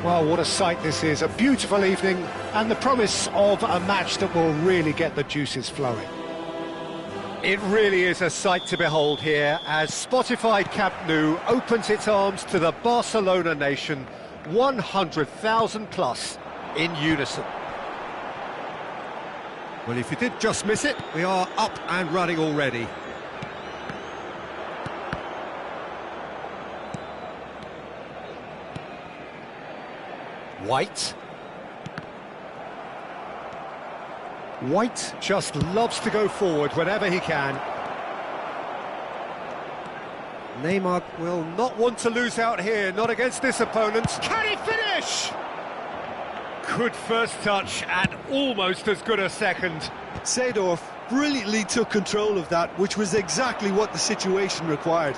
Well, what a sight this is. A beautiful evening and the promise of a match that will really get the juices flowing. It really is a sight to behold here as Spotify Camp Nou opens its arms to the Barcelona nation, 100,000 plus in unison. Well, if you did just miss it, we are up and running already. White. White just loves to go forward whenever he can. Neymar will not want to lose out here, not against this opponent. Can he finish? Good first touch and almost as good a second. Seedorf brilliantly took control of that, which was exactly what the situation required.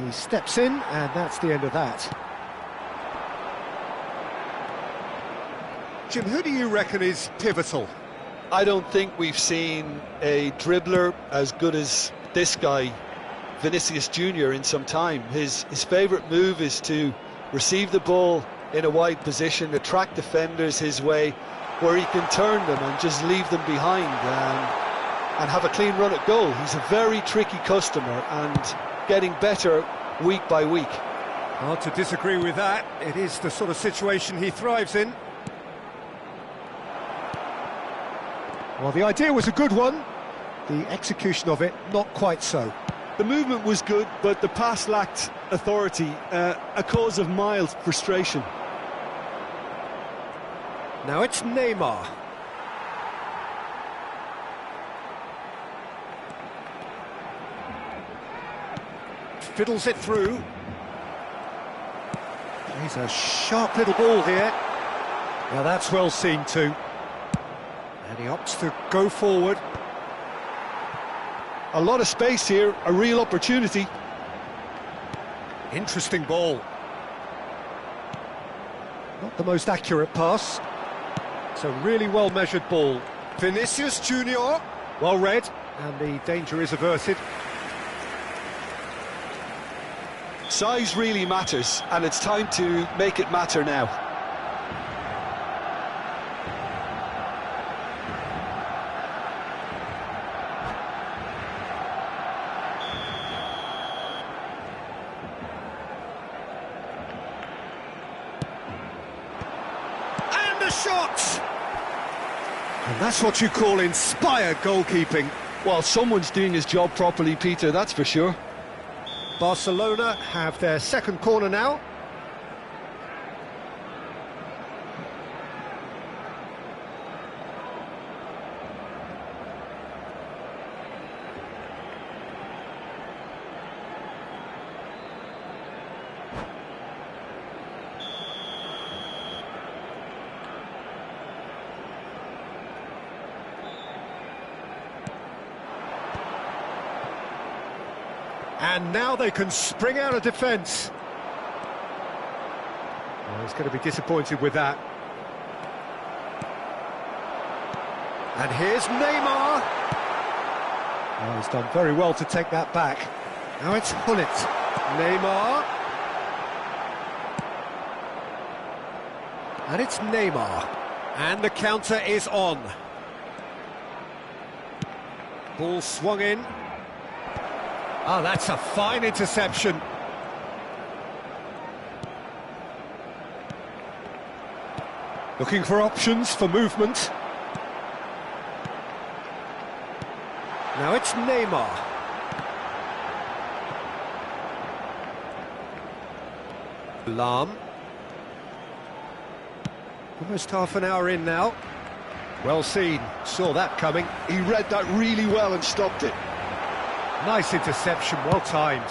He steps in, and that's the end of that. Jim, who do you reckon is pivotal? I don't think we've seen a dribbler as good as this guy, Vinicius Junior, in some time. His favourite move is to receive the ball in a wide position, attract defenders his way, where he can turn them and just leave them behind and have a clean run at goal. He's a very tricky customer and getting better week by week. Hard to disagree with that. It is the sort of situation he thrives in. Well, the idea was a good one. The execution of it, not quite so. The movement was good, but the pass lacked authority, a cause of mild frustration. Now it's Neymar. Fiddles it through. He's a sharp little ball here. Now that's well seen too. And he opts to go forward. A lot of space here, a real opportunity. Interesting ball. Not the most accurate pass. It's a really well-measured ball. Vinicius Junior. Well read, and the danger is averted. Size really matters, and it's time to make it matter now. Shot! And that's what you call inspired goalkeeping. Well, someone's doing his job properly, Peter, that's for sure. Barcelona have their second corner now. And now they can spring out of defence. Well, he's going to be disappointed with that. And here's Neymar. Oh, he's done very well to take that back. Now it's Hullet. Neymar. And it's Neymar. And the counter is on. Ball swung in. Ah, that's a fine interception. Looking for options for movement. Now it's Neymar. Lam. Almost half an hour in now. Well seen, saw that coming. He read that really well and stopped it. Nice interception, well timed.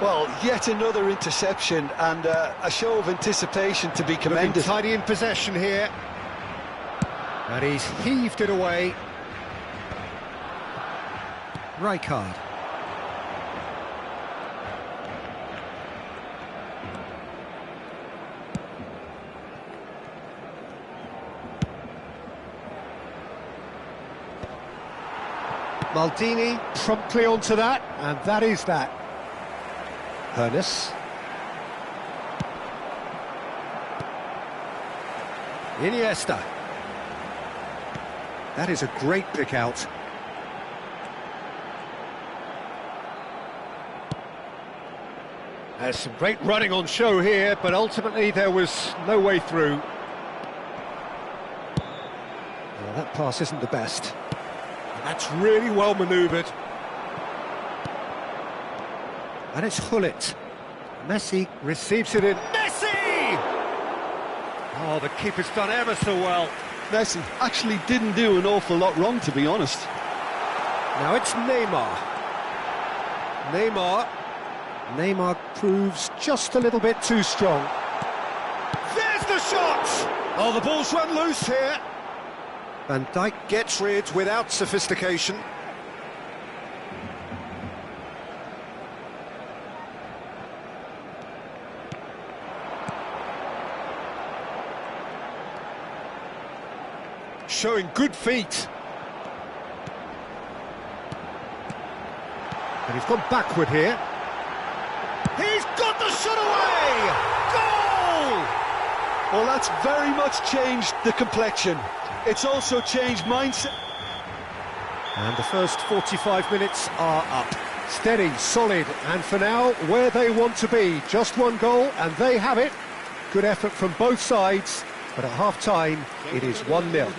Well, yet another interception and a show of anticipation to be commended. Looking tidy in possession here. And he's heaved it away. Rijkaard. Maldini promptly onto that, and that is that. Hernes. Iniesta. That is a great pick out. There's some great running on show here, but ultimately there was no way through. Well, that pass isn't the best. And that's really well manoeuvred. And it's Hullet. Messi receives it in. Messi! Oh, the keeper's done ever so well. Messi actually didn't do an awful lot wrong, to be honest. Now it's Neymar. Neymar proves just a little bit too strong. There's the shot! Oh, the ball's run loose here. Van Dijk gets rid without sophistication. Showing good feet. And he's gone backward here. He's got the shot away! Goal! Well, that's very much changed the complexion. It's also changed mindset. And the first 45 minutes are up. Steady, solid, and for now, where they want to be. Just one goal, and they have it. Good effort from both sides, but at half-time, it is 1-0.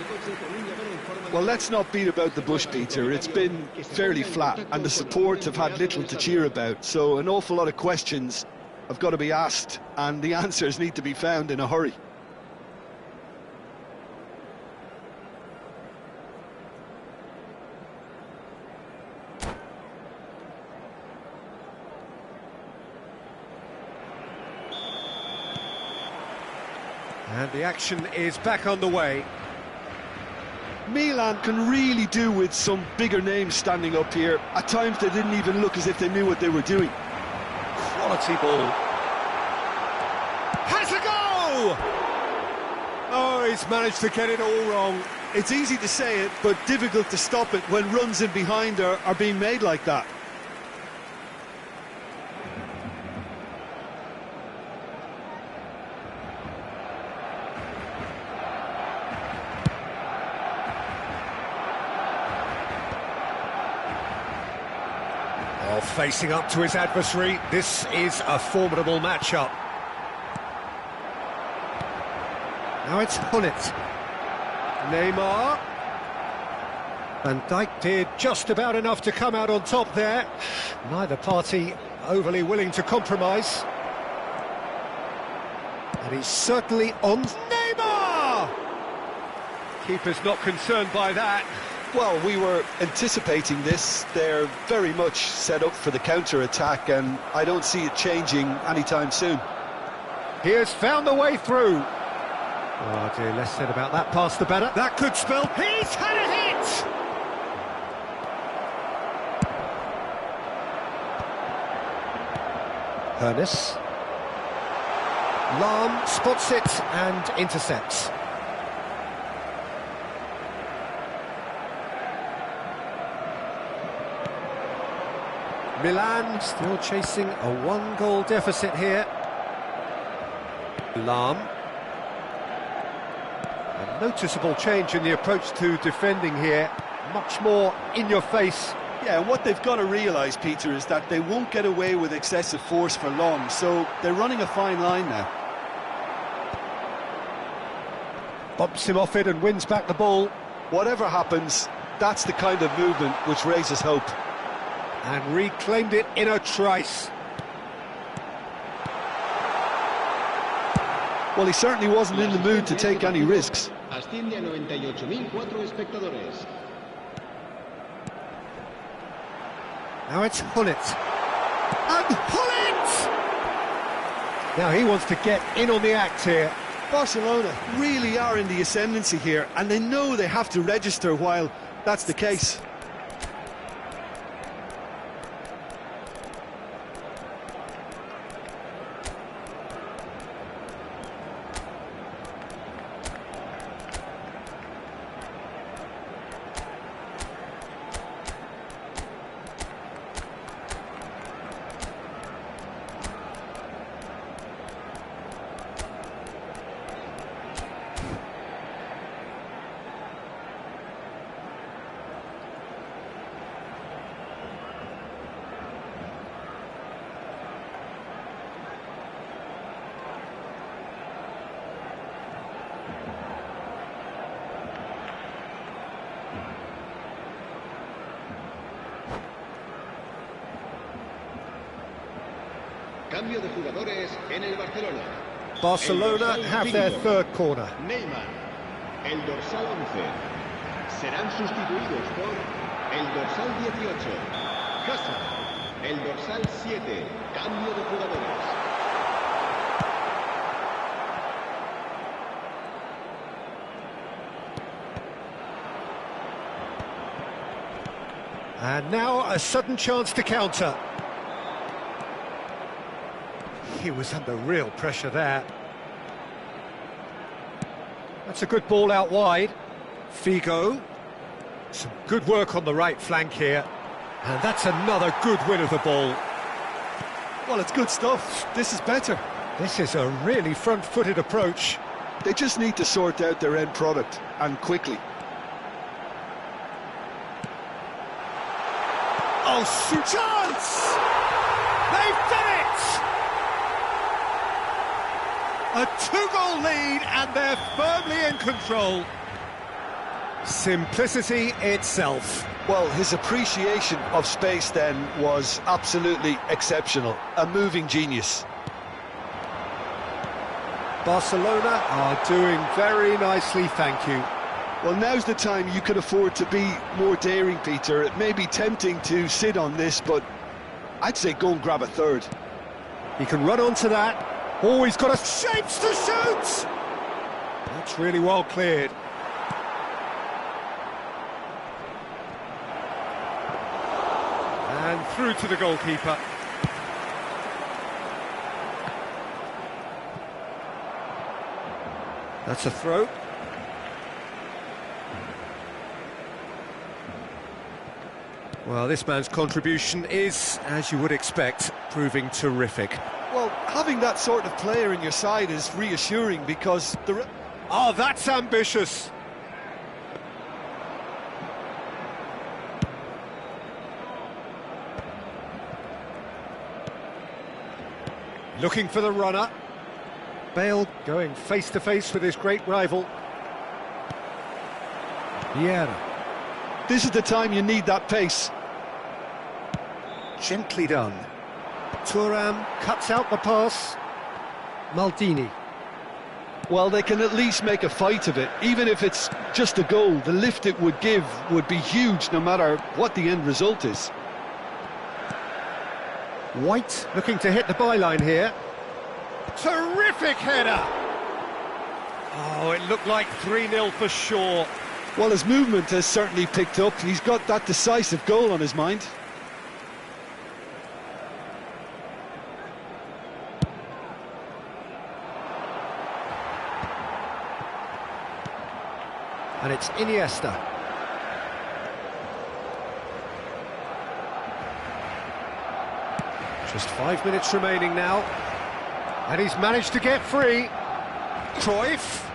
Well, let's not beat about the bush, Peter. It's been fairly flat, and the support have had little to cheer about. So an awful lot of questions have got to be asked, and the answers need to be found in a hurry. And the action is back on the way. Milan can really do with some bigger names standing up here. At times they didn't even look as if they knew what they were doing. Quality ball. Has a go! Oh, he's managed to get it all wrong. It's easy to say it, but difficult to stop it when runs in behind are being made like that. Oh, facing up to his adversary, this is a formidable matchup. Now it's Hullet. Neymar. Van Dijk did just about enough to come out on top there. Neither party overly willing to compromise. And he's certainly on. Neymar! Keeper's not concerned by that. Well, we were anticipating this. They're very much set up for the counter-attack, and I don't see it changing anytime soon. He has found the way through. Oh dear, less said about that pass the better. That could spell. He's had a hit! Hernes. Lahm spots it and intercepts. Milan still chasing a one-goal deficit here. Lahm. A noticeable change in the approach to defending here. Much more in your face. Yeah, what they've got to realise, Peter, is that they won't get away with excessive force for long, so they're running a fine line now. Bumps him off it and wins back the ball. Whatever happens, that's the kind of movement which raises hope. And reclaimed it in a trice. Well, he certainly wasn't in the mood to take any risks. Now it's Hullet. And Hullet! Now he wants to get in on the act here. Barcelona really are in the ascendancy here, and they know they have to register while that's the case. Cambio de jugadores en el Barcelona. Barcelona have their third corner. Neymar, el dorsal 11. Serán sustituidos por el dorsal 18. Hazard, el dorsal 7. Cambio de jugadores. And now a sudden chance to counter. He was under real pressure there. That's a good ball out wide. Figo. Some good work on the right flank here. And that's another good win of the ball. Well, it's good stuff. This is better. This is a really front-footed approach. They just need to sort out their end product, and quickly. Oh, shoot! Chance! They've done it! A two-goal lead, and they're firmly in control. Simplicity itself. Well, his appreciation of space then was absolutely exceptional. A moving genius. Barcelona are doing very nicely, thank you. Well, now's the time you can afford to be more daring, Peter. It may be tempting to sit on this, but I'd say go and grab a third. He can run onto that. Oh, he's got a shapes to shoot! That's really well cleared. And through to the goalkeeper. That's a throw. Well, this man's contribution is, as you would expect, proving terrific. Well, having that sort of player in your side is reassuring because the... Oh, that's ambitious. Looking for the runner. Bale going face-to-face with his great rival. Vieira. This is the time you need that pace. Gently done. Thuram cuts out the pass. Maldini. Well, they can at least make a fight of it. Even if it's just a goal, the lift it would give would be huge no matter what the end result is. White looking to hit the byline here. Terrific header! Oh, it looked like 3-0 for sure. Well, his movement has certainly picked up. He's got that decisive goal on his mind. And it's Iniesta. Just 5 minutes remaining now. And he's managed to get free. Cruyff!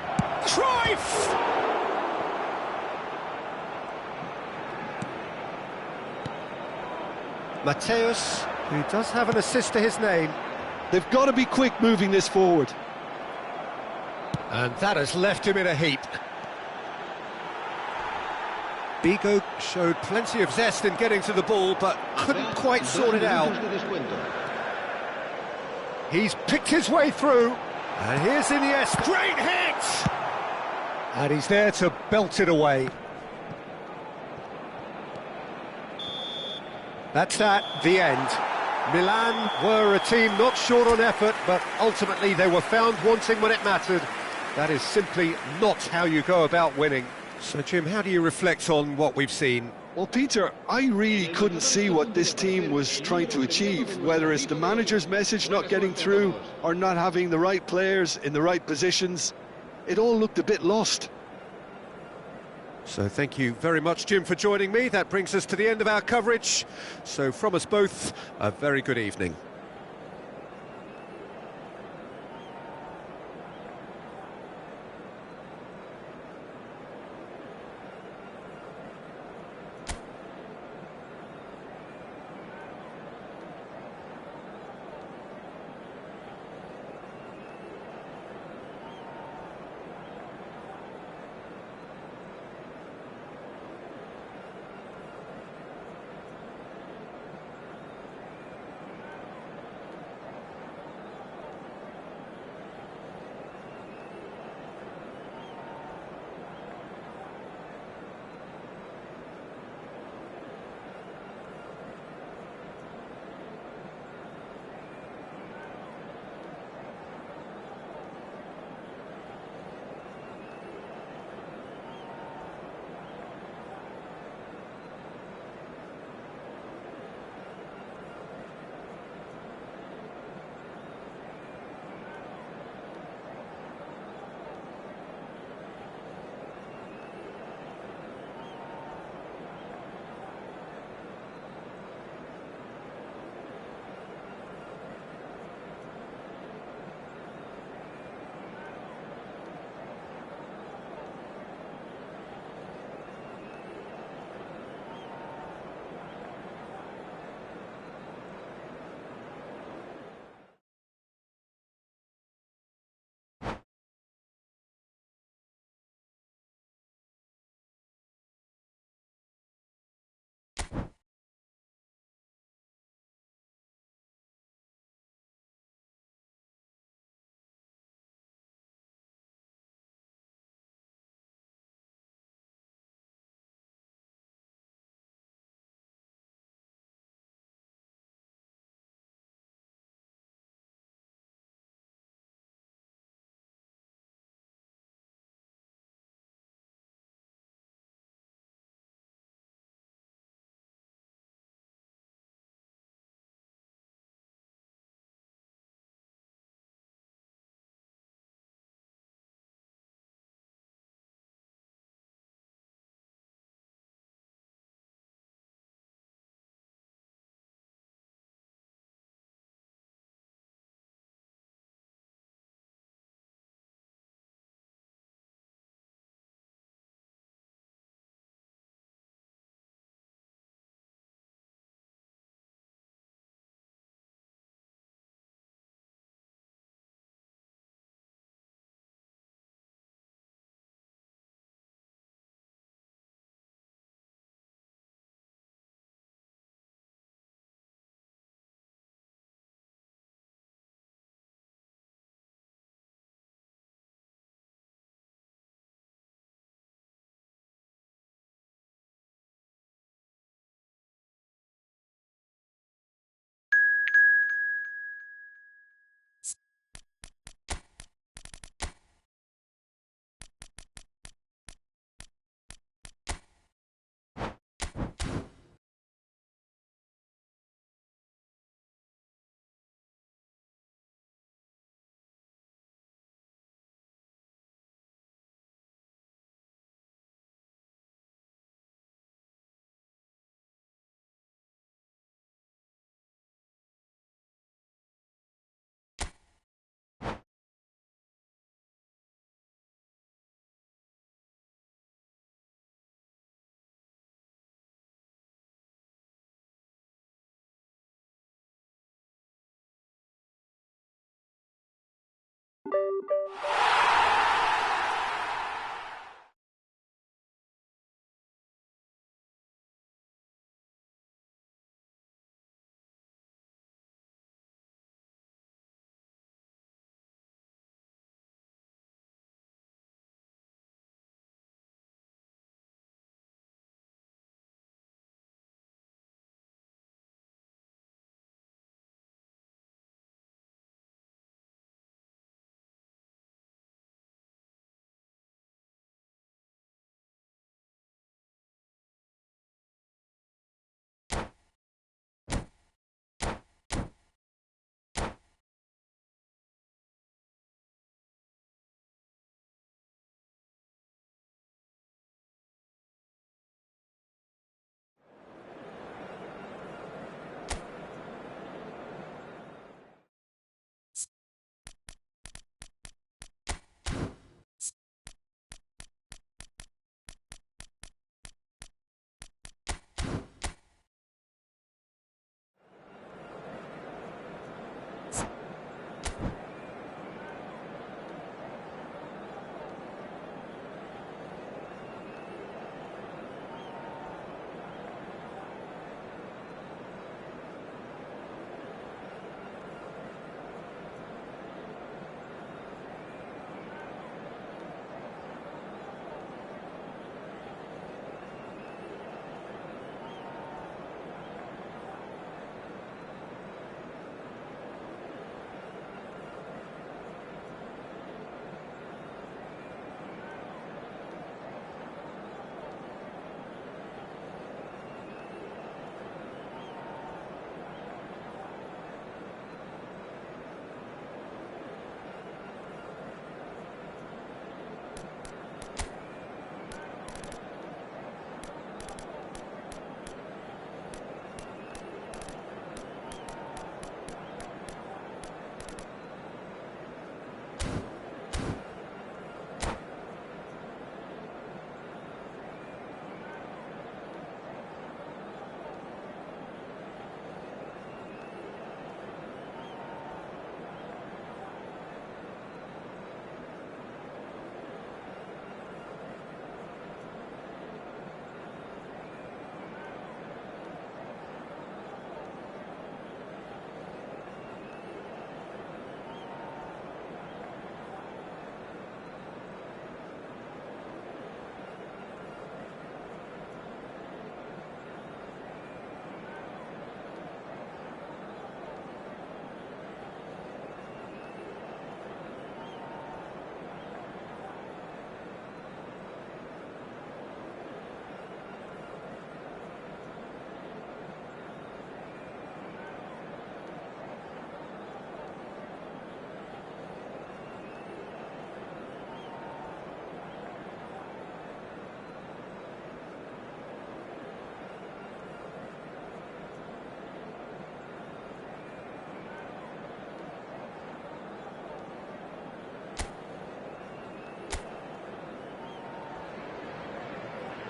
Cruyff! Mateus, who does have an assist to his name. They've got to be quick moving this forward. And that has left him in a heap. Figo showed plenty of zest in getting to the ball, but couldn't quite sort it out. He's picked his way through, and here's Iniesta. Great hit! And he's there to belt it away. That's that, the end. Milan were a team not short on effort, but ultimately they were found wanting when it mattered. That is simply not how you go about winning. So, Jim, how do you reflect on what we've seen? Well, Peter, I really couldn't see what this team was trying to achieve, whether it's the manager's message not getting through or not having the right players in the right positions. It all looked a bit lost. So thank you very much, Jim, for joining me. That brings us to the end of our coverage. So from us both, a very good evening.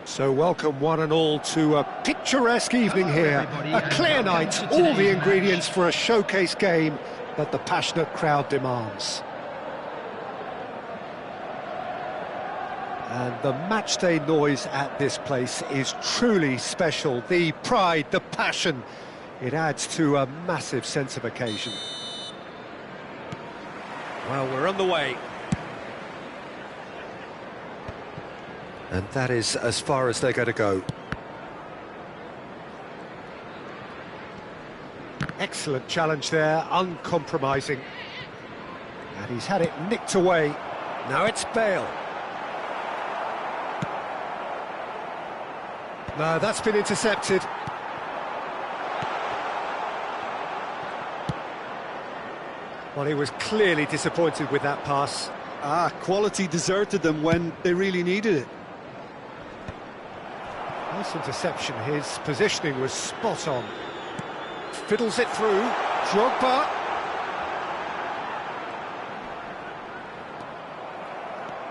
So welcome one and all to a picturesque evening here, a clear night, all the ingredients for a showcase game that the passionate crowd demands. And the matchday noise at this place is truly special. The pride, the passion, it adds to a massive sense of occasion. Well, we're on the way. And that is as far as they're going to go. Excellent challenge there, uncompromising. And he's had it nicked away. Now it's Bale. No, that's been intercepted. Well, he was clearly disappointed with that pass. Quality deserted them when they really needed it. Nice interception, his positioning was spot on. Fiddles it through, Drogba.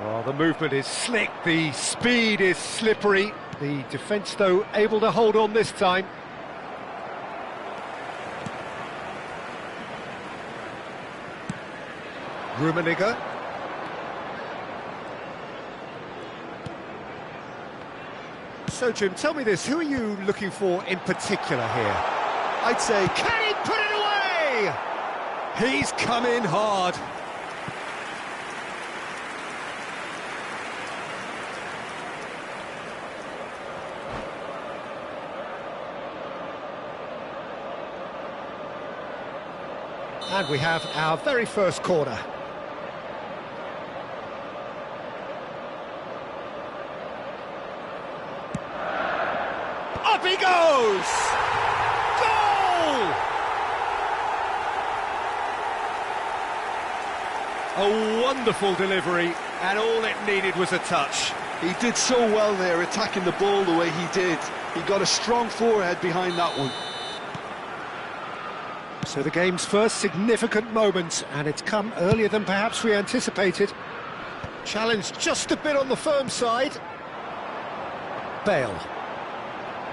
Oh, the movement is slick, the speed is slippery. The defence, though, able to hold on this time. Rummenigge. So, Jim, tell me this, who are you looking for in particular here? I'd say, Can he put it away? He's come in hard. And we have our very first corner. Up he goes! Goal! A wonderful delivery, and all it needed was a touch. he did so well there, attacking the ball the way he did. He got a strong forehead behind that one. So the game's first significant moment, and it's come earlier than perhaps we anticipated. Challenge just a bit on the firm side. Bale.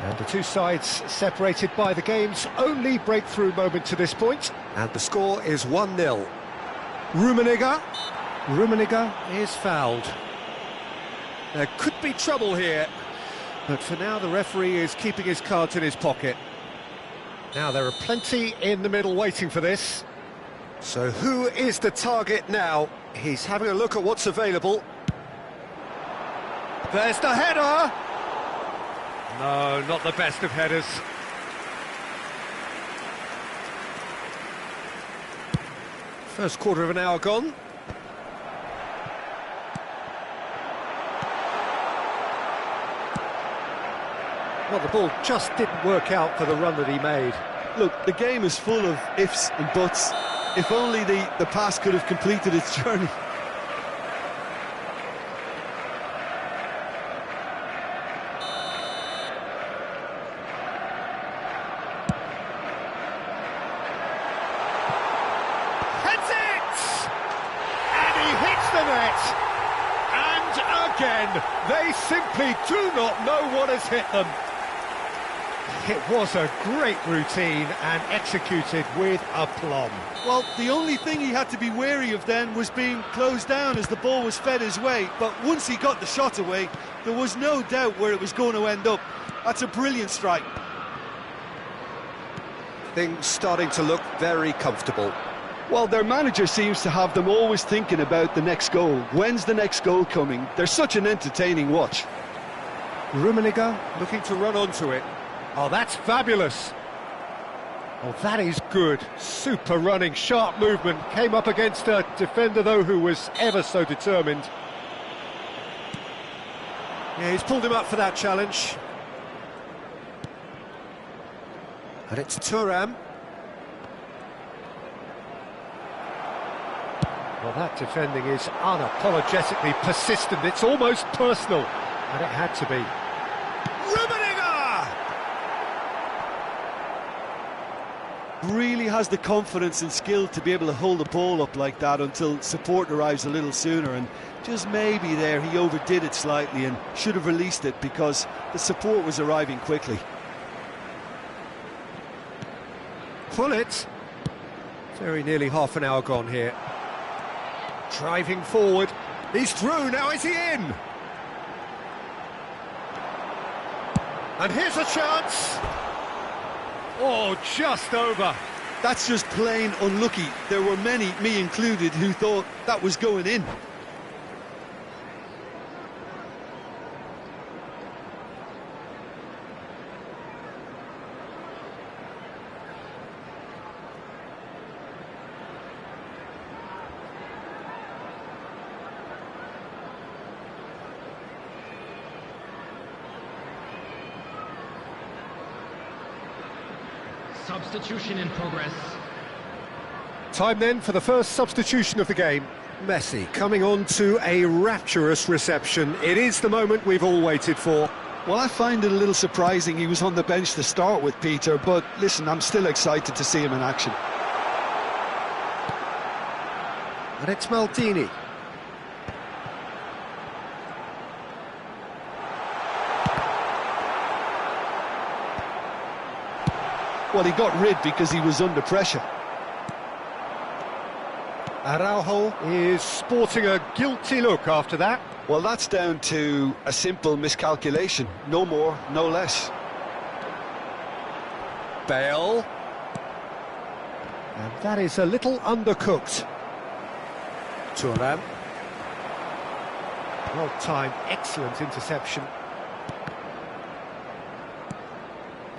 And the two sides separated by the game's only breakthrough moment to this point. And the score is 1-0. Rummenigge is fouled. There could be trouble here, but for now the referee is keeping his cards in his pocket. Now there are plenty in the middle waiting for this. So who is the target now? He's having a look at what's available. There's the header! No, not the best of headers. First quarter of an hour gone. Well, the ball just didn't work out for the run that he made. Look, the game is full of ifs and buts. If only the pass could have completed its journey. Heads it! And he hits the net! And again, they simply do not know what has hit them. It was a great routine and executed with aplomb. Well, the only thing he had to be wary of then was being closed down as the ball was fed his way. But once he got the shot away, there was no doubt where it was going to end up. That's a brilliant strike. Things starting to look very comfortable. Well, their manager seems to have them always thinking about the next goal. When's the next goal coming? They're such an entertaining watch. Rummenigge looking to run onto it. Oh, that's fabulous. Oh, that is good. Super running, sharp movement. Came up against a defender, though, who was ever so determined. Yeah, he's pulled him up for that challenge. And it's Thuram. Well, that defending is unapologetically persistent. It's almost personal. And it had to be. Rummenigge! Really has the confidence and skill to be able to hold the ball up like that until support arrives a little sooner, and just maybe there he overdid it slightly and should have released it because the support was arriving quickly. Pull it. Very nearly half an hour gone here. Driving forward. He's through, now is he in? And here's a chance. Oh, just over. That's just plain unlucky. There were many, me included, who thought that was going in. Substitution in progress. Time then for the first substitution of the game. Messi coming on to a rapturous reception. It is the moment we've all waited for. Well, I find it a little surprising he was on the bench to start with, Peter, but listen, I'm still excited to see him in action. And it's Maldini. Well, he got rid because he was under pressure. Araujo is sporting a guilty look after that. Well, that's down to a simple miscalculation. No more, no less. Bale. And that is a little undercooked. Thuram. Well timed, excellent interception.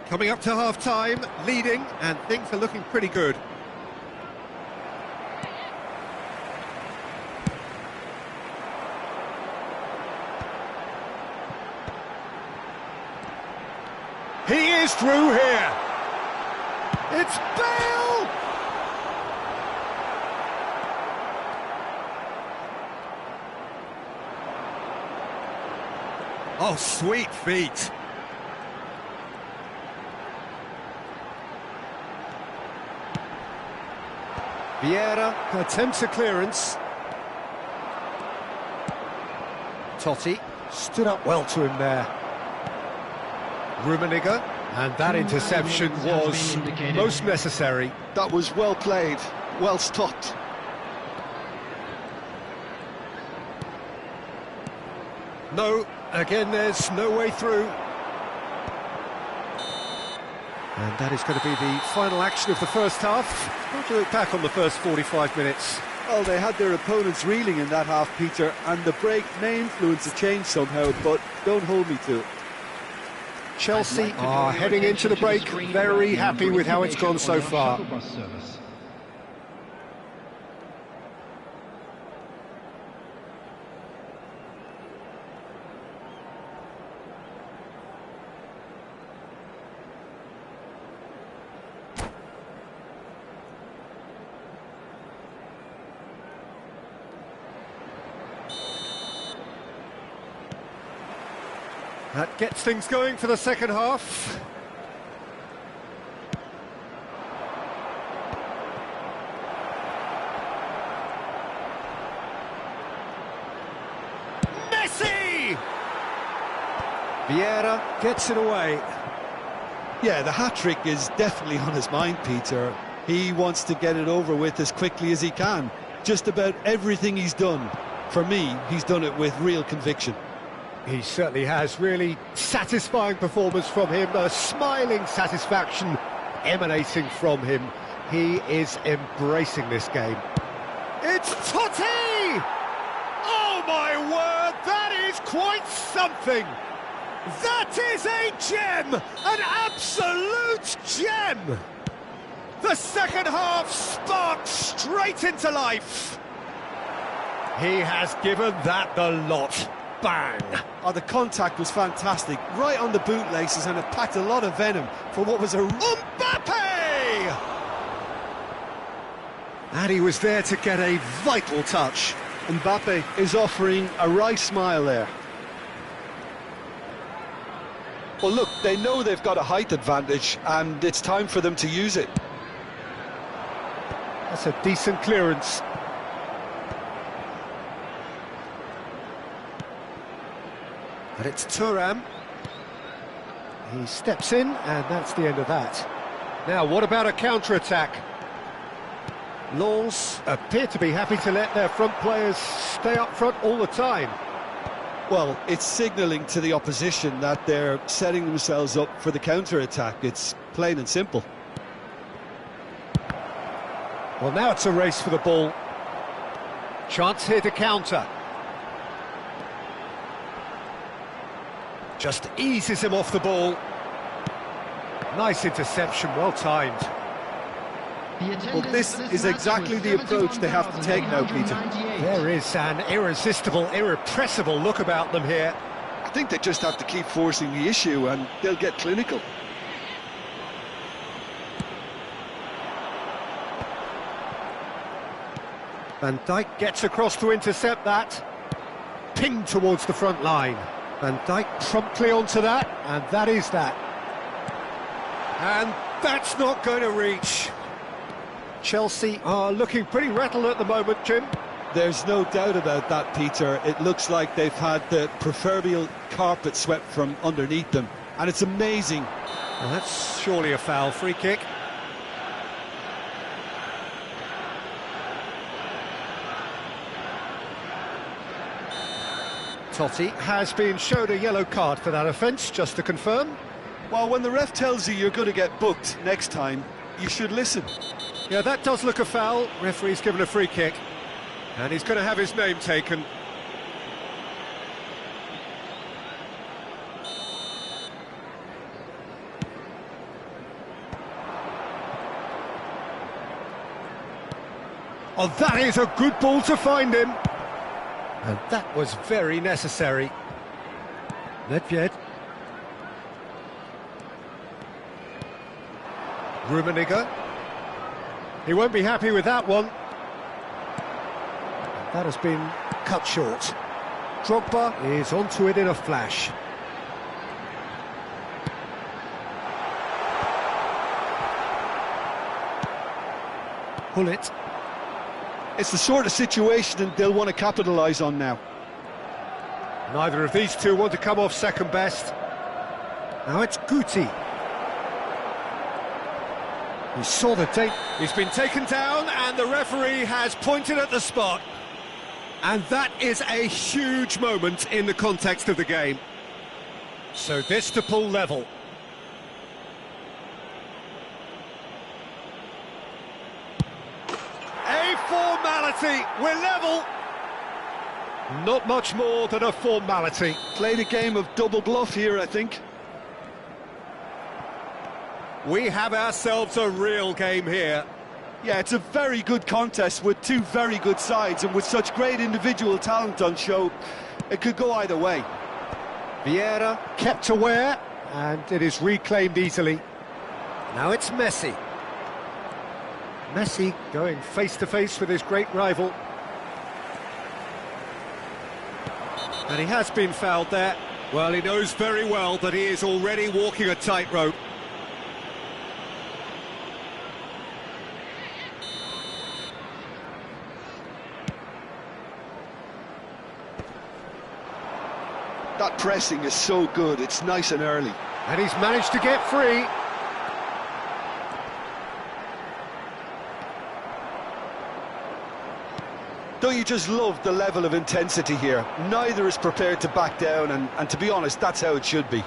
Coming up to half-time, leading, and things are looking pretty good. He is through here. It's Bale! Oh, sweet feet. Vieira attempts a clearance. Totti stood up well to him there. Rummenigge, and that interception was most necessary. That was well played, well stopped. No, again there's no way through. And that is going to be the final action of the first half. How do you look back on the first 45 minutes? Well, they had their opponents reeling in that half, Peter, and the break may influence the change somehow, but don't hold me to it. Chelsea are heading into the break very happy with how it's gone so far. That gets things going for the second half. Messi! Vieira gets it away. Yeah, the hat-trick is definitely on his mind, Peter. He wants to get it over with as quickly as he can. Just about everything he's done, for me, he's done it with real conviction. He certainly has. Really satisfying performance from him, a smiling satisfaction emanating from him. He is embracing this game. It's Totti! Oh my word, that is quite something! That is a gem! An absolute gem! The second half sparked straight into life. He has given that the lot. Bang! Oh, the contact was fantastic, right on the bootlaces, and it packed a lot of venom for what was a... Mbappe! And he was there to get a vital touch. Mbappe is offering a wry smile there. Well, look, they know they've got a height advantage, and it's time for them to use it. That's a decent clearance. And it's Thuram. He steps in, and that's the end of that. Now, what about a counter-attack? Lens appear to be happy to let their front players stay up front all the time. Well, it's signalling to the opposition that they're setting themselves up for the counter-attack. It's plain and simple. Well, now it's a race for the ball. Chance here to counter. Just eases him off the ball. Nice interception, well timed. Well, this is exactly the approach they have to take now, Peter. There is an irresistible, irrepressible look about them here. I think they just have to keep forcing the issue and they'll get clinical. Van Dijk gets across to intercept that. Pinged towards the front line. Van Dijk promptly onto that, and that is that. And that's not going to reach. Chelsea are looking pretty rattled at the moment, Jim. There's no doubt about that, Peter. It looks like they've had the proverbial carpet swept from underneath them, and it's amazing. Well, that's surely a foul. Free kick. Totti has been shown a yellow card for that offence, just to confirm. Well, when the ref tells you you're going to get booked next time, you should listen. Yeah, that does look a foul. Referee's given a free kick. And he's going to have his name taken. Oh, that is a good ball to find him. And that was very necessary. Nedved. Rummenigge. He won't be happy with that one. That has been cut short. Drogba is onto it in a flash. Hullet. It's the sort of situation they'll want to capitalise on now. Neither of these two want to come off second best. Now it's Guti. He saw the tape. He's been taken down and the referee has pointed at the spot. And that is a huge moment in the context of the game. So this to pull level. A formality, we're level. Not much more than a formality. Played a game of double bluff here, I think. We have ourselves a real game here. Yeah, it's a very good contest with two very good sides, and with such great individual talent on show, it could go either way. Vieira kept aware, and it is reclaimed easily. Now it's Messi. Messi going face-to-face with his great rival. And he has been fouled there. Well, he knows very well that he is already walking a tightrope. That pressing is so good, it's nice and early. And he's managed to get free. Don't you just love the level of intensity here? Neither is prepared to back down, and to be honest, that's how it should be.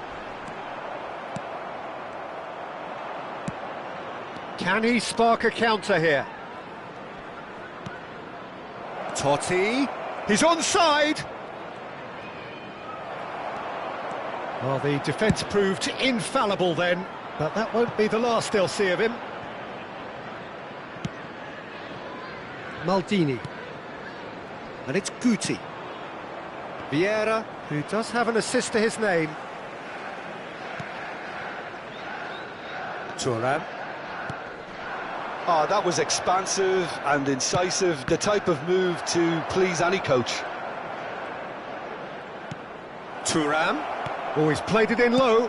Can he spark a counter here? Totti. He's onside. Well, the defence proved infallible then, but that won't be the last they'll see of him. Maldini. And it's Guti. Vieira, who does have an assist to his name. Thuram. Oh, that was expansive and incisive, the type of move to please any coach. Thuram. Oh, he's played it in low.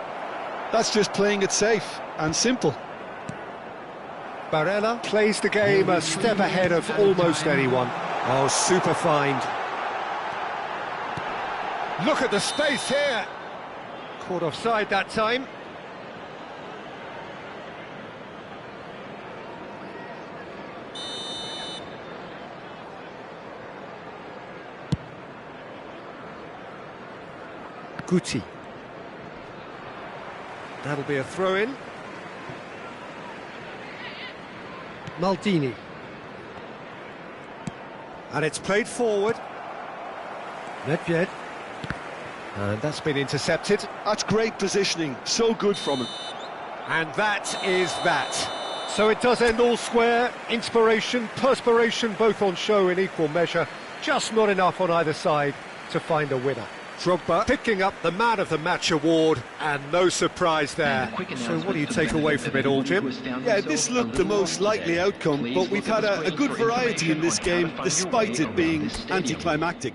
That's just playing it safe and simple. Barella plays the game a step ahead of almost anyone. Oh, super find. Look at the space here. Caught offside that time. Guti. That'll be a throw-in. Maldini. And it's played forward. Nedved. And that's been intercepted. That's great positioning, so good from him. And that is that. So it does end all square. Inspiration, perspiration, both on show in equal measure. Just not enough on either side to find a winner. Drogba picking up the Man of the Match award, and no surprise there. So what do you take away from it all, Jim? Yeah, this looked the most likely outcome, but we've had a good variety in this game, despite it being anticlimactic.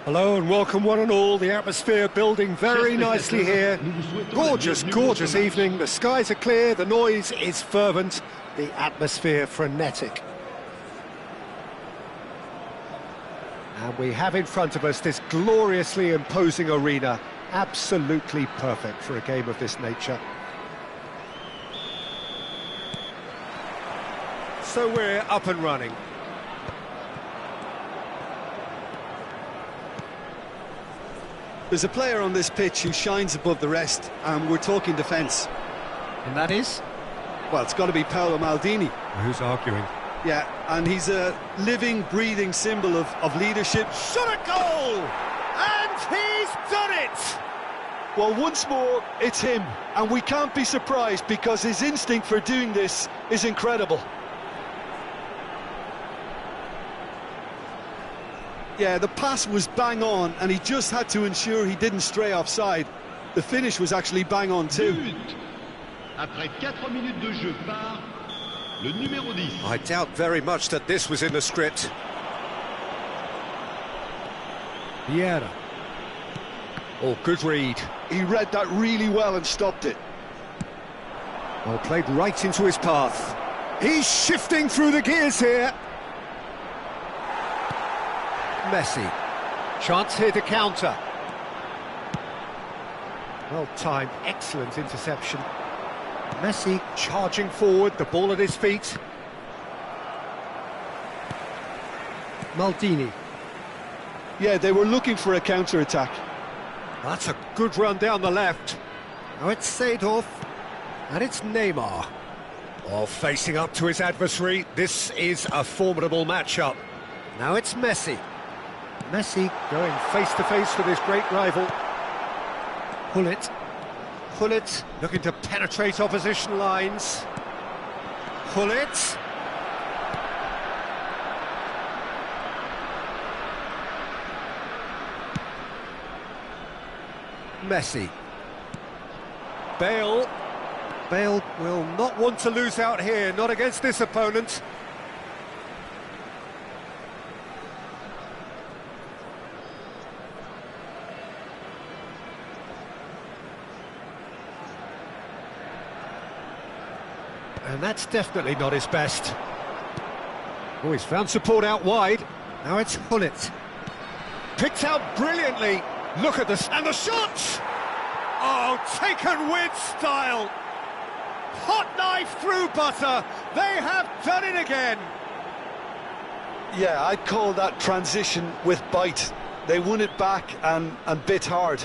Hello and welcome one and all. The atmosphere building very nicely here. Gorgeous, gorgeous evening. The skies are clear, the noise is fervent, the atmosphere frenetic. And we have in front of us this gloriously imposing arena, absolutely perfect for a game of this nature. So we're up and running. There's a player on this pitch who shines above the rest, and we're talking defence. And that is? Well, it's got to be Paolo Maldini. Who's arguing? Yeah, and he's a living, breathing symbol of leadership. Shot a goal! And he's done it! Well, once more, it's him, and we can't be surprised because his instinct for doing this is incredible. Yeah, the pass was bang on, and he just had to ensure he didn't stray offside. The finish was actually bang on too. Après 4 minutes de jeu par le numéro 10. I doubt very much that this was in the script. Vieira. Oh, good read. He read that really well and stopped it. Well, played right into his path. He's shifting through the gears here. Messi. Chance here to counter. Well timed, excellent interception. Messi charging forward, the ball at his feet. Maldini. Yeah, they were looking for a counter-attack. That's a good run down the left. Now it's Seedorf. And it's Neymar. Oh, facing up to his adversary, this is a formidable matchup. Now it's Messi. Messi going face-to-face with his great rival. Gullit. Gullit looking to penetrate opposition lines. Gullit. Messi. Bale. Bale will not want to lose out here, not against this opponent. And that's definitely not his best. Oh, he's found support out wide. Now it's Gullit. Picked out brilliantly. Look at this, and the shot! Oh, taken with style. Hot knife through butter. They have done it again. Yeah, I'd call that transition with bite. They won it back and bit hard.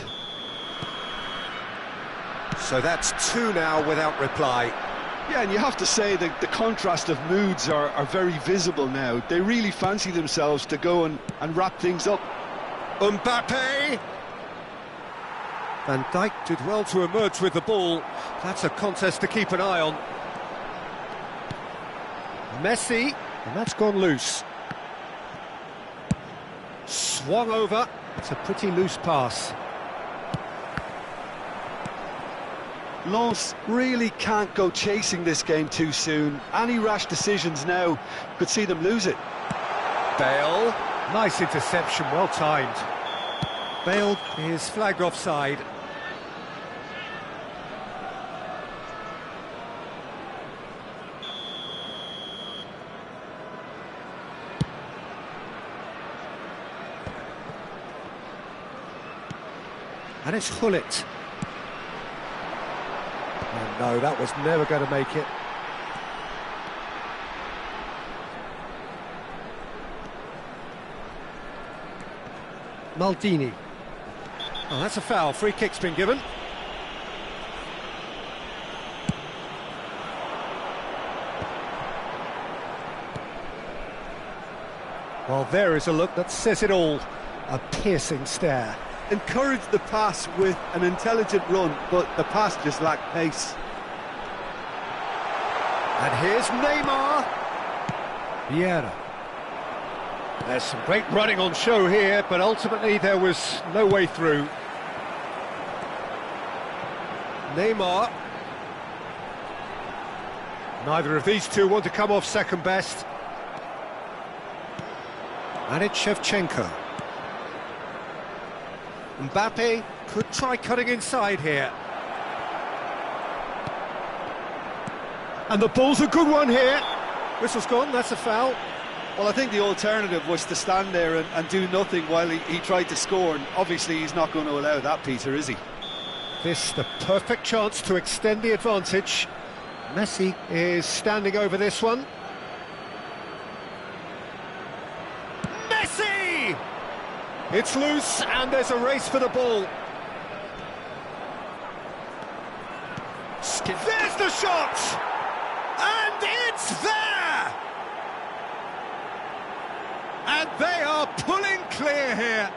So that's two now without reply. Yeah, and you have to say that the contrast of moods are very visible now. They really fancy themselves to go and wrap things up. Mbappe! Van Dijk did well to emerge with the ball. That's a contest to keep an eye on. Messi, and that's gone loose. Swung over. It's a pretty loose pass. Lens really can't go chasing this game too soon. Any rash decisions now could see them lose it. Bale, nice interception, well timed. Bale is flagged offside. And it's Gullit. Oh no, that was never going to make it. Maldini. Oh, that's a foul. Free kick's been given. Well, there is a look that says it all. A piercing stare. Encouraged the pass with an intelligent run, but the pass just lacked pace. And here's Neymar. Vieira. There's some great running on show here, but ultimately there was no way through. Neymar. Neither of these two want to come off second best. And it's Shevchenko. Mbappe could try cutting inside here. And the ball's a good one here. Whistle's gone, that's a foul. Well, I think the alternative was to stand there and do nothing while he tried to score, and obviously he's not going to allow that, Peter, is he? This the perfect chance to extend the advantage. Messi is standing over this one. Messi! It's loose and there's a race for the ball. There's the shot! And it's there! And they are pulling clear here.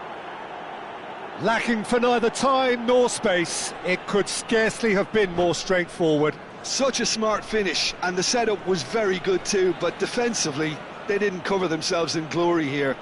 Lacking for neither time nor space, it could scarcely have been more straightforward. Such a smart finish, and the setup was very good too, but defensively, they didn't cover themselves in glory here.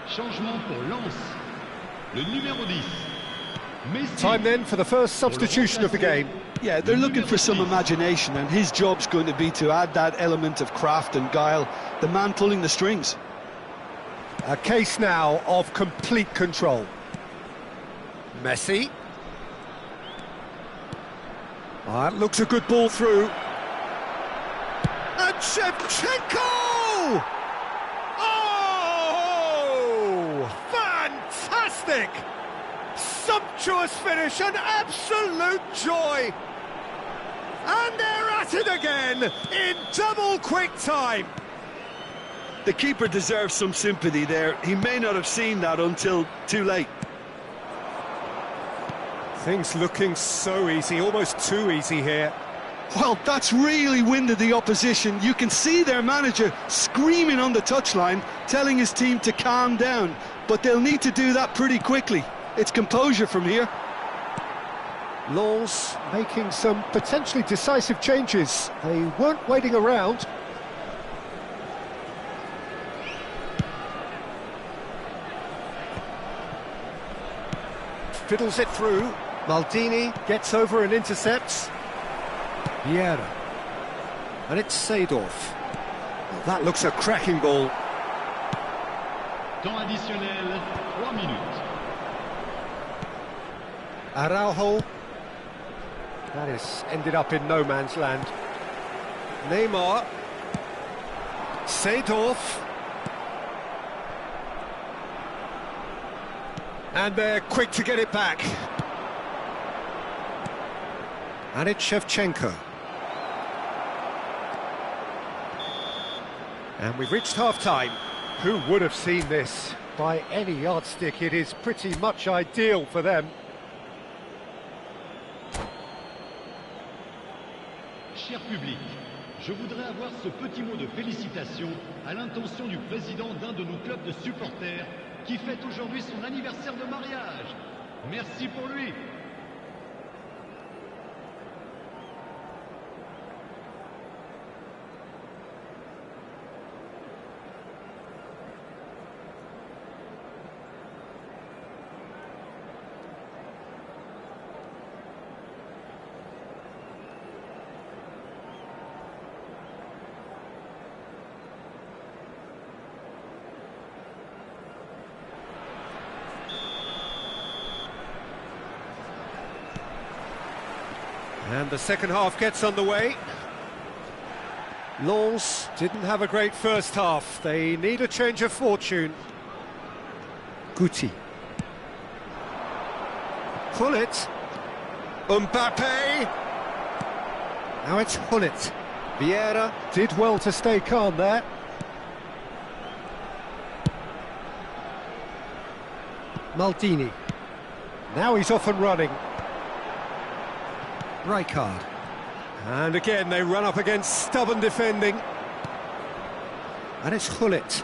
Changement pour Lens. Le numéro 10. Time then for the first substitution of the game. Yeah, they're looking for some imagination, and his job's going to be to add that element of craft and guile, the man pulling the strings. A case now of complete control. Messi. That looks a good ball through. And Shevchenko! Oh! Fantastic! Sumptuous finish, an absolute joy! And they're at it again in double quick time. The keeper deserves some sympathy there. He may not have seen that until too late. Things looking so easy, almost too easy here. Well, that's really winded the opposition. You can see their manager screaming on the touchline, telling his team to calm down. But they'll need to do that pretty quickly. It's composure from here. Lens making some potentially decisive changes. They weren't waiting around. Fiddles it through. Maldini gets over and intercepts. Vieira. And it's Seedorf. Well, that looks a cracking ball. Temps additionnel, 3 minutes. Araujo. That is ended up in no man's land. Neymar. Seedorf. And they're quick to get it back. And it's Shevchenko. And we've reached half-time. Who would have seen this? By any yardstick, it is pretty much ideal for them. Cher public, je voudrais avoir ce petit mot de félicitation à l'intention du président d'un de nos clubs de supporters qui fête aujourd'hui son anniversaire de mariage. Merci pour lui. And the second half gets underway. Lens didn't have a great first half. They need a change of fortune. Guti. Hullet. Mbappe. Now it's Hullet. Vieira did well to stay calm there. Maldini. Now he's off and running. Rijkaard. And again they run up against stubborn defending. And it's Hullet.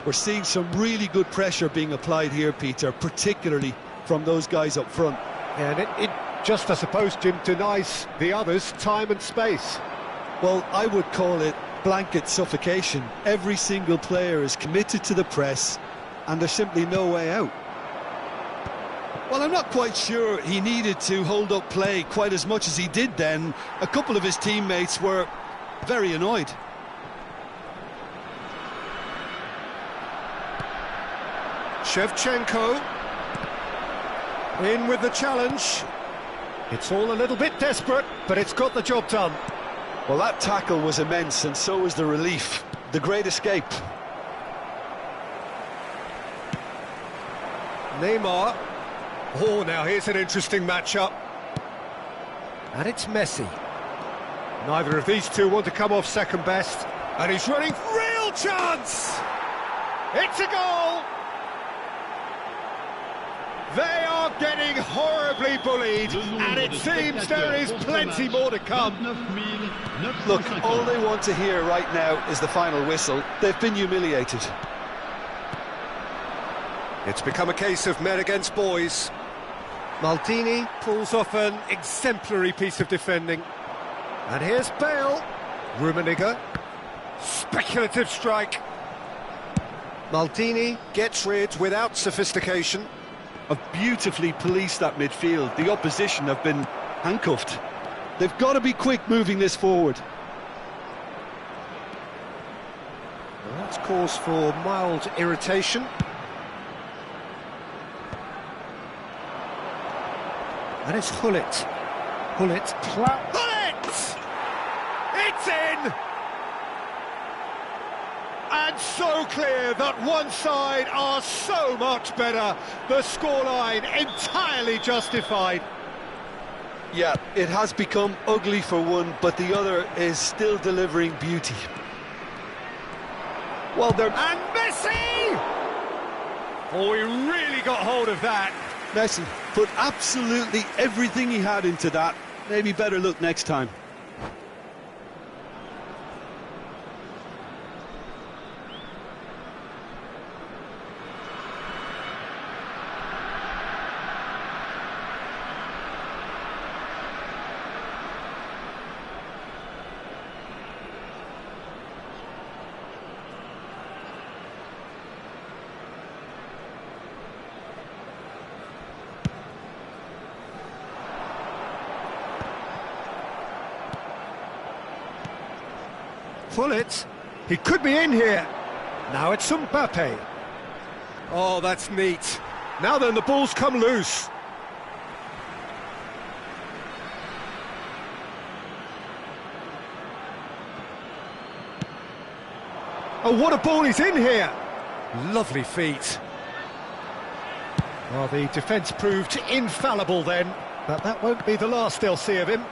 We're seeing some really good pressure being applied here, Peter, particularly from those guys up front. And it just, I suppose, Jim, denies the others time and space. Well, I would call it blanket suffocation. Every single player is committed to the press, and there's simply no way out. Well, I'm not quite sure he needed to hold up play quite as much as he did then. A couple of his teammates were very annoyed. Shevchenko. In with the challenge. It's all a little bit desperate, but it's got the job done. Well, that tackle was immense, and so was the relief. The great escape. Neymar. Oh, now here's an interesting matchup. And it's Messi. Neither of these two want to come off second best. And he's running, real chance! It's a goal! They are getting horribly bullied, and it seems there is plenty more to come. Look, all they want to hear right now is the final whistle. They've been humiliated. It's become a case of men against boys. Maldini pulls off an exemplary piece of defending. And here's Bale. Rummenigge. Speculative strike. Maldini gets rid without sophistication. Have beautifully policed that midfield. The opposition have been handcuffed. They've got to be quick moving this forward. Well, that's cause for mild irritation. And it's Hullet. Hullet. Hullet! It's in! And so clear that one side are so much better. The scoreline entirely justified. Yeah, it has become ugly for one, but the other is still delivering beauty. Well, they're... And Messi! Oh, he really got hold of that. Messi put absolutely everything he had into that. Maybe better look next time. Hullet. He could be in here. Now it's Mbappe. Oh, that's neat. Now then, the ball's come loose. Oh, what a ball he's in here! Lovely feet. Well, the defence proved infallible then, but that won't be the last they'll see of him.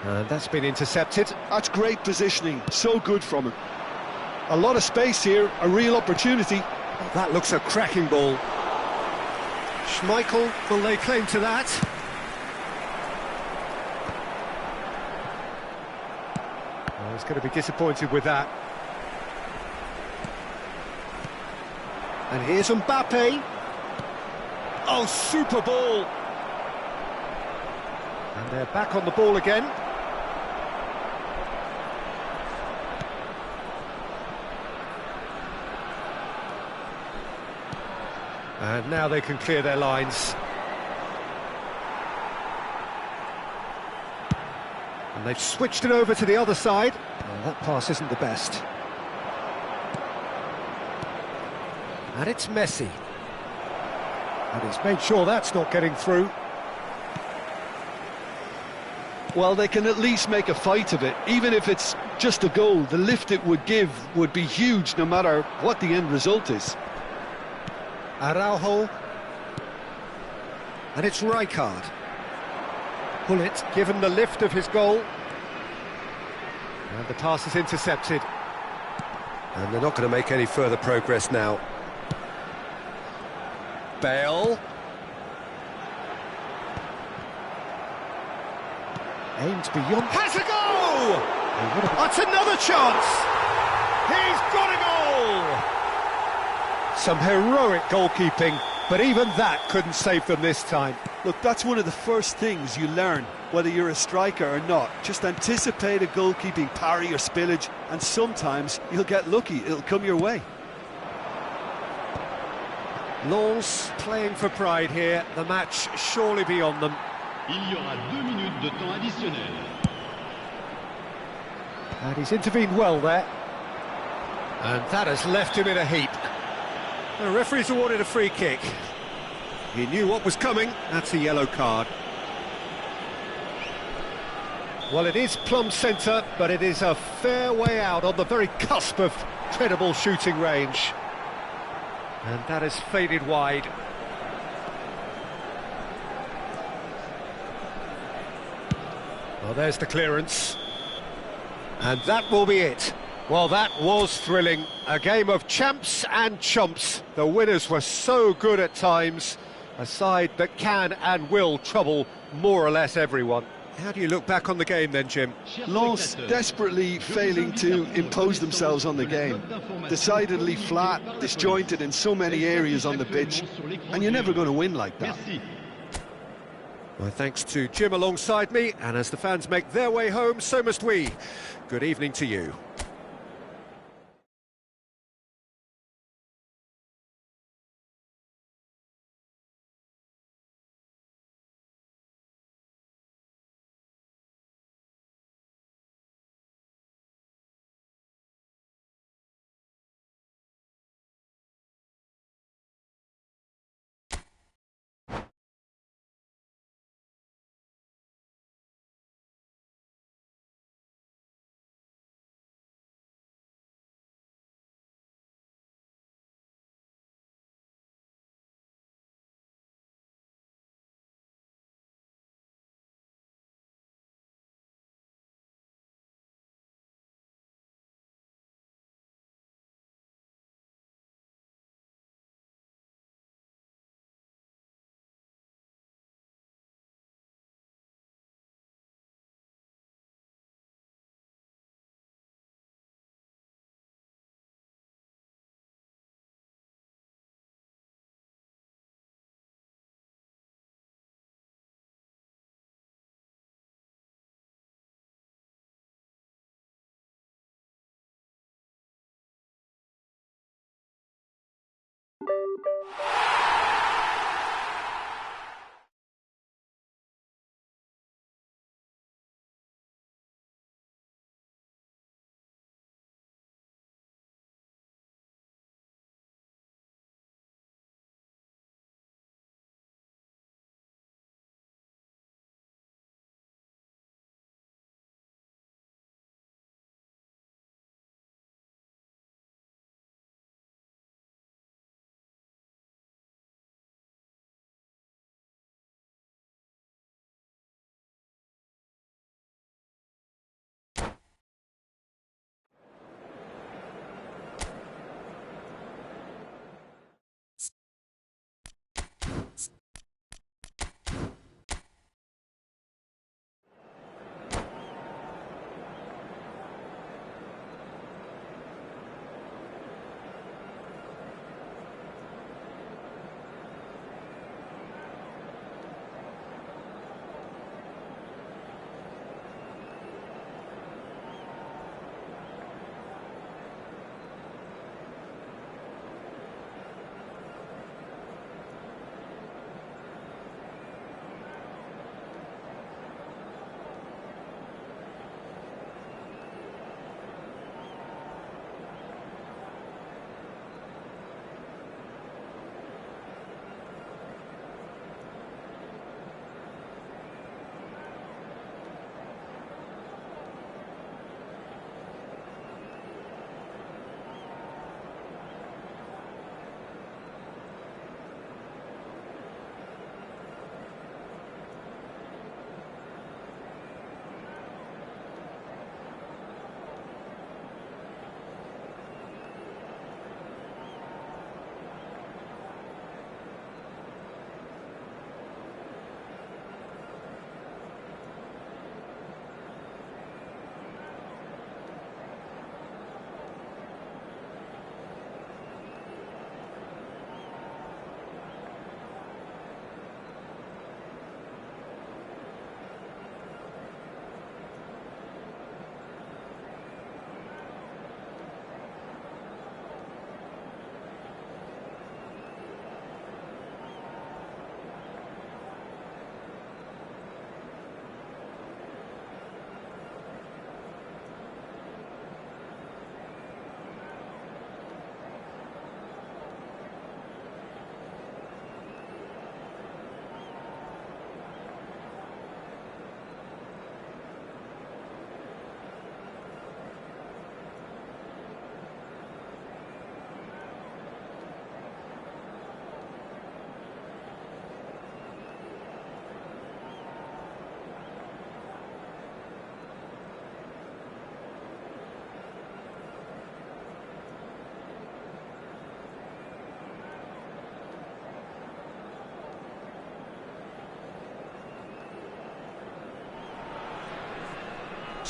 And that's been intercepted. That's great positioning, so good from him. A lot of space here, a real opportunity. Oh, that looks a cracking ball. Schmeichel will lay claim to that. Oh, he's going to be disappointed with that. And here's Mbappe. Oh, super ball. And they're back on the ball again. And now they can clear their lines. And they've switched it over to the other side. Well, that pass isn't the best. And it's Messi. And he's made sure that's not getting through. Well, they can at least make a fight of it. Even if it's just a goal, the lift it would give would be huge no matter what the end result is. Araujo. And it's Rijkaard. Hullet given the lift of his goal. And the pass is intercepted. And they're not going to make any further progress now. Bale. Aimed beyond. Has a goal! That's another chance! He's got a goal! Some heroic goalkeeping, but even that couldn't save them this time. Look, that's one of the first things you learn, whether you're a striker or not. Just anticipate a goalkeeping parry or spillage, and sometimes you'll get lucky, it'll come your way. Lens playing for pride here, the match surely beyond them. Il y aura 2 minutes de temps additionnel. And he's intervened well there. And that has left him in a heap. The referee's awarded a free kick. He knew what was coming. That's a yellow card. Well, it is plumb centre, but it is a fair way out on the very cusp of credible shooting range. And that has faded wide. Well, there's the clearance. And that will be it. Well, that was thrilling. A game of champs and chumps. The winners were so good at times. A side that can and will trouble more or less everyone. How do you look back on the game then, Jim? Lens desperately failing to impose themselves on the game. Decidedly flat, disjointed in so many areas on the pitch. And you're never going to win like that. My thanks to Jim alongside me, and as the fans make their way home, so must we. Good evening to you.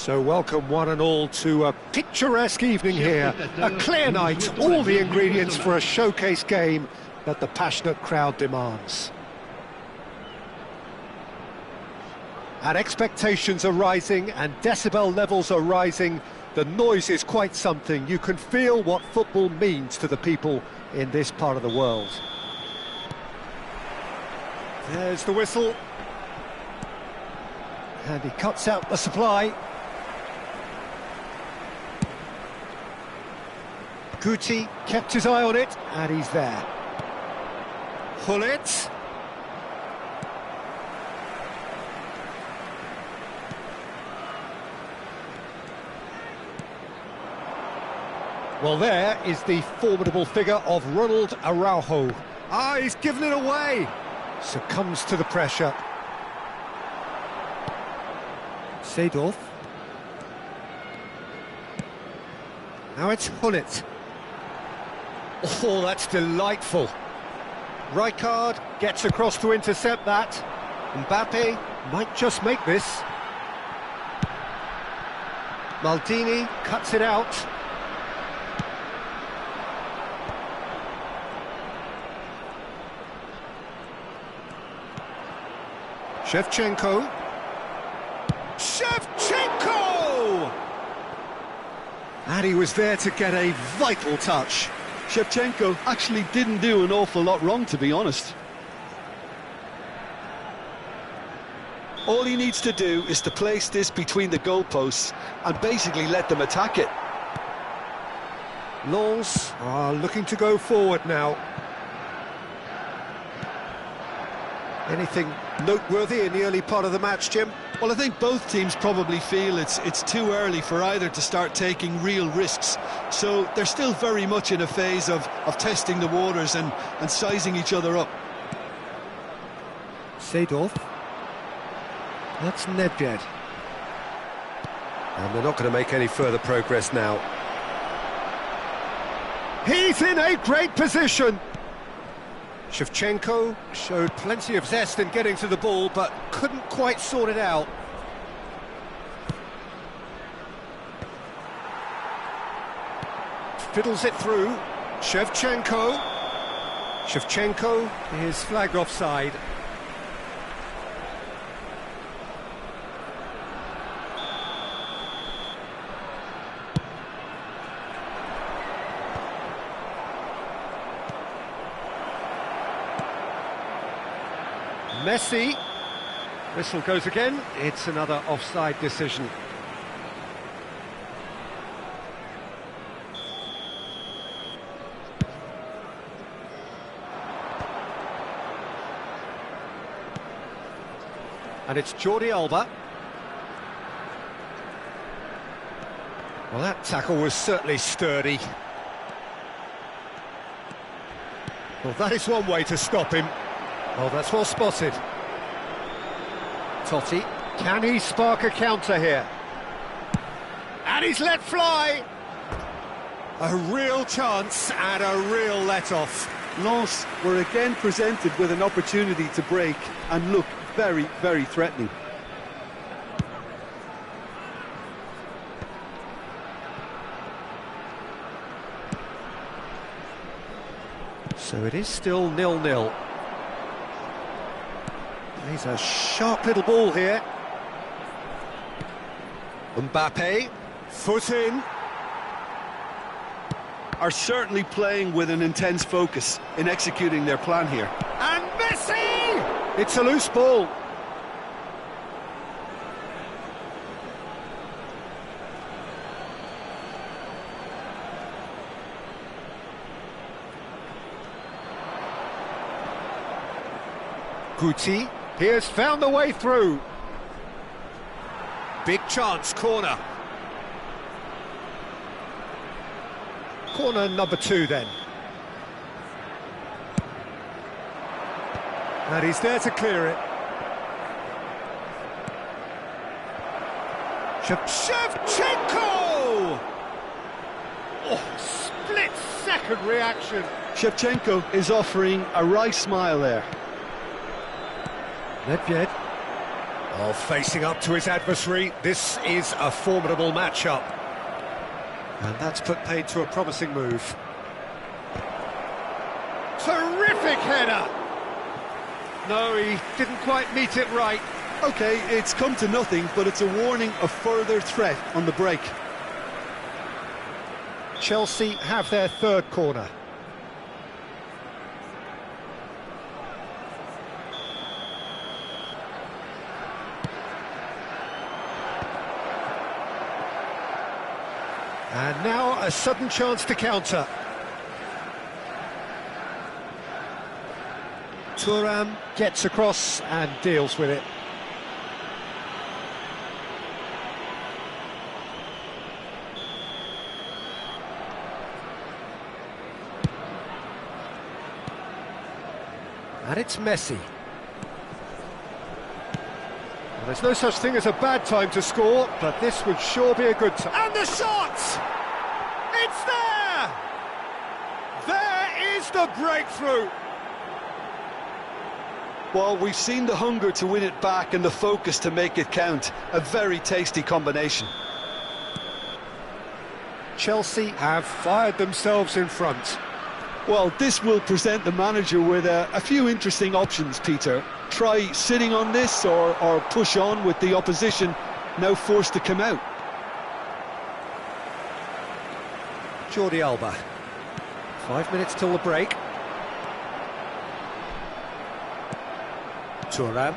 So welcome one and all to a picturesque evening here, a clear night, all the ingredients for a showcase game that the passionate crowd demands. And expectations are rising and decibel levels are rising. The noise is quite something. You can feel what football means to the people in this part of the world. There's the whistle. And he cuts out the supply. Guti kept his eye on it, and he's there. Hullet. Well, there is the formidable figure of Ronald Araujo. Ah, he's given it away. Succumbs to the pressure. Seedorf. Now it's Hullet. Oh, that's delightful. Rijkaard gets across to intercept that. Mbappe might just make this. Maldini cuts it out. Shevchenko. Shevchenko! And he was there to get a vital touch. Shevchenko actually didn't do an awful lot wrong, to be honest. All he needs to do is to place this between the goalposts and basically let them attack it. Lens are looking to go forward now. Anything noteworthy in the early part of the match, Jim? Well, I think both teams probably feel it's too early for either to start taking real risks. So they're still very much in a phase of testing the waters and sizing each other up. Seedorf. That's Nedved. And they're not going to make any further progress now. He's in a great position. Shevchenko showed plenty of zest in getting to the ball, but couldn't quite sort it out. Fiddles it through. Shevchenko. Shevchenko is flagged offside. Messi. Whistle goes again. It's another offside decision. And it's Jordi Alba. Well, that tackle was certainly sturdy. Well, that is one way to stop him. Oh, that's well spotted. Totti, can he spark a counter here? And he's let fly! A real chance and a real let-off. Lens were again presented with an opportunity to break and look very, very threatening. So it is still 0-0. He's a sharp little ball here. Mbappe, foot in. Are certainly playing with an intense focus in executing their plan here. And Messi! It's a loose ball. Guti. He has found the way through. Big chance, corner. Corner number 2 then. And he's there to clear it. Shevchenko! Oh, split-second reaction. Shevchenko is offering a wry smile there. Nedved. Oh, facing up to his adversary, this is a formidable matchup. And that's put paid to a promising move. Terrific header! No, he didn't quite meet it right. OK, it's come to nothing, but it's a warning of further threat on the break. Chelsea have their third corner. And now a sudden chance to counter. Thuram gets across and deals with it. And it's Messi. Well, there's no such thing as a bad time to score, but this would sure be a good time. And the shot! It's there! There is the breakthrough! Well, we've seen the hunger to win it back and the focus to make it count. A very tasty combination. Chelsea have fired themselves in front. Well, this will present the manager with a few interesting options, Peter. Try sitting on this or push on with the opposition now forced to come out. Jordi Alba. 5 minutes till the break. Thuram.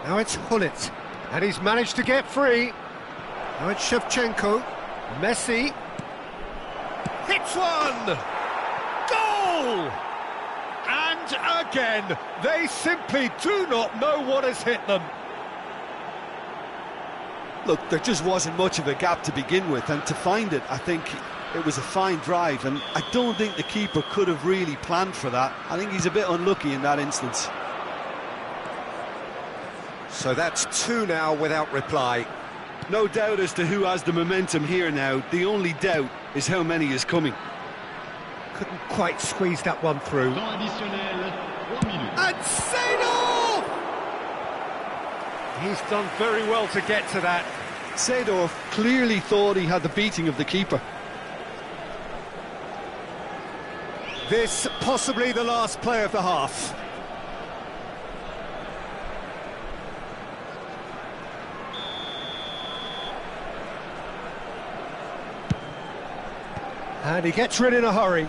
Now it's Hullet. And he's managed to get free. Now it's Shevchenko. Messi. Hits one! Goal! And again, they simply do not know what has hit them. Look, there just wasn't much of a gap to begin with, and to find it, I think it was a fine drive, and I don't think the keeper could have really planned for that. I think he's a bit unlucky in that instance. So that's two now without reply. No doubt as to who has the momentum here now. The only doubt is how many is coming. Couldn't quite squeeze that one through. Temps additionnel, 3 minutes. And Seedorf! He's done very well to get to that. Seedorf clearly thought he had the beating of the keeper. This possibly the last play of the half. And he gets rid in a hurry.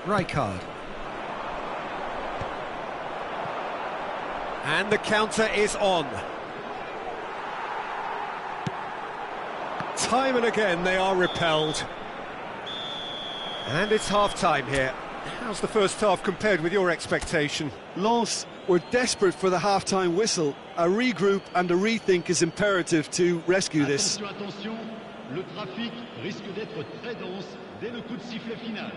Rijkaard. And the counter is on. Time and again they are repelled. And it's half-time here. How's the first half compared with your expectation? Lens were desperate for the half-time whistle. A regroup and a rethink is imperative to rescue this. Attention, attention, le trafic risque d'être très dense dès le coup de sifflet final.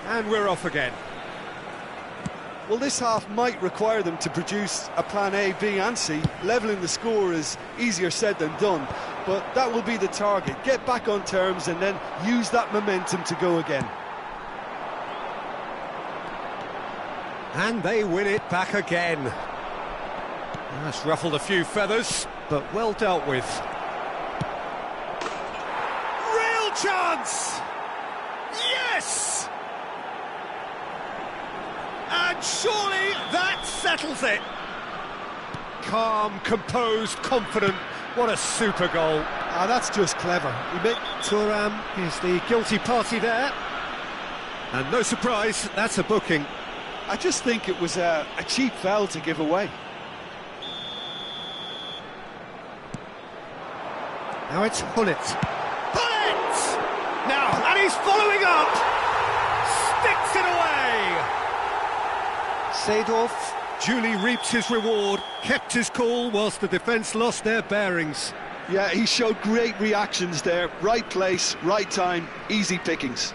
And we're off again. Well, this half might require them to produce a plan A, B and C. Levelling the score is easier said than done, but that will be the target. Get back on terms and then use that momentum to go again. And they win it back again. That's ruffled a few feathers, but well dealt with. Real chance! Yes! And surely that settles it. calm, composed, confident. What a super goal. Ah, that's just clever. Thuram is the guilty party there. And no surprise, that's a booking. I just think it was a cheap foul to give away. Now it's Hullet. Hullet! Now, and he's following up! Sticks it away! Seedorf duly reaped his reward, kept his cool whilst the defence lost their bearings. Yeah, he showed great reactions there. Right place, right time, easy pickings.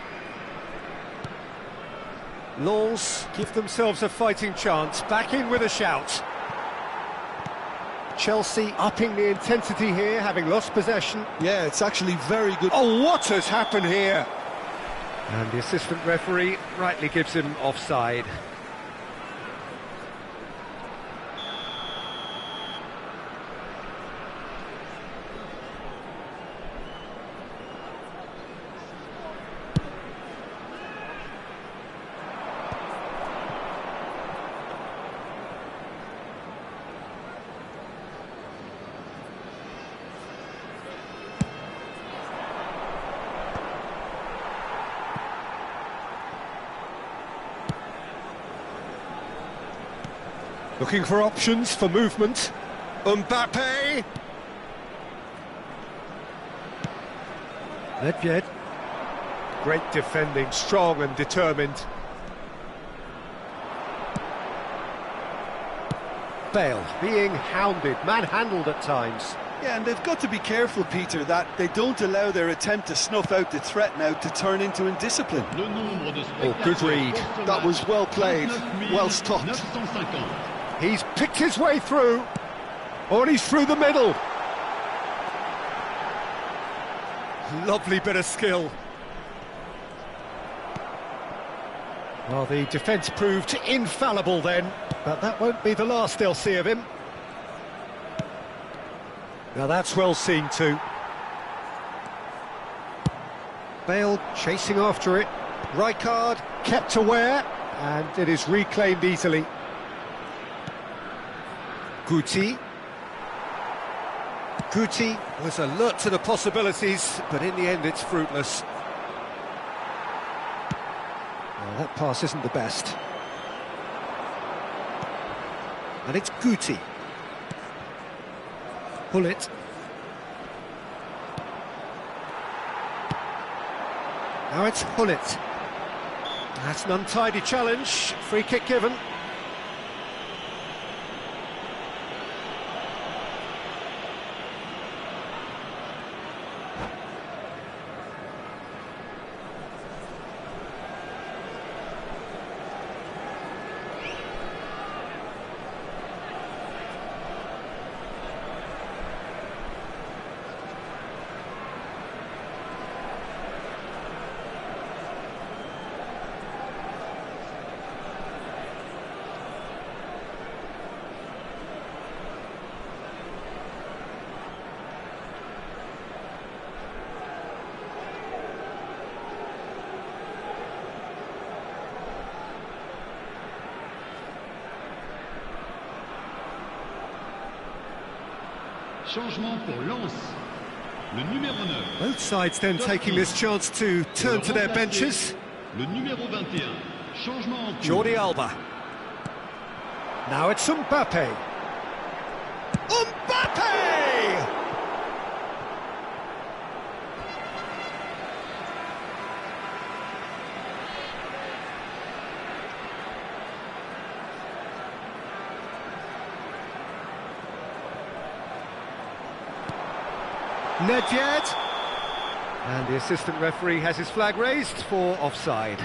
Lens give themselves a fighting chance, back in with a shout. Chelsea upping the intensity here, having lost possession. Yeah, it's actually very good. Oh, what has happened here? And the assistant referee rightly gives him offside. Looking for options for movement. Mbappe! Nedved. Great defending, strong and determined. Bale being hounded, manhandled at times. Yeah, and they've got to be careful, Peter, that they don't allow their attempt to snuff out the threat now to turn into indiscipline. Oh, good read. That was well played, well stopped. He's picked his way through. Oh, and he's through the middle. Lovely bit of skill. Well, the defence proved infallible then, but that won't be the last they'll see of him. Now that's well seen too. Bale chasing after it. Rijkaard kept aware, and it is reclaimed easily. Guti was alert to the possibilities, but in the end it's fruitless. Well, that pass isn't the best. And it's Guti. Hullet. Now it's Hullet. That's an untidy challenge. Free kick given. Changement pour Lens. Le numéro 9. Both sides then taking this chance to turn to their benches. Le numéro 21. Changement en cours. Jordi Alba. Now it's Mbappe. Mbappe! Nedved. And the assistant referee has his flag raised for offside.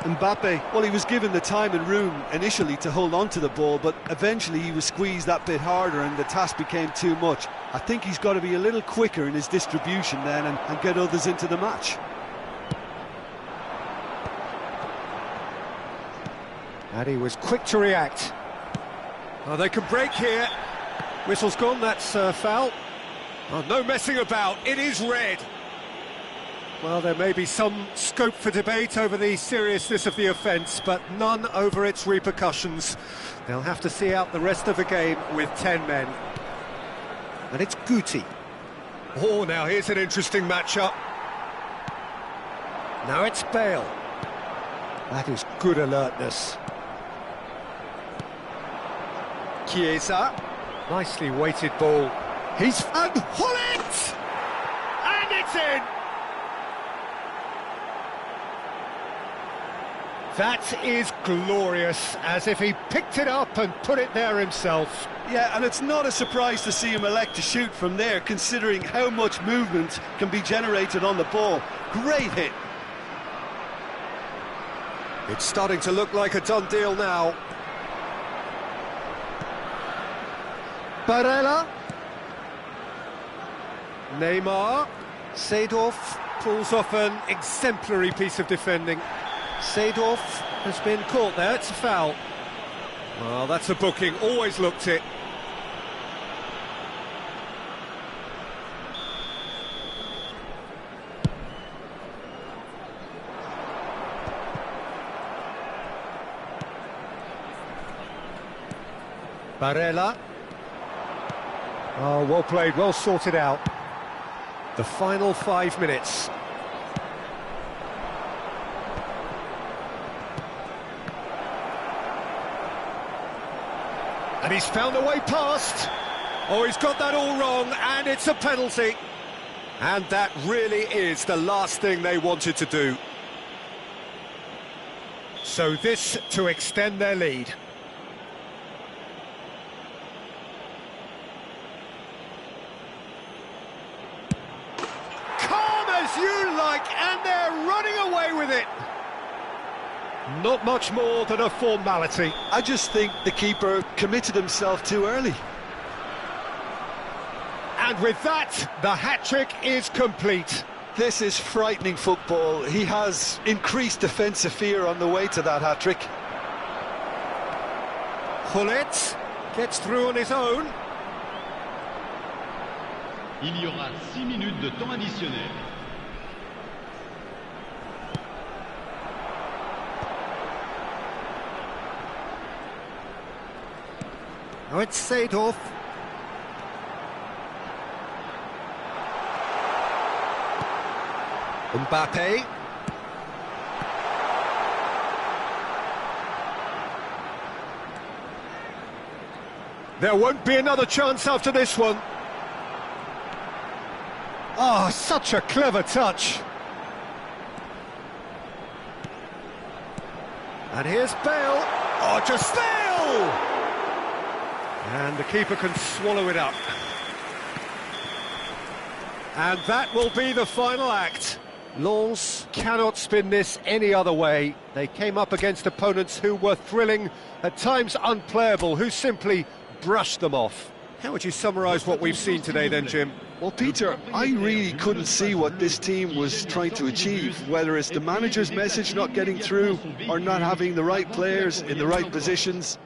Mbappe, well, he was given the time and room initially to hold on to the ball, but eventually he was squeezed that bit harder and the task became too much. I think he's got to be a little quicker in his distribution then and get others into the match. And he was quick to react. Oh, they can break here. Whistle's gone, that's foul. Oh, no messing about, it is red. Well, there may be some scope for debate over the seriousness of the offence, but none over its repercussions. They'll have to see out the rest of the game with 10 men. And it's Guti. Oh, now here's an interesting matchup. Now it's Bale. That is good alertness. Chiesa. Nicely weighted ball. He's... and Hullet! And it's in! That is glorious, as if he picked it up and put it there himself. Yeah, and it's not a surprise to see him elect to shoot from there, considering how much movement can be generated on the ball. Great hit. It's starting to look like a done deal now. Barella. Neymar. Seedorf Pulls off an exemplary piece of defending. Seedorf has been caught there, it's a foul. Well, that's a booking, always looked it. Barella. Oh, well played, well sorted out. The final 5 minutes. And he's found a way past. Oh, he's got that all wrong, and it's a penalty. And that really is the last thing they wanted to do. So this to extend their lead. Calm as you like, and they're running away with it. Not much more than a formality. I just think the keeper committed himself too early. And with that, the hat-trick is complete. This is frightening football. He has increased defensive fear on the way to that hat-trick. Hullet gets through on his own. Il y aura 6 minutes de temps additionnel. Now it's Seedorf. Mbappe. There won't be another chance after this one. Oh, such a clever touch. And here's Bale. Oh, just Bale! And the keeper can swallow it up. And that will be the final act. Lens cannot spin this any other way. They came up against opponents who were thrilling, at times unplayable, who simply brushed them off. How would you summarise what we've seen today then, Jim? Well, Peter, I really couldn't see what this team was trying to achieve, whether it's the manager's message not getting through or not having the right players in the right positions.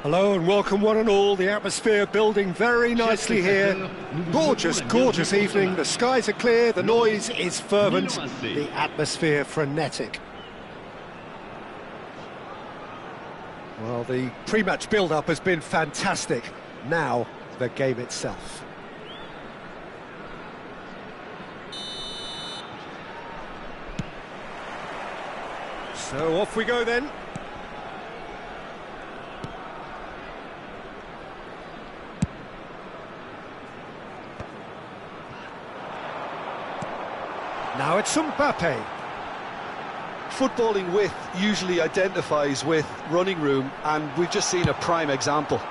Hello and welcome one and all. The atmosphere building very nicely here. Gorgeous, gorgeous evening. The skies are clear, the noise is fervent, the atmosphere frenetic. Well, the pre-match build-up has been fantastic. Now, the game itself. So off we go then. Now it's Mbappe. Footballing width usually identifies with running room, and we've just seen a prime example.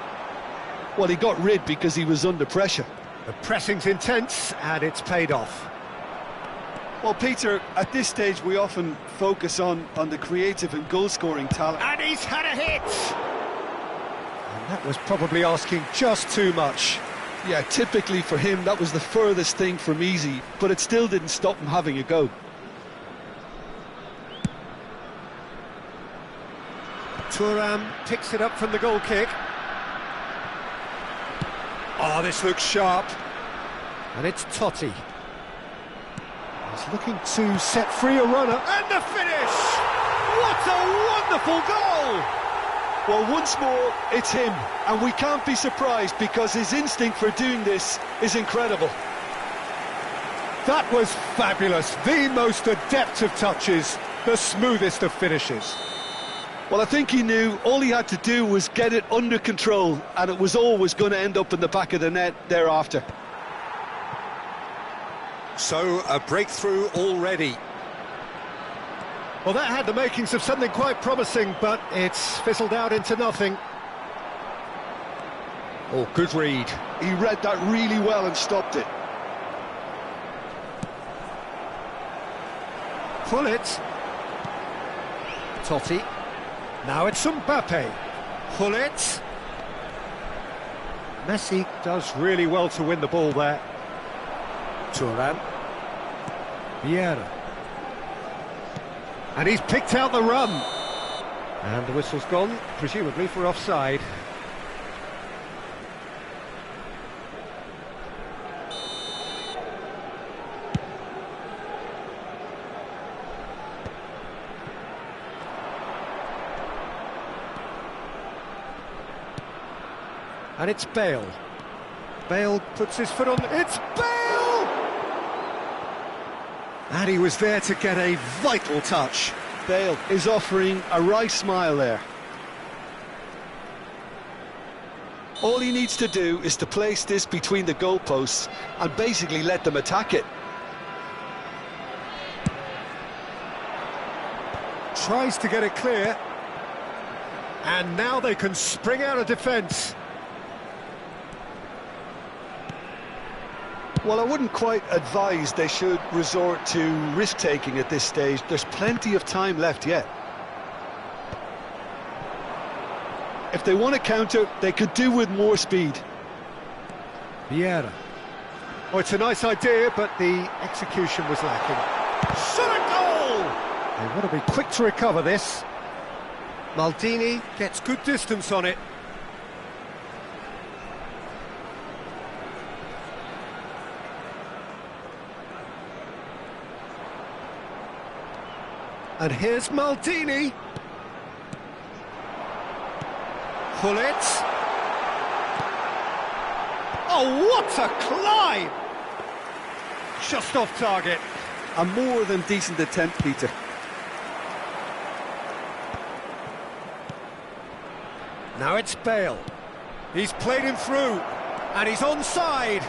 Well, he got rid because he was under pressure. The pressing's intense, and it's paid off. Well, Peter, at this stage we often focus on the creative and goal-scoring talent. And he's had a hit! And that was probably asking just too much. Yeah, typically for him, that was the furthest thing from easy, but it still didn't stop him having a go. Thuram picks it up from the goal kick. Oh, this looks sharp. And it's Totti. He's looking to set free a runner. And the finish! What a wonderful goal! Well, once more, it's him, and we can't be surprised because his instinct for doing this is incredible. That was fabulous. The most adept of touches, the smoothest of finishes. Well, I think he knew all he had to do was get it under control, and it was always going to end up in the back of the net thereafter. So, a breakthrough already. Well, that had the makings of something quite promising, but it's fizzled out into nothing. Oh, good read. He read that really well and stopped it. Pull it. Totti. Now it's Mbappe. Pull it. Messi does really well to win the ball there. Turan. Vieira. And he's picked out the run. And the whistle's gone, presumably for offside. And it's Bale. Bale puts his foot on... It's Bale! And he was there to get a vital touch. Bale is offering a wry smile there. All he needs to do is to place this between the goalposts and basically let them attack it. Tries to get it clear. And now they can spring out of defence. Well, I wouldn't quite advise they should resort to risk-taking at this stage. There's plenty of time left yet. If they want to counter, they could do with more speed. Vieira. Oh, it's a nice idea, but the execution was lacking. Shot a goal! They want to be quick to recover this. Maldini gets good distance on it. And here's Maldini. Pull it. Oh, what a climb! Just off target. A more than decent attempt, Peter. Now it's Bale. He's played him through, and he's onside.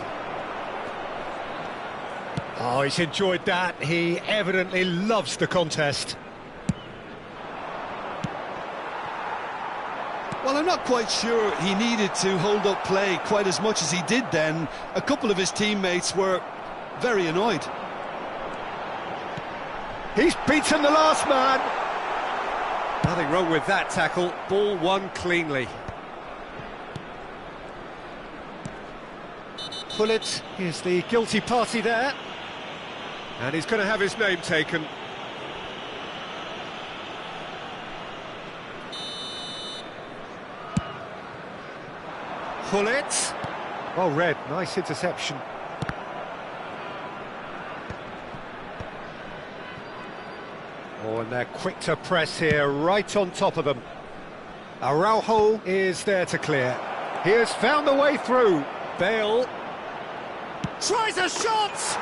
Oh, he's enjoyed that. He evidently loves the contest. Well, I'm not quite sure he needed to hold up play quite as much as he did then. A couple of his teammates were very annoyed. He's beaten the last man. Nothing wrong with that tackle. Ball won cleanly. Pull it. Here's the guilty party there. And he's going to have his name taken. Pull it. Well read, nice interception. Oh, and they're quick to press here, right on top of them. Araujo is there to clear. He has found the way through. Bale tries a shot!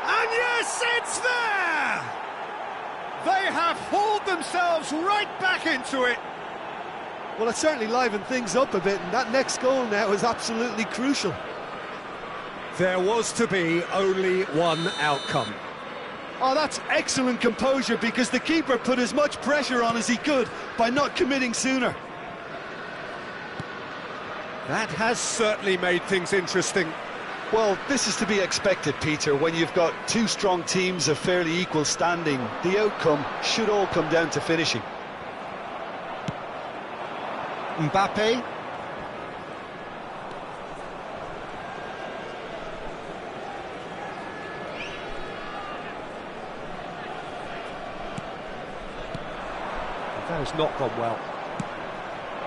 And yes, it's there! They have hauled themselves right back into it. Well, it certainly livened things up a bit, and that next goal now is absolutely crucial. There was to be only one outcome. Oh, that's excellent composure, because the keeper put as much pressure on as he could by not committing sooner. That has certainly made things interesting. Well, this is to be expected, Peter. When you've got two strong teams of fairly equal standing, the outcome should all come down to finishing. Mbappe. That has not gone well.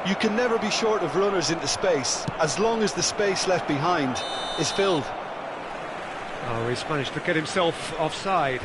You can never be short of runners into space, as long as the space left behind is filled. Oh, he's managed to get himself offside.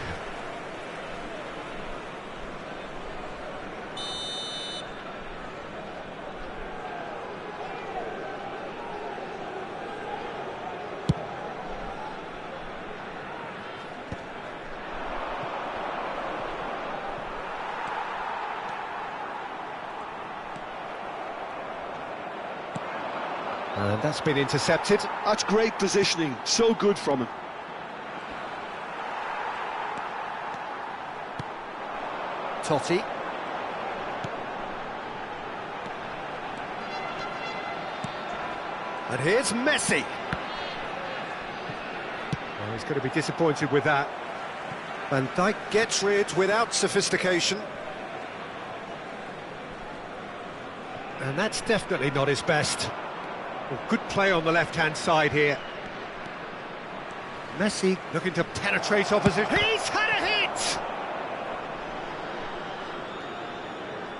And that's been intercepted. That's great positioning, so good from him. Totti. And here's Messi. Well, he's going to be disappointed with that. Van Dijk gets rid without sophistication. And that's definitely not his best. Well, good play on the left-hand side here. Messi looking to penetrate opposite. He's had a hit!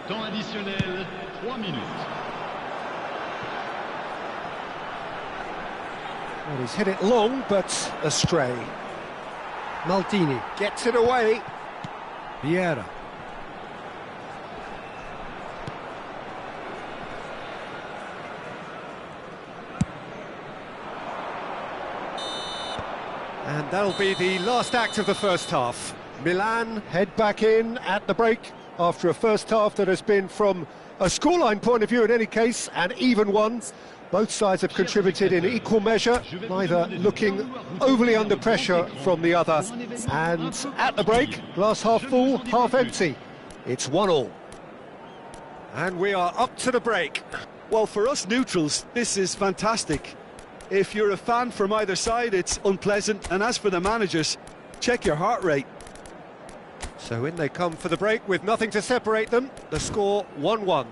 Temps additionnel, 3 minutes. Well, he's hit it long, but astray. Maldini gets it away. Vieira. And that'll be the last act of the first half. Milan head back in at the break after a first half that has been, from a scoreline point of view in any case, an even one. Both sides have contributed in equal measure, neither looking overly under pressure from the other. And at the break, glass half full, half empty. It's 1-1. And we are up to the break. Well, for us neutrals, this is fantastic. If you're a fan from either side, it's unpleasant. And as for the managers, check your heart rate. So in they come for the break with nothing to separate them. The score 1-1.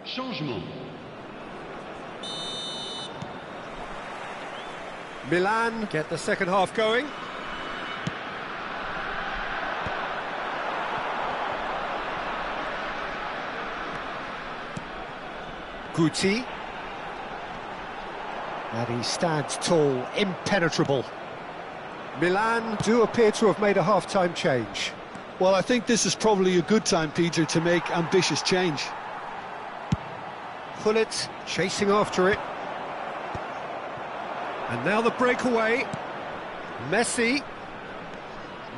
Changement. Milan get the second half going. Guti. And he stands tall, impenetrable. Milan do appear to have made a half-time change. Well, I think this is probably a good time, Peter, to make ambitious change. Gullit chasing after it. And now the breakaway. Messi.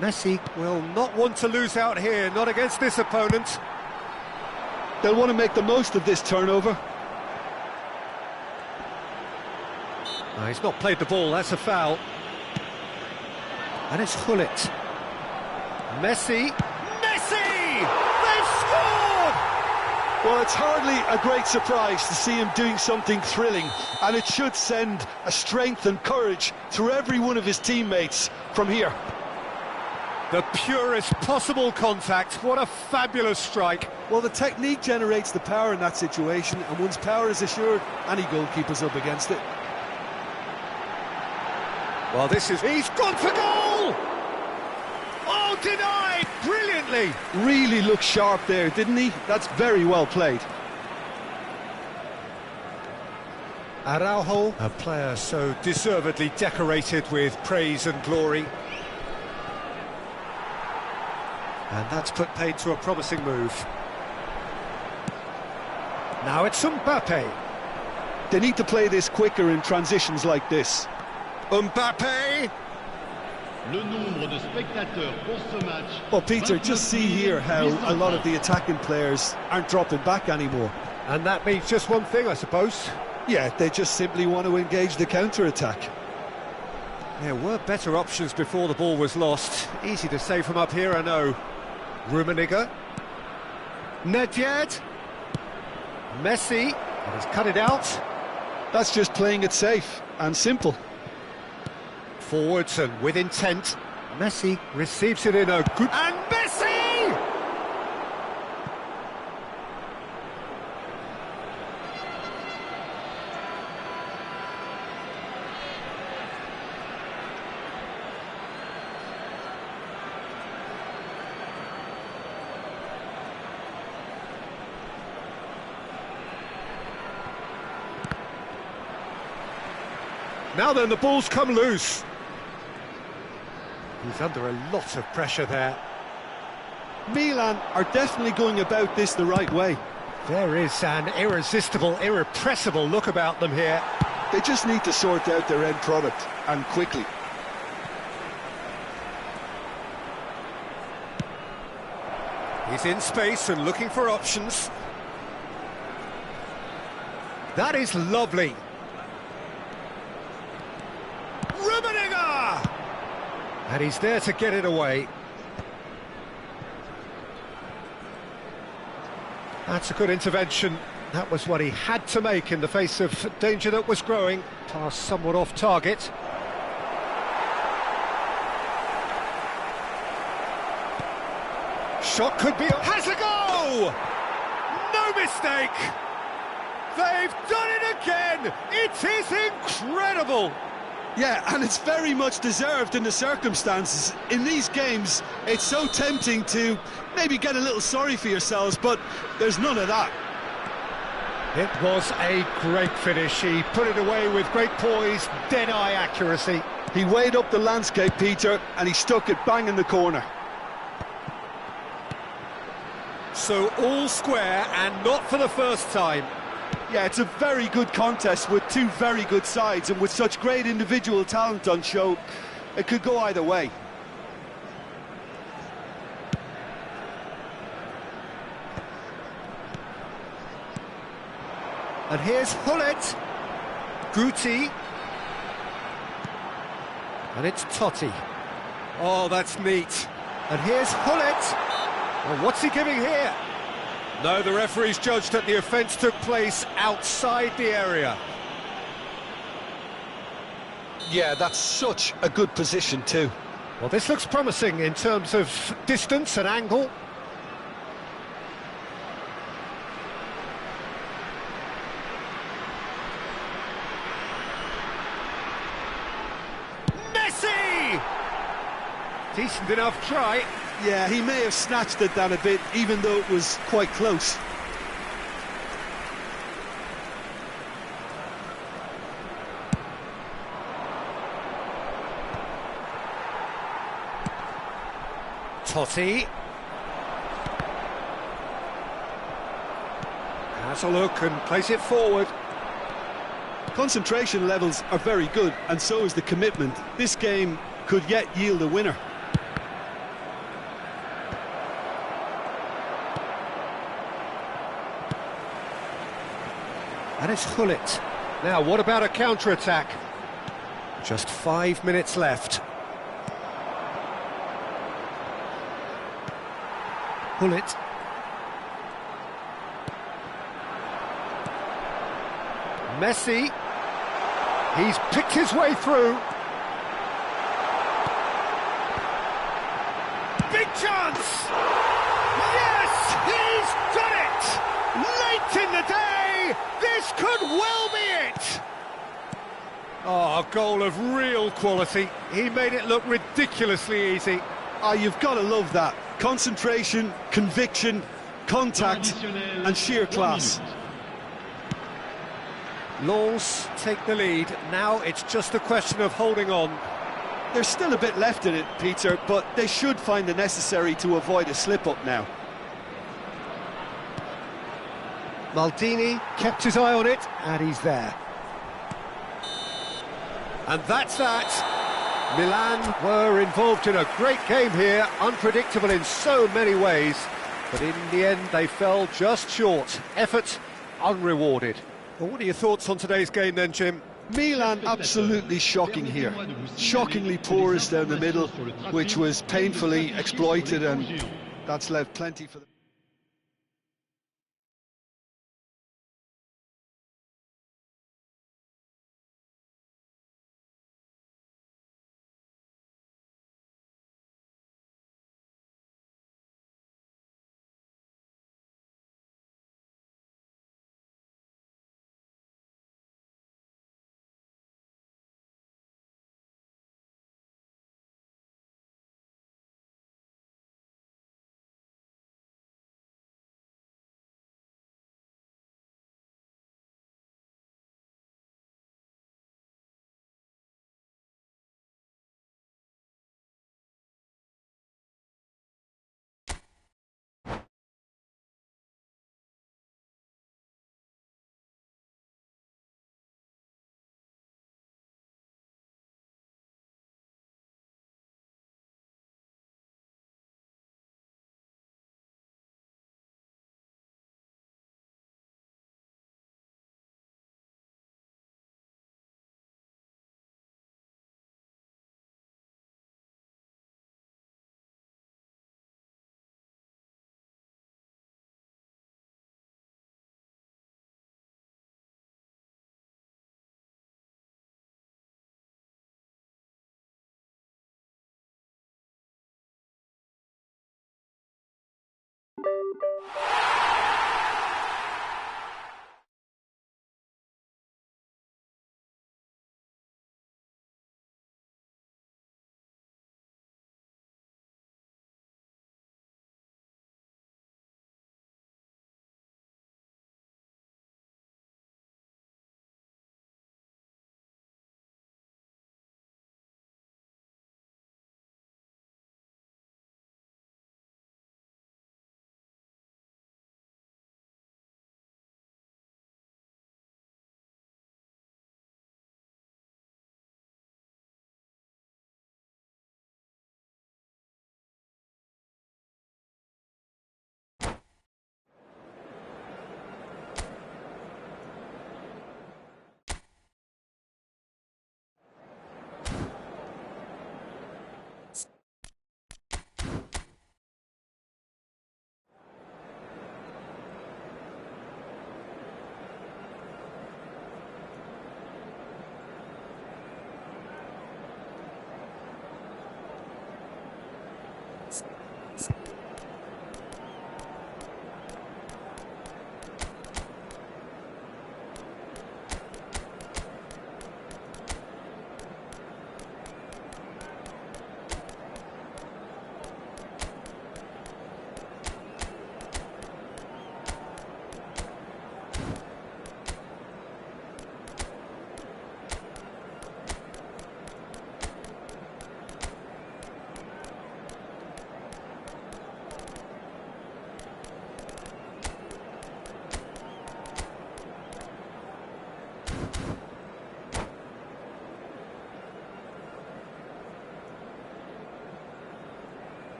Messi Will not want to lose out here, not against this opponent. They'll want to make the most of this turnover. No, he's not played the ball, that's a foul. And it's Gullit. Messi. Messi! They've scored! Well, it's hardly a great surprise to see him doing something thrilling, and it should send a strength and courage through every one of his teammates from here. The purest possible contact. What a fabulous strike. Well, the technique generates the power in that situation, and once power is assured, any goalkeeper's up against it. Well, this is... He's gone for goal! Oh, denied! Brilliantly! Really looked sharp there, didn't he? That's very well played. Araujo. A player so deservedly decorated with praise and glory. And that's put paid to a promising move. Now it's Mbappe. They need to play this quicker in transitions like this. Mbappe! Le nombre de spectateurs pour ce match. Well, Peter, just see here how a lot of the attacking players aren't dropping back anymore. And that means just one thing, I suppose. Yeah, they just simply want to engage the counter-attack. There were better options before the ball was lost. Easy to say from up here, I know. Rummenigge. Nedved. Messi. And he's cut it out. That's just playing it safe and simple. Forwards and with intent. Messi receives it in a good... And Messi! Now then, the ball's come loose. He's under a lot of pressure there. Milan are definitely going about this the right way. There is an irresistible, irrepressible look about them here. They just need to sort out their end product, and quickly. He's in space and looking for options. That is lovely. Rummenigge! And he's there to get it away. That's a good intervention. That was what he had to make in the face of danger that was growing. Pass somewhat off target. Shot could be... Has a go! No mistake! They've done it again! It is incredible! Yeah, and it's very much deserved in the circumstances. In these games, it's so tempting to maybe get a little sorry for yourselves, but there's none of that. It was a great finish. He put it away with great poise, dead-eye accuracy. He weighed up the landscape, Peter, and he stuck it bang in the corner. So all square, and not for the first time. Yeah, it's a very good contest with two very good sides, and with such great individual talent on show, it could go either way. And here's Hullet. Guti. And it's Totti. Oh, that's neat. And here's Hullet. Well, what's he giving here? No, the referee's judged that the offence took place outside the area. Yeah, that's such a good position too. Well, this looks promising in terms of distance and angle. Messi! Decent enough try. Yeah, he may have snatched it down a bit, even though it was quite close. Totti. Has a look and plays it forward. Concentration levels are very good, and so is the commitment. This game could yet yield a winner. And it's Hullet. Now, what about a counter-attack? Just 5 minutes left. Hullet. Messi. He's picked his way through. Big chance! Yes, he's done it! Late in the day, this could well be it! Oh, a goal of real quality. He made it look ridiculously easy. You've got to love that. Concentration, conviction, contact, and sheer class. Lens take the lead. Now it's just a question of holding on. There's still a bit left in it, Peter, but they should find the necessary to avoid a slip-up now. Maldini kept his eye on it, and he's there. And that's that. Milan were involved in a great game here, unpredictable in so many ways, but in the end they fell just short. Effort unrewarded. Well, what are your thoughts on today's game then, Jim? Milan absolutely shocking here. Shockingly porous down the middle, which was painfully exploited, and that's left plenty for them.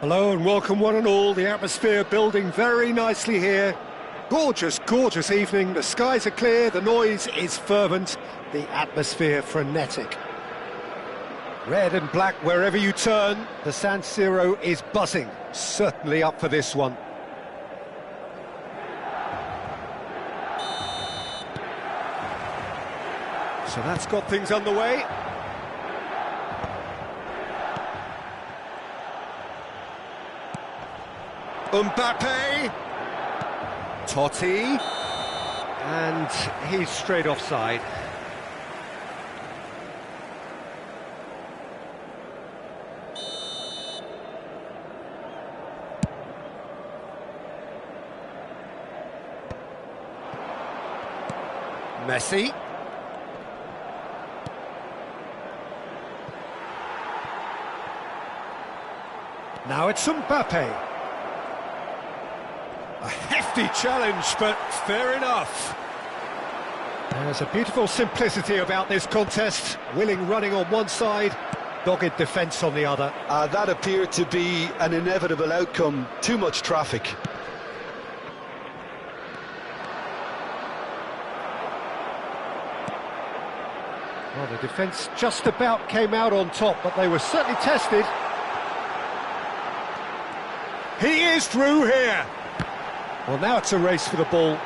Hello and welcome one and all. The atmosphere building very nicely here. Gorgeous, gorgeous evening. The skies are clear, the noise is fervent, the atmosphere frenetic. Red and black wherever you turn, the San Siro is buzzing. Certainly up for this one. So that's got things underway. Mbappe, Totti, and he's straight offside. Messi. Now it's Mbappe. A hefty challenge, but fair enough. There's a beautiful simplicity about this contest. Willing running on one side, dogged defence on the other. That appeared to be an inevitable outcome. Too much traffic. Well, the defence just about came out on top, but they were certainly tested. He is through here. Well, now it's a race for the ball.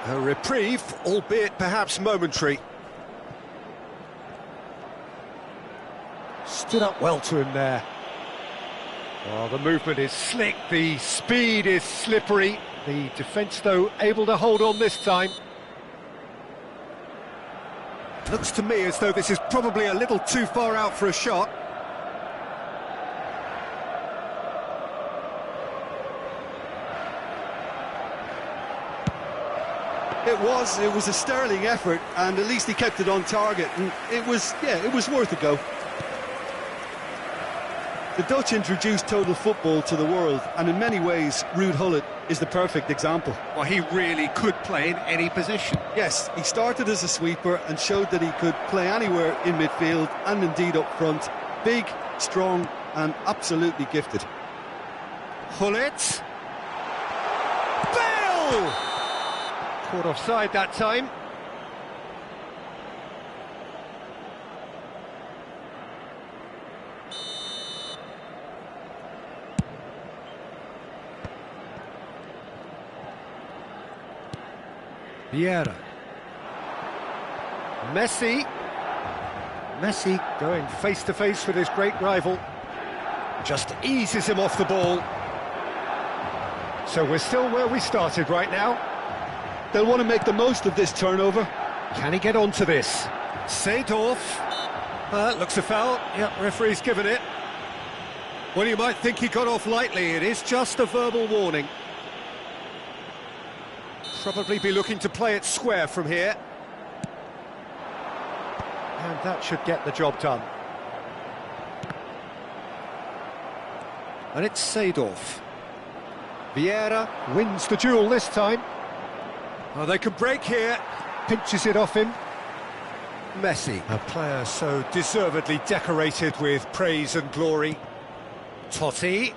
A reprieve, albeit perhaps momentary. Stood up well to him there. Oh, the movement is slick, the speed is slippery. The defence, though, able to hold on this time. Looks to me as though this is probably a little too far out for a shot. It was a sterling effort, and at least he kept it on target, and it was worth a go. The Dutch introduced total football to the world, and in many ways, Ruud Gullit is the perfect example. Well, he really could play in any position. Yes, he started as a sweeper and showed that he could play anywhere in midfield and indeed up front. Big, strong, and absolutely gifted. Gullit. Bale! Caught offside that time. Vieira. Messi going face to face with his great rival. Just eases him off the ball. So we're still where we started right now. They'll want to make the most of this turnover. Can he get onto this? Seedorf. Looks a foul. Yep, referee's given it. Well, you might think he got off lightly. It is just a verbal warning. Probably be looking to play it square from here. And that should get the job done. And it's Seedorf. Vieira wins the duel this time. Oh, they can break here. Pinches it off him. Messi, a player so deservedly decorated with praise and glory. Totti.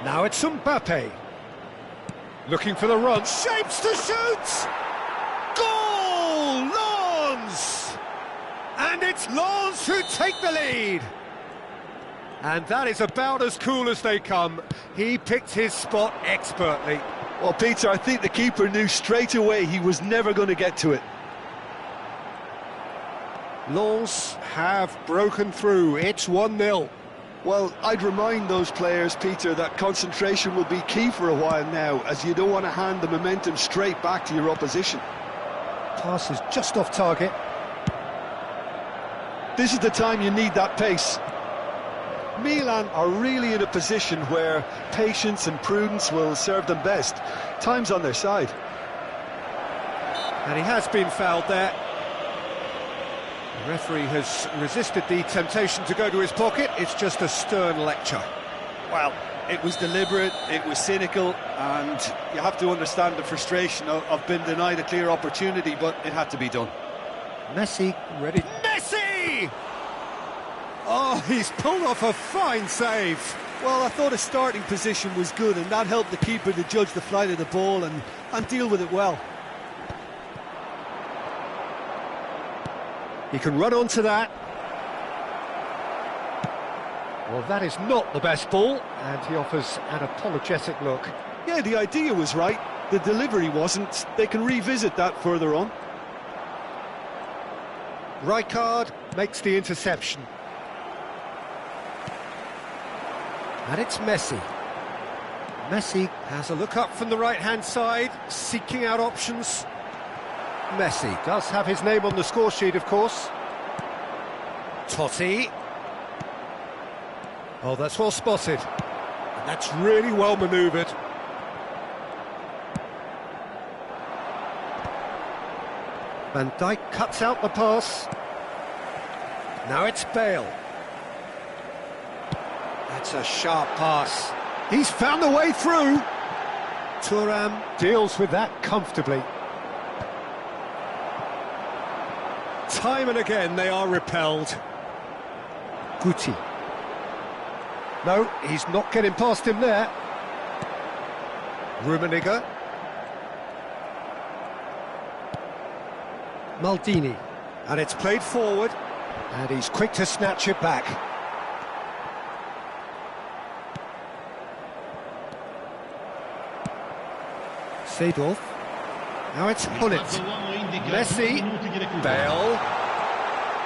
Now it's Mbappe. Looking for the run. Shapes to shoot! Goal! Lens! And it's Lens who take the lead. And that is about as cool as they come. He picked his spot expertly. Well, Peter, I think the keeper knew straight away he was never going to get to it. Lens have broken through. It's 1-0. Well, I'd remind those players, Peter, that concentration will be key for a while now, as you don't want to hand the momentum straight back to your opposition. Pass is just off target. This is the time you need that pace. Milan are really in a position where patience and prudence will serve them best. Time's on their side. And he has been fouled there. The referee has resisted the temptation to go to his pocket. It's just a stern lecture. Well, it was deliberate, it was cynical, and you have to understand the frustration of being denied a clear opportunity, but it had to be done. Messi ready. Messi! Oh, he's pulled off a fine save. Well, I thought his starting position was good, and that helped the keeper to judge the flight of the ball and deal with it well. He can run onto that. Well, that is not the best ball, and he offers an apologetic look. Yeah, the idea was right, the delivery wasn't. They can revisit that further on. Rijkaard makes the interception. And it's Messi. Messi has a look up from the right-hand side, seeking out options. Messi does have his name on the score sheet, of course. Totti. Oh, that's well spotted. And that's really well manoeuvred. Van Dijk cuts out the pass. Now it's Bale. That's a sharp pass. He's found the way through. Thuram deals with that comfortably. Time and again they are repelled. Guti. No, he's not getting past him there. Rummenigge. Maldini. And it's played forward. And he's quick to snatch it back. Seedorf. Now it's Gullit. Messi. Bale.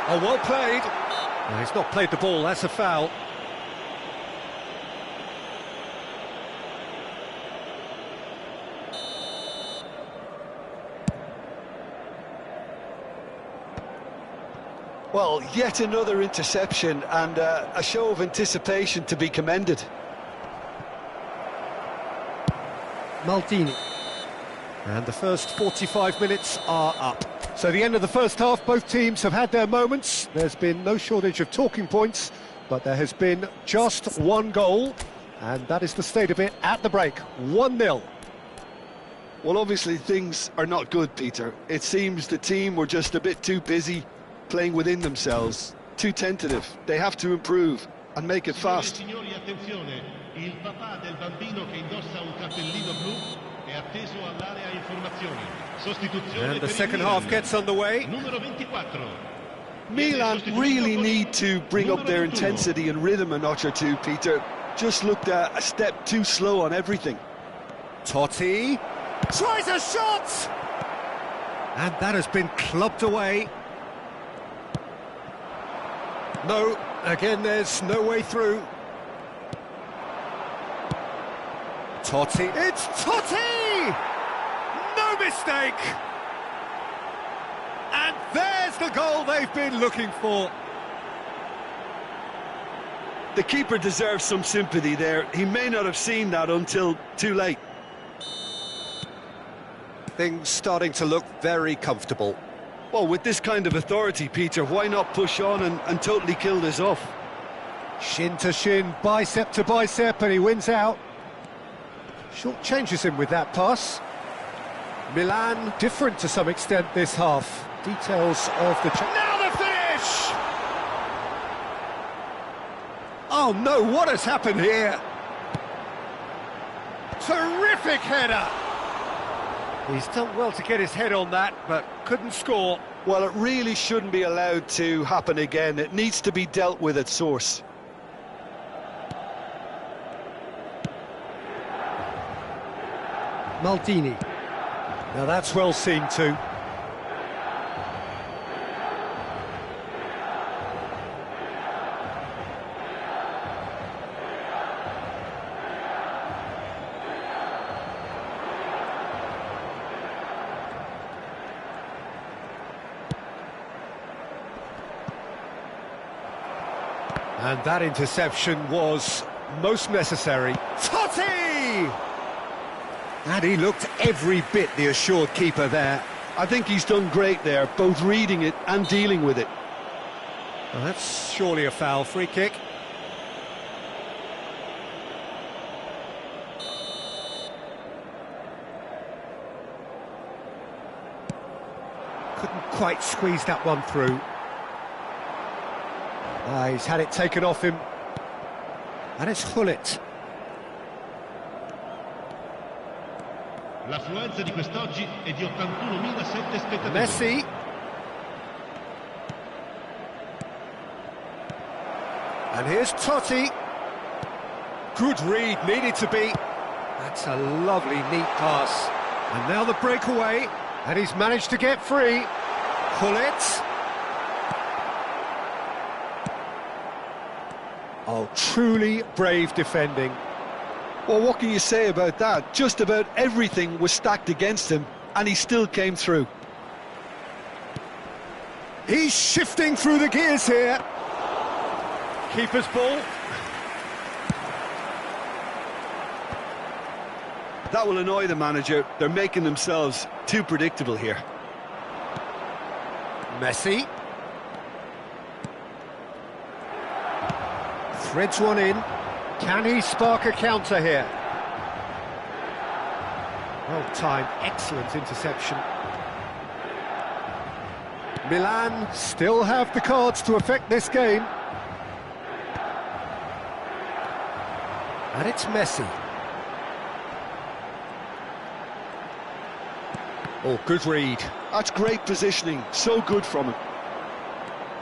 Oh, well played. No, he's not played the ball, that's a foul. Well, yet another interception and a show of anticipation to be commended. Maldini. And the first 45 minutes are up. So the end of the first half, both teams have had their moments. There's been no shortage of talking points, but there has been just one goal, and that is the state of it at the break, 1-0. Well, obviously things are not good, Peter. It seems the team were just a bit too busy playing within themselves, too tentative. They have to improve and make it fast. Signori, attenzione, il papà del bambino che indossa un cappellino blu è atteso all'area informazioni. Sostituzione And the per il second Milan. half gets underway. Numero 24. Milan really need to bring up their intensity and rhythm a notch or two, Peter. Just looked a step too slow on everything. Totti tries a shot! And that has been clubbed away. No, again there's no way through. Totti, it's Totti! No mistake! And there's the goal they've been looking for. The keeper deserves some sympathy there. He may not have seen that until too late. Things starting to look very comfortable. Well, with this kind of authority, Peter, why not push on and totally kill this off? Shin to shin, bicep to bicep, and he wins out. Short changes him with that pass. Milan different to some extent this half. Details of the... Now the finish! Oh no, what has happened here? Terrific header! He's done well to get his head on that, but couldn't score. Well, it really shouldn't be allowed to happen again. It needs to be dealt with at source. Maldini. Now that's well seen too. And that interception was most necessary. Totti! And he looked every bit the assured keeper there. I think he's done great there, both reading it and dealing with it. Well, that's surely a foul. Free kick. Couldn't quite squeeze that one through. He's had it taken off him. And it's Hullet. L'affluenza di quest'oggi è di 81.007 spettatori. Messi. And here's Totti. Good read, needed to be. That's a lovely, neat pass. And now the breakaway. And he's managed to get free. Hullet. Oh, truly brave defending. Well, what can you say about that? Just about everything was stacked against him, and he still came through. He's shifting through the gears here. Keeper's ball. That will annoy the manager. They're making themselves too predictable here. Messi. Threads one in. Can he spark a counter here? Well timed, excellent interception. Milan still have the cards to affect this game. And it's Messi. Oh, good read. That's great positioning, so good from him.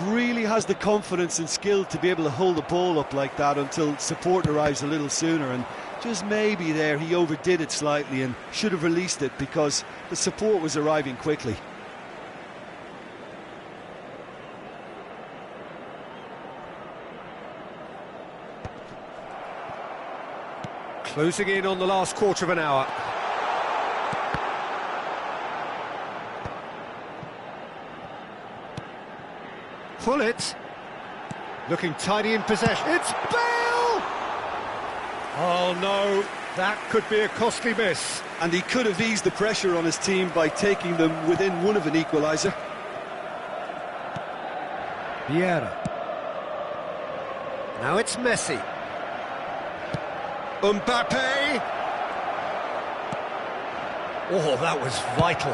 Really has the confidence and skill to be able to hold the ball up like that until support arrives a little sooner, and just maybe there he overdid it slightly and should have released it because the support was arriving quickly. Closing in on the last quarter of an hour. Pull it. Looking tidy in possession. It's Bale! Oh no, that could be a costly miss. And he could have eased the pressure on his team by taking them within one of an equaliser. Vieira. Now it's Messi. Mbappe! Oh, that was vital.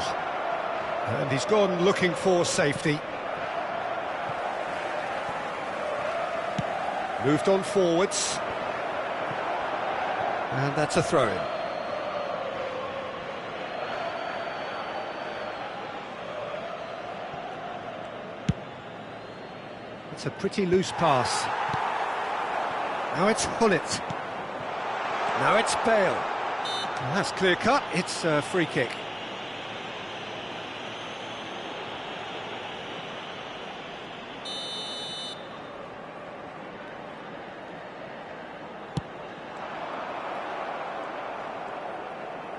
And he's gone looking for safety. Moved on forwards. And that's a throw-in. It's a pretty loose pass. Now it's Hullet. Now it's Bale. Well, that's clear cut. It's a free kick.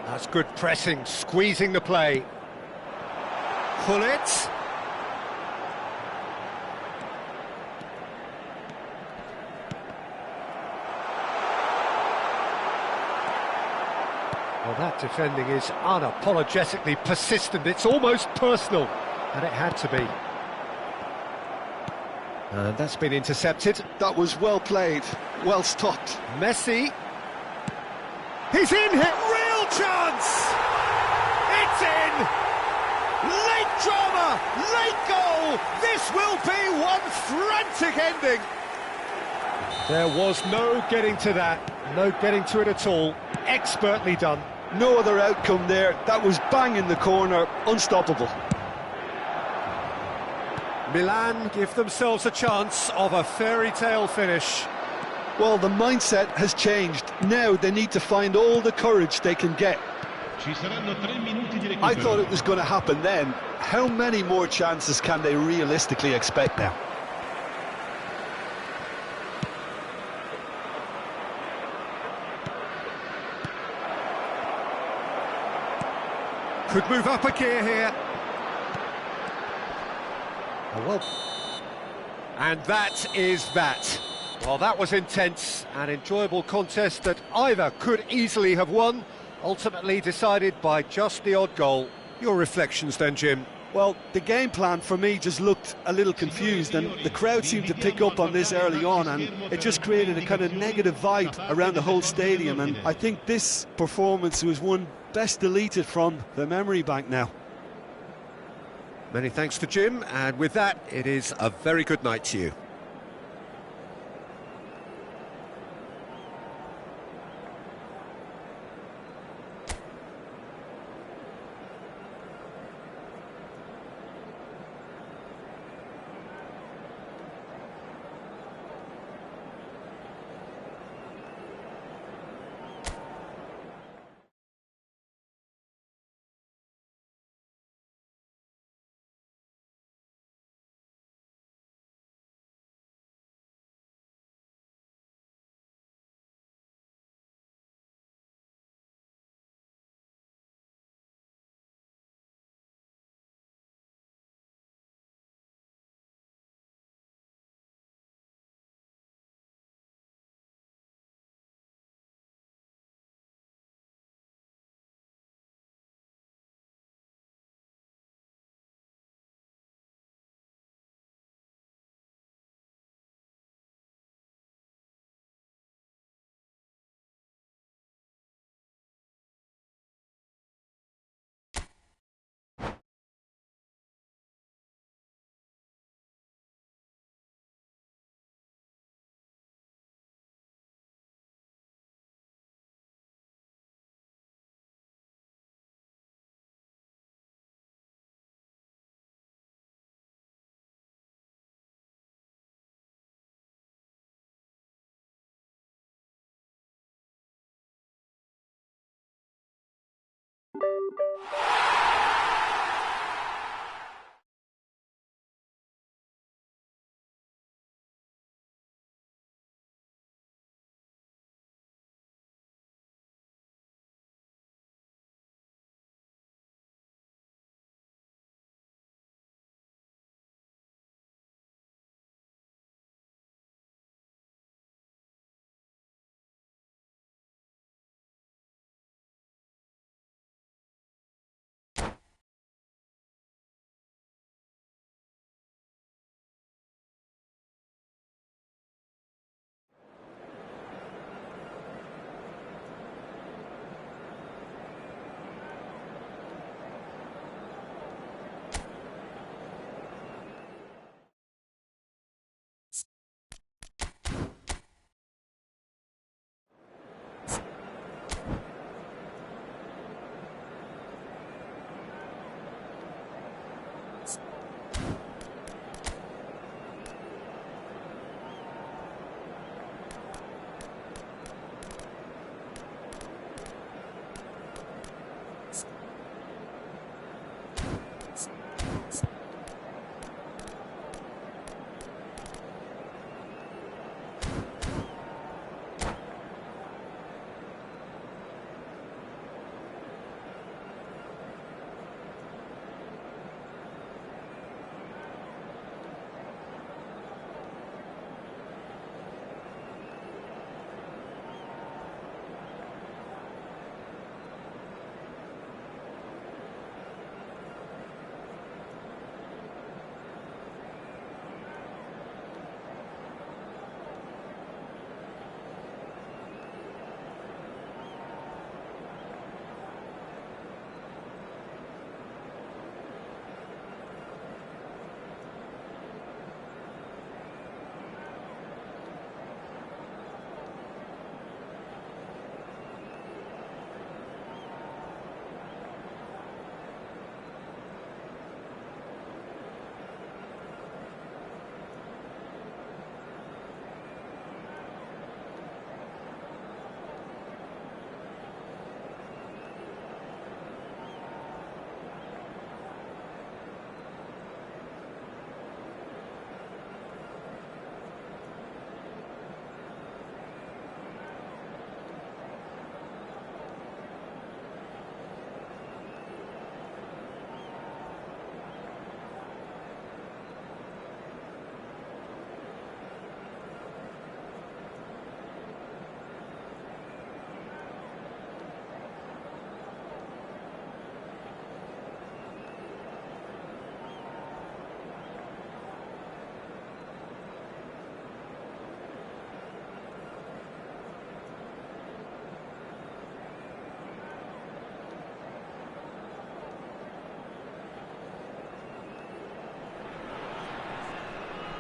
That's good pressing, squeezing the play. Hullet. Well, that defending is unapologetically persistent. It's almost personal, and it had to be. And that's been intercepted. That was well played, well stopped. Messi. He's in here. Real chance! It's in! Late drama, late goal! This will be one frantic ending! There was no getting to that, no getting to it at all. Expertly done. No other outcome there. That was bang in the corner, unstoppable. Milan give themselves a chance of a fairy tale finish. Well, the mindset has changed. Now they need to find all the courage they can get. I thought it was going to happen then. How many more chances can they realistically expect now? Could move up a gear here. Oh, well. And that is that. Well, that was intense, an enjoyable contest that either could easily have won, ultimately decided by just the odd goal. Your reflections then, Jim? Well, the game plan for me just looked a little confused, and the crowd seemed to pick up on this early on, and it just created a kind of negative vibe around the whole stadium, and I think this performance was one best deleted from the memory bank now. Many thanks to Jim, and with that, it is a very good night to you.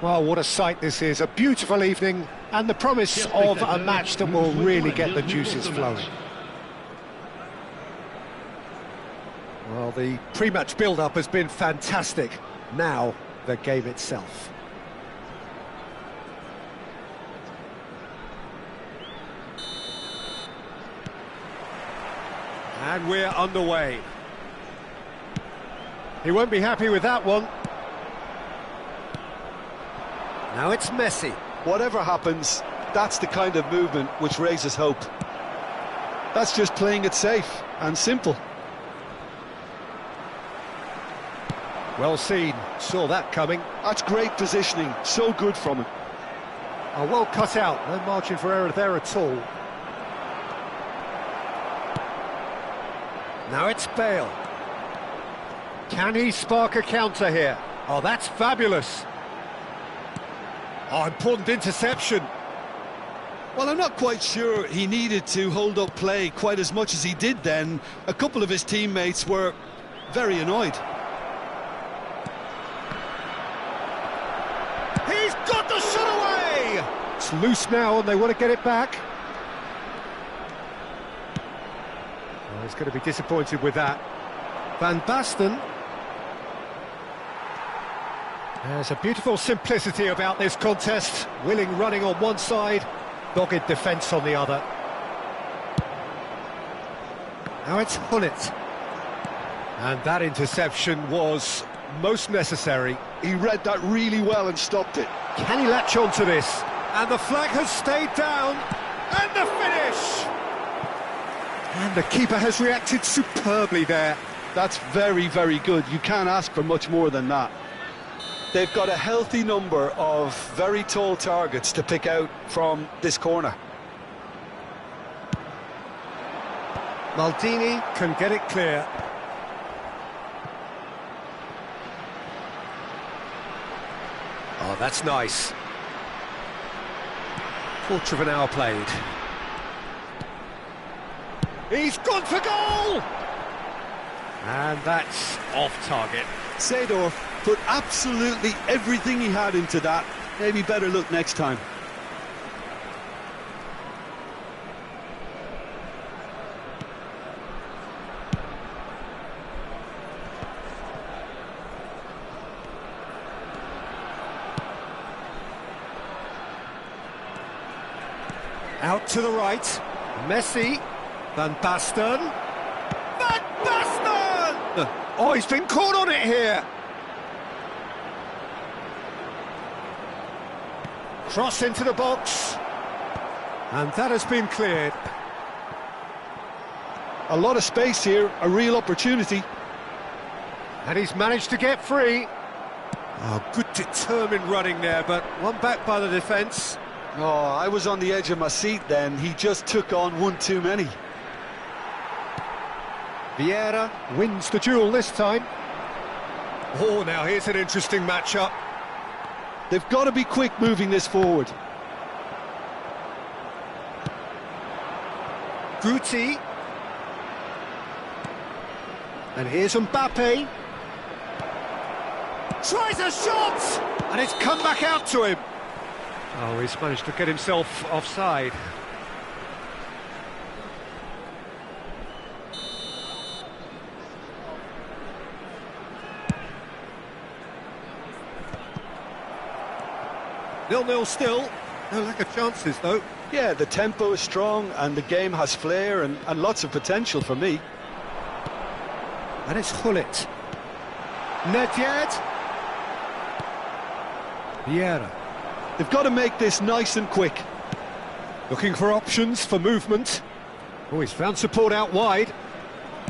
Well, what a sight this is, a beautiful evening, and the promise of a match that will really get the juices flowing. Well, the pre-match build-up has been fantastic. Now, the game itself. And we're underway. He won't be happy with that one. Now it's Messi. Whatever happens, that's the kind of movement which raises hope. That's just playing it safe and simple. Well seen, saw that coming. That's great positioning, so good from him. Oh, well cut out, no margin for error there at all. Now it's Bale. Can he spark a counter here? Oh, that's fabulous. Oh, important interception. Well, I'm not quite sure he needed to hold up play quite as much as he did then. A couple of his teammates were very annoyed. He's got the shot away! It's loose now and they want to get it back. Oh, he's going to be disappointed with that. Van Basten. There's a beautiful simplicity about this contest. Willing running on one side, dogged defence on the other. Now it's Hullet. And that interception was most necessary. He read that really well and stopped it. Can he latch on to this? And the flag has stayed down. And the finish! And the keeper has reacted superbly there. That's very, very good. You can't ask for much more than that. They've got a healthy number of very tall targets to pick out from this corner. Maldini can get it clear. Oh, that's nice. Quarter of an hour played. He's gone for goal! And that's off target. Seedorf put absolutely everything he had into that. Maybe better look next time. Out to the right. Messi. Van Basten. Van Basten! Oh, he's been caught on it here. Cross into the box. And that has been cleared. A lot of space here, a real opportunity. And he's managed to get free. Oh, good determined running there, but one back by the defence. Oh, I was on the edge of my seat then. He just took on one too many. Vieira wins the duel this time. Oh, now here's an interesting matchup. They've got to be quick moving this forward. Guti. And here's Mbappe. Tries a shot! And it's come back out to him. Oh, he's managed to get himself offside. Nil-nil still. No lack of chances, though. Yeah, the tempo is strong and the game has flair and lots of potential for me. And it's Hullet. Nedved. Vieira. They've got to make this nice and quick. Looking for options for movement. Oh, he's found support out wide.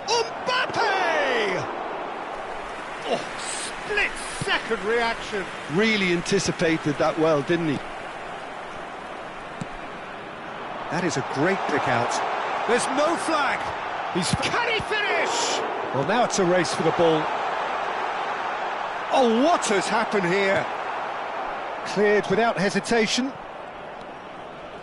Mbappe! Oh, split-second reaction. Really anticipated that well, didn't he? That is a great pick out. There's no flag. Can he finish? Well, now it's a race for the ball. Oh, what has happened here? Cleared without hesitation.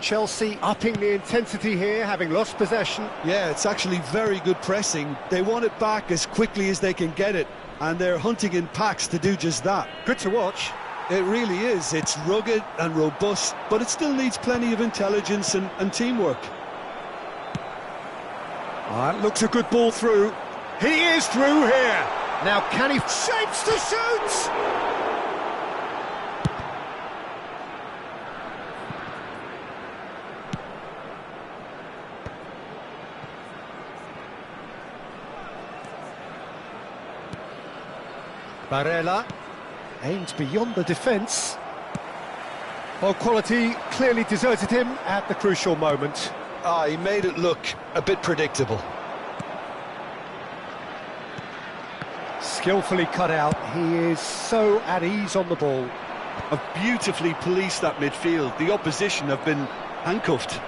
Chelsea upping the intensity here, having lost possession. Yeah, it's actually very good pressing. They want it back as quickly as they can get it, and they're hunting in packs to do just that. Good to watch. It really is. It's rugged and robust, but it still needs plenty of intelligence and teamwork. That looks a good ball through. He is through here. Now can he... Shapes to shoot! Barella aimed beyond the defence. Well, quality clearly deserted him at the crucial moment. He made it look a bit predictable. Skillfully cut out. He is so at ease on the ball. Have beautifully policed that midfield. The opposition have been handcuffed.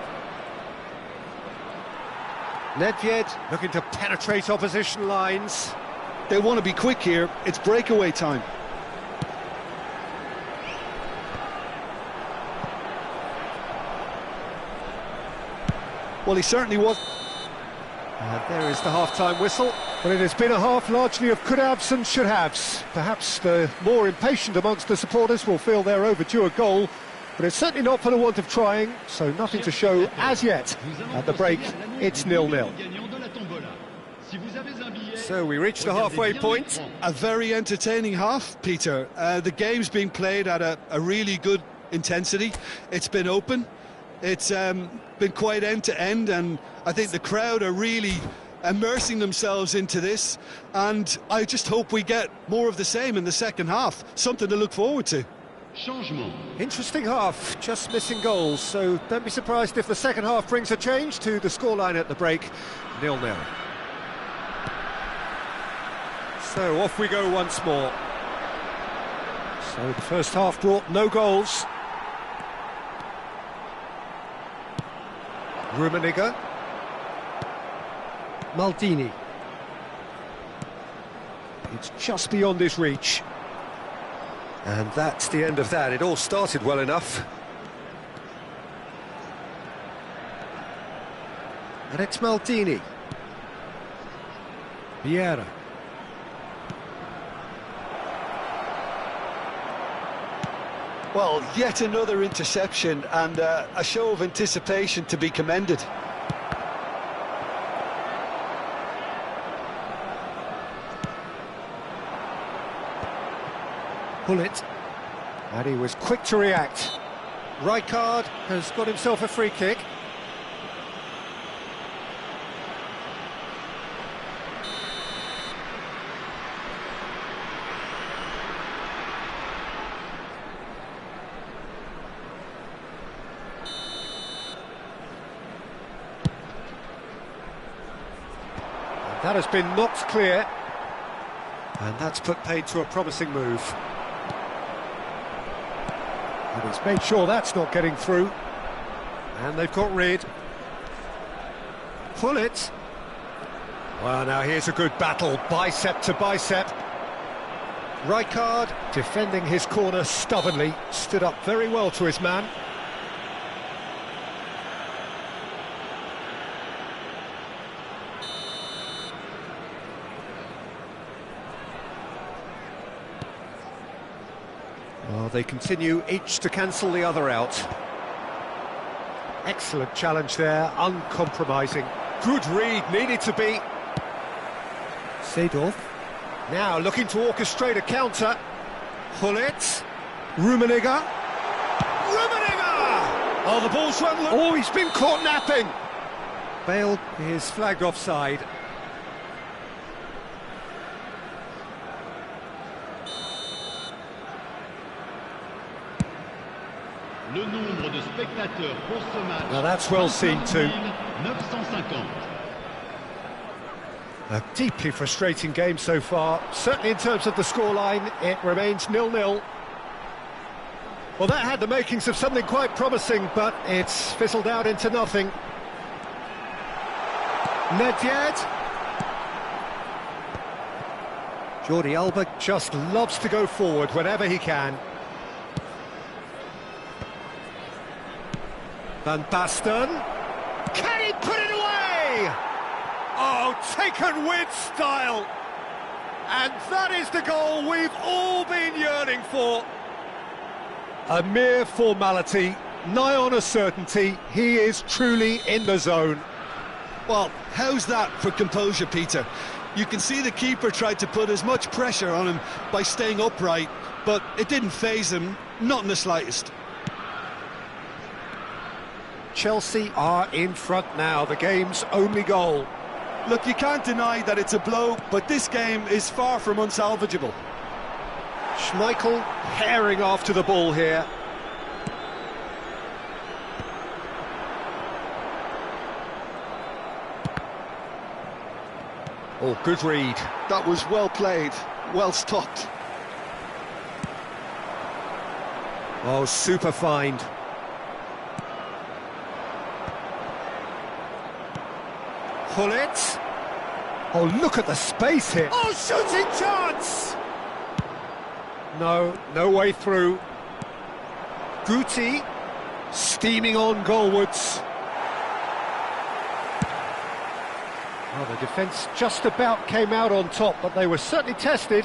Nedved. Looking to penetrate opposition lines. They want to be quick here. It's breakaway time. Well, he certainly was. And there is the half-time whistle. But it has been a half largely of could-haves and should-haves. Perhaps the more impatient amongst the supporters will feel they're overdue a goal, but it's certainly not for the want of trying, so nothing to show as yet. At the break, it's 0-0. So we reach the halfway point. A very entertaining half, Peter. The game's being played at a really good intensity. It's been open. It's been quite end-to-end, and I think the crowd are really immersing themselves into this, and I just hope we get more of the same in the second half. Something to look forward to. Interesting half, just missing goals, so don't be surprised if the second half brings a change to the scoreline at the break. 0-0. So off we go once more. So the first half brought no goals. Rummenigge. Maldini. It's just beyond his reach. And that's the end of that. It all started well enough. And it's Maldini. Vieira. Well, yet another interception and a show of anticipation to be commended. Pull it. And he was quick to react. Rijkaard has got himself a free kick. That has been knocked clear. And that's put paid to a promising move. And he's made sure that's not getting through. And they've got rid. Pull it. Well, now here's a good battle, bicep to bicep. Rijkaard, Defending his corner stubbornly, stood up very well to his man. well, they continue each to cancel the other out. Excellent challenge there, uncompromising. Good read, needed to be. Seedorf. Now looking to orchestrate a counter. Pull it. Rummenigge. Rummenigge! Oh, the ball's run. Oh, he's been caught napping. Bale is flagged offside. Le nombre de spectateurs pour ce match. Now that's well seen too. 950. A deeply frustrating game so far. Certainly in terms of the scoreline, it remains 0-0. Well, that had the makings of something quite promising, but it's fizzled out into nothing. Nedved. Jordi Alba Just loves to go forward whenever he can. Van Basten. Can he put it away? Oh, taken with style. And that is the goal we've all been yearning for. A mere formality, nigh on a certainty. He is truly in the zone. Well, how's that for composure, Peter? You can see the keeper tried to put as much pressure on him by staying upright, but it didn't faze him, not in the slightest. Chelsea are in front now, the game's only goal. Look, you can't deny that it's a blow, but this game is far from unsalvageable. Schmeichel herring after the ball here. Oh, good read. That was well played, well stopped. Oh, super find. Hullet. Oh, look at the space here. Oh, shooting chance! No way through. Guti steaming on goalwards. Well, the defence just about came out on top, but they were certainly tested.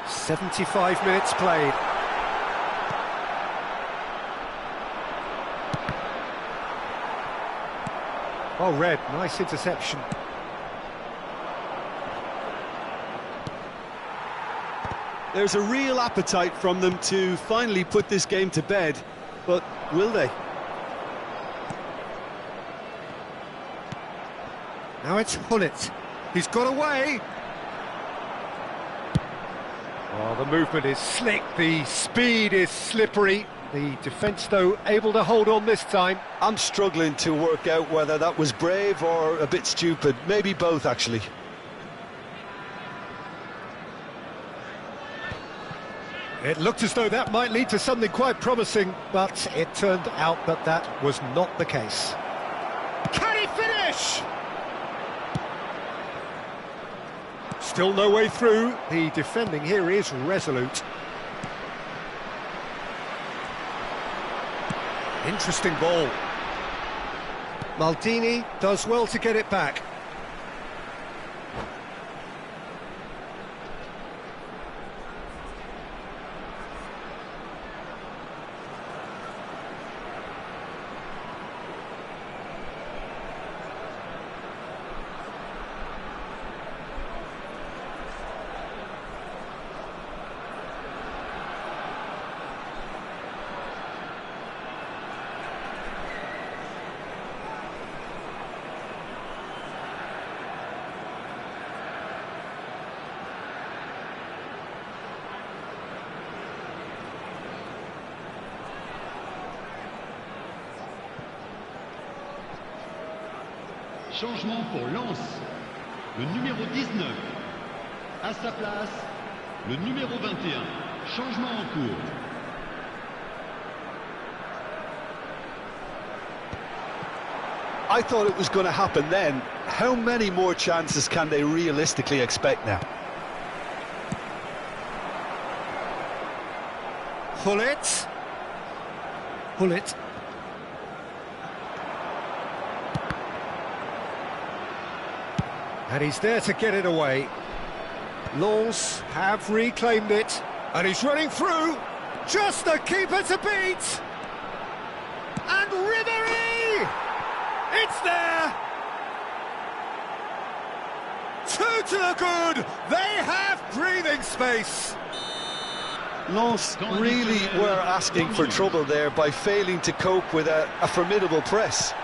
"75 minutes played. Oh, red, nice interception. There's a real appetite from them to finally put this game to bed, but will they? Now it's Hullet. He's got away. Oh, the movement is slick, the speed is slippery. The defence, though, able to hold on this time. I'm struggling to work out whether that was brave or a bit stupid. Maybe both, actually. It looked as though that might lead to something quite promising, but it turned out that that was not the case. Can he finish? Still no way through. The defending here is resolute. Interesting ball. Maldini does well to get it back. Changement pour Lens, le numéro 19. À sa place, le numéro 21. Changement en cours. I thought it was going to happen then. How many more chances can they realistically expect now? Hullet. Hullet. And he's there to get it away. Lens have reclaimed it. And he's running through. Just the keeper to beat. And Ribéry! It's there! 2 to the good. They have breathing space. Lens really were asking for trouble there by failing to cope with a formidable press.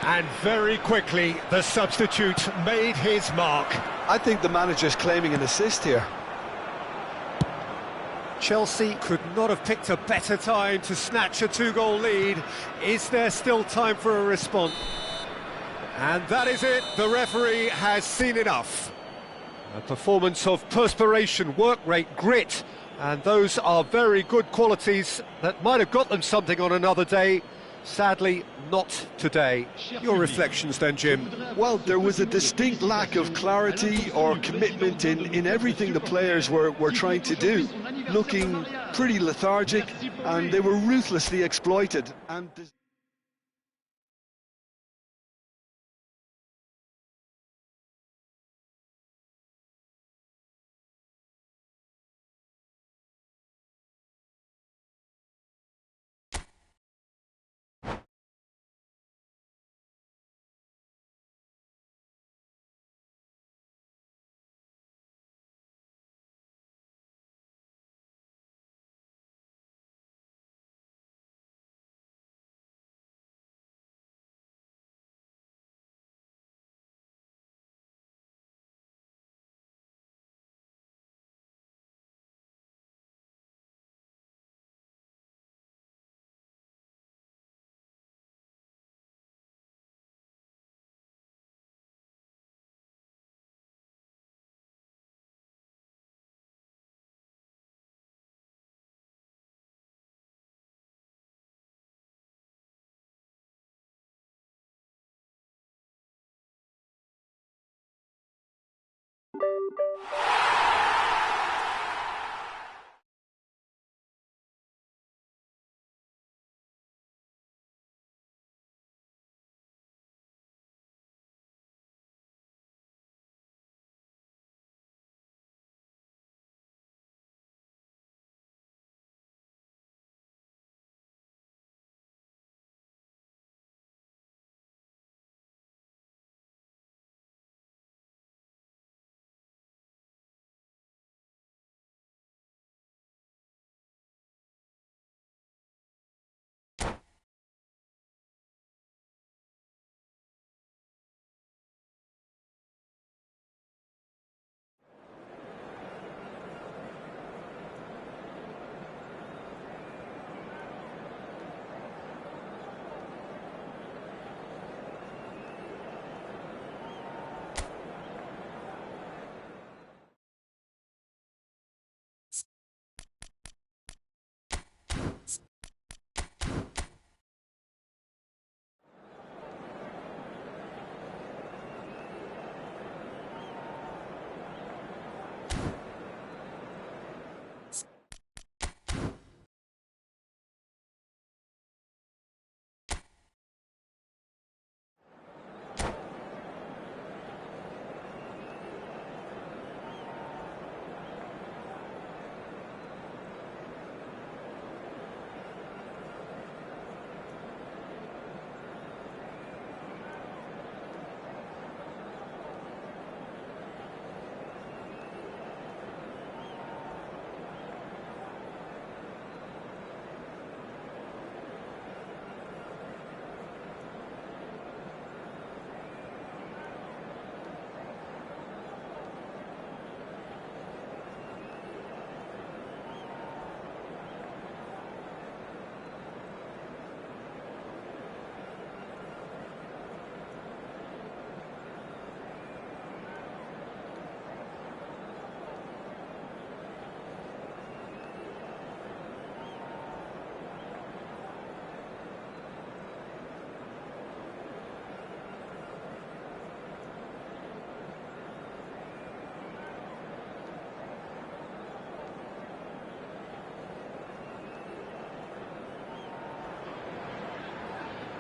And very quickly, the substitute made his mark. I think the manager's claiming an assist here. Chelsea could not have picked a better time to snatch a 2-goal lead. Is there still time for a response? And that is it. The referee has seen enough. A performance of perspiration, work rate, grit, and those are very good qualities that might have got them something on another day. Sadly, not today. Your reflections then, Jim? Well, there was a distinct lack of clarity or commitment in everything the players were trying to do. Looking pretty lethargic, and they were ruthlessly exploited. And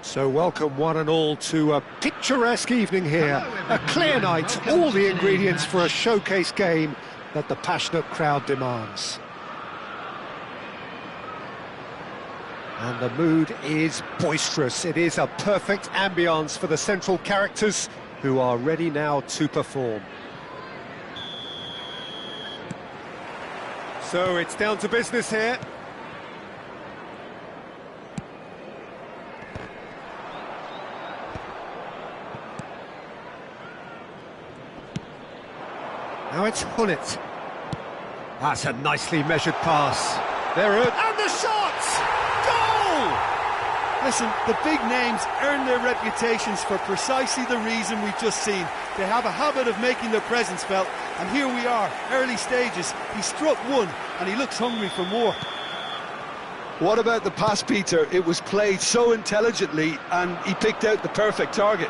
So welcome one and all to a picturesque evening here, a clear night, all the ingredients for a showcase game that the passionate crowd demands. And the mood is boisterous. It is a perfect ambience for the central characters who are ready now to perform. So it's down to business here. Now it's Hullet. That's a nicely measured pass. There it, and the shot! Goal! Listen, the big names earn their reputations for precisely the reason we've just seen. They have a habit of making their presence felt, and here we are, early stages. He struck one, and he looks hungry for more. What about the pass, Peter? It was played so intelligently, and he picked out the perfect target.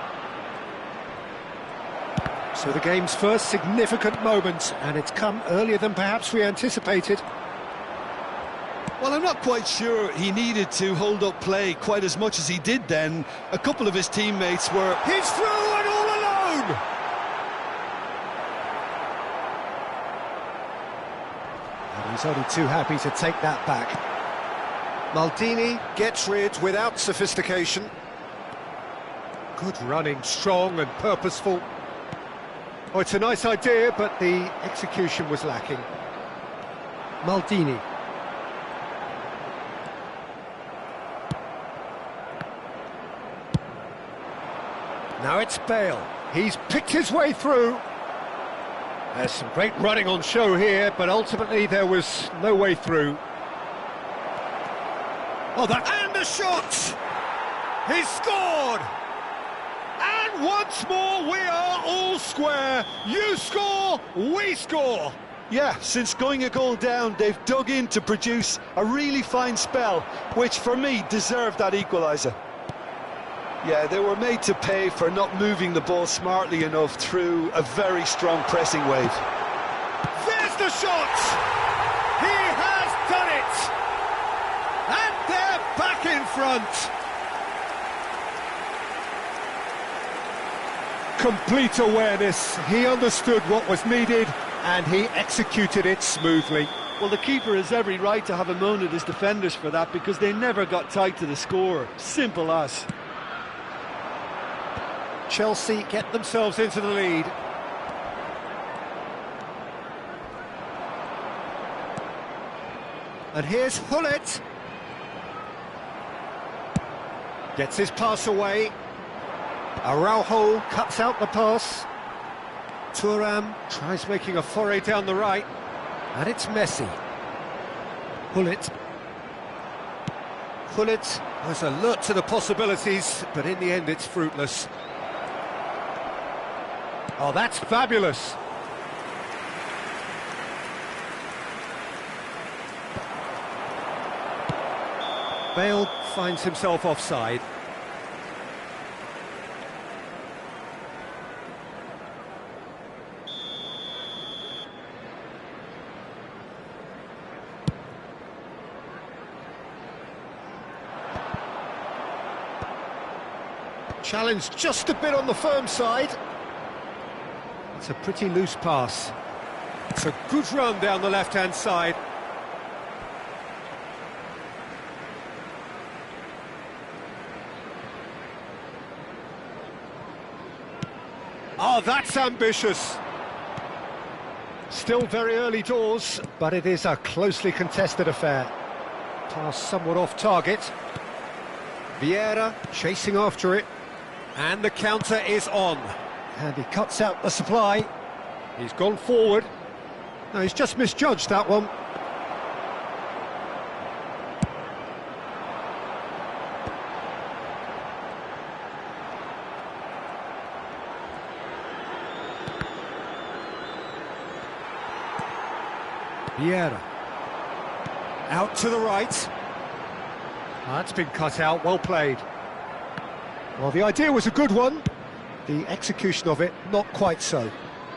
So the game's first significant moment, and it's come earlier than perhaps we anticipated. Well, I'm not quite sure he needed to hold up play quite as much as he did then. A couple of his teammates were... He's through and all alone! And he's only too happy to take that back. Maldini gets rid without sophistication. Good running, strong and purposeful. Oh, it's a nice idea, but the execution was lacking. Maldini. Now it's Bale. He's picked his way through. There's some great running on show here, but ultimately there was no way through. Oh, and the shot! He's scored! And once more we are all square. You score, we score. Yeah, since going a goal down, they've dug in to produce a really fine spell, which for me deserved that equaliser. Yeah, they were made to pay for not moving the ball smartly enough through a very strong pressing wave. the shot! He has done it! And they're back in front! Complete awareness. He understood what was needed and he executed it smoothly. Well, the keeper has every right to have a moan at his defenders for that, because they never got tight to the score. Simple as. Chelsea get themselves into the lead. And here's Hullet. Gets his pass away. Araujo cuts out the pass. Thuram tries making a foray down the right. And it's Messi. Hullet. Hullet was alert to the possibilities, but in the end it's fruitless. Oh, that's fabulous. Bale finds himself offside. Challenge just a bit on the firm side. It's a pretty loose pass. It's a good run down the left-hand side. Oh, that's ambitious. Still very early doors, but it is a closely contested affair. Pass somewhat off target. Vieira chasing after it. And the counter is on. And he cuts out the supply. He's gone forward. No, he's just misjudged that one. Vieira. Out to the right. That's been cut out, well played. Well, the idea was a good one. The execution of it, not quite so.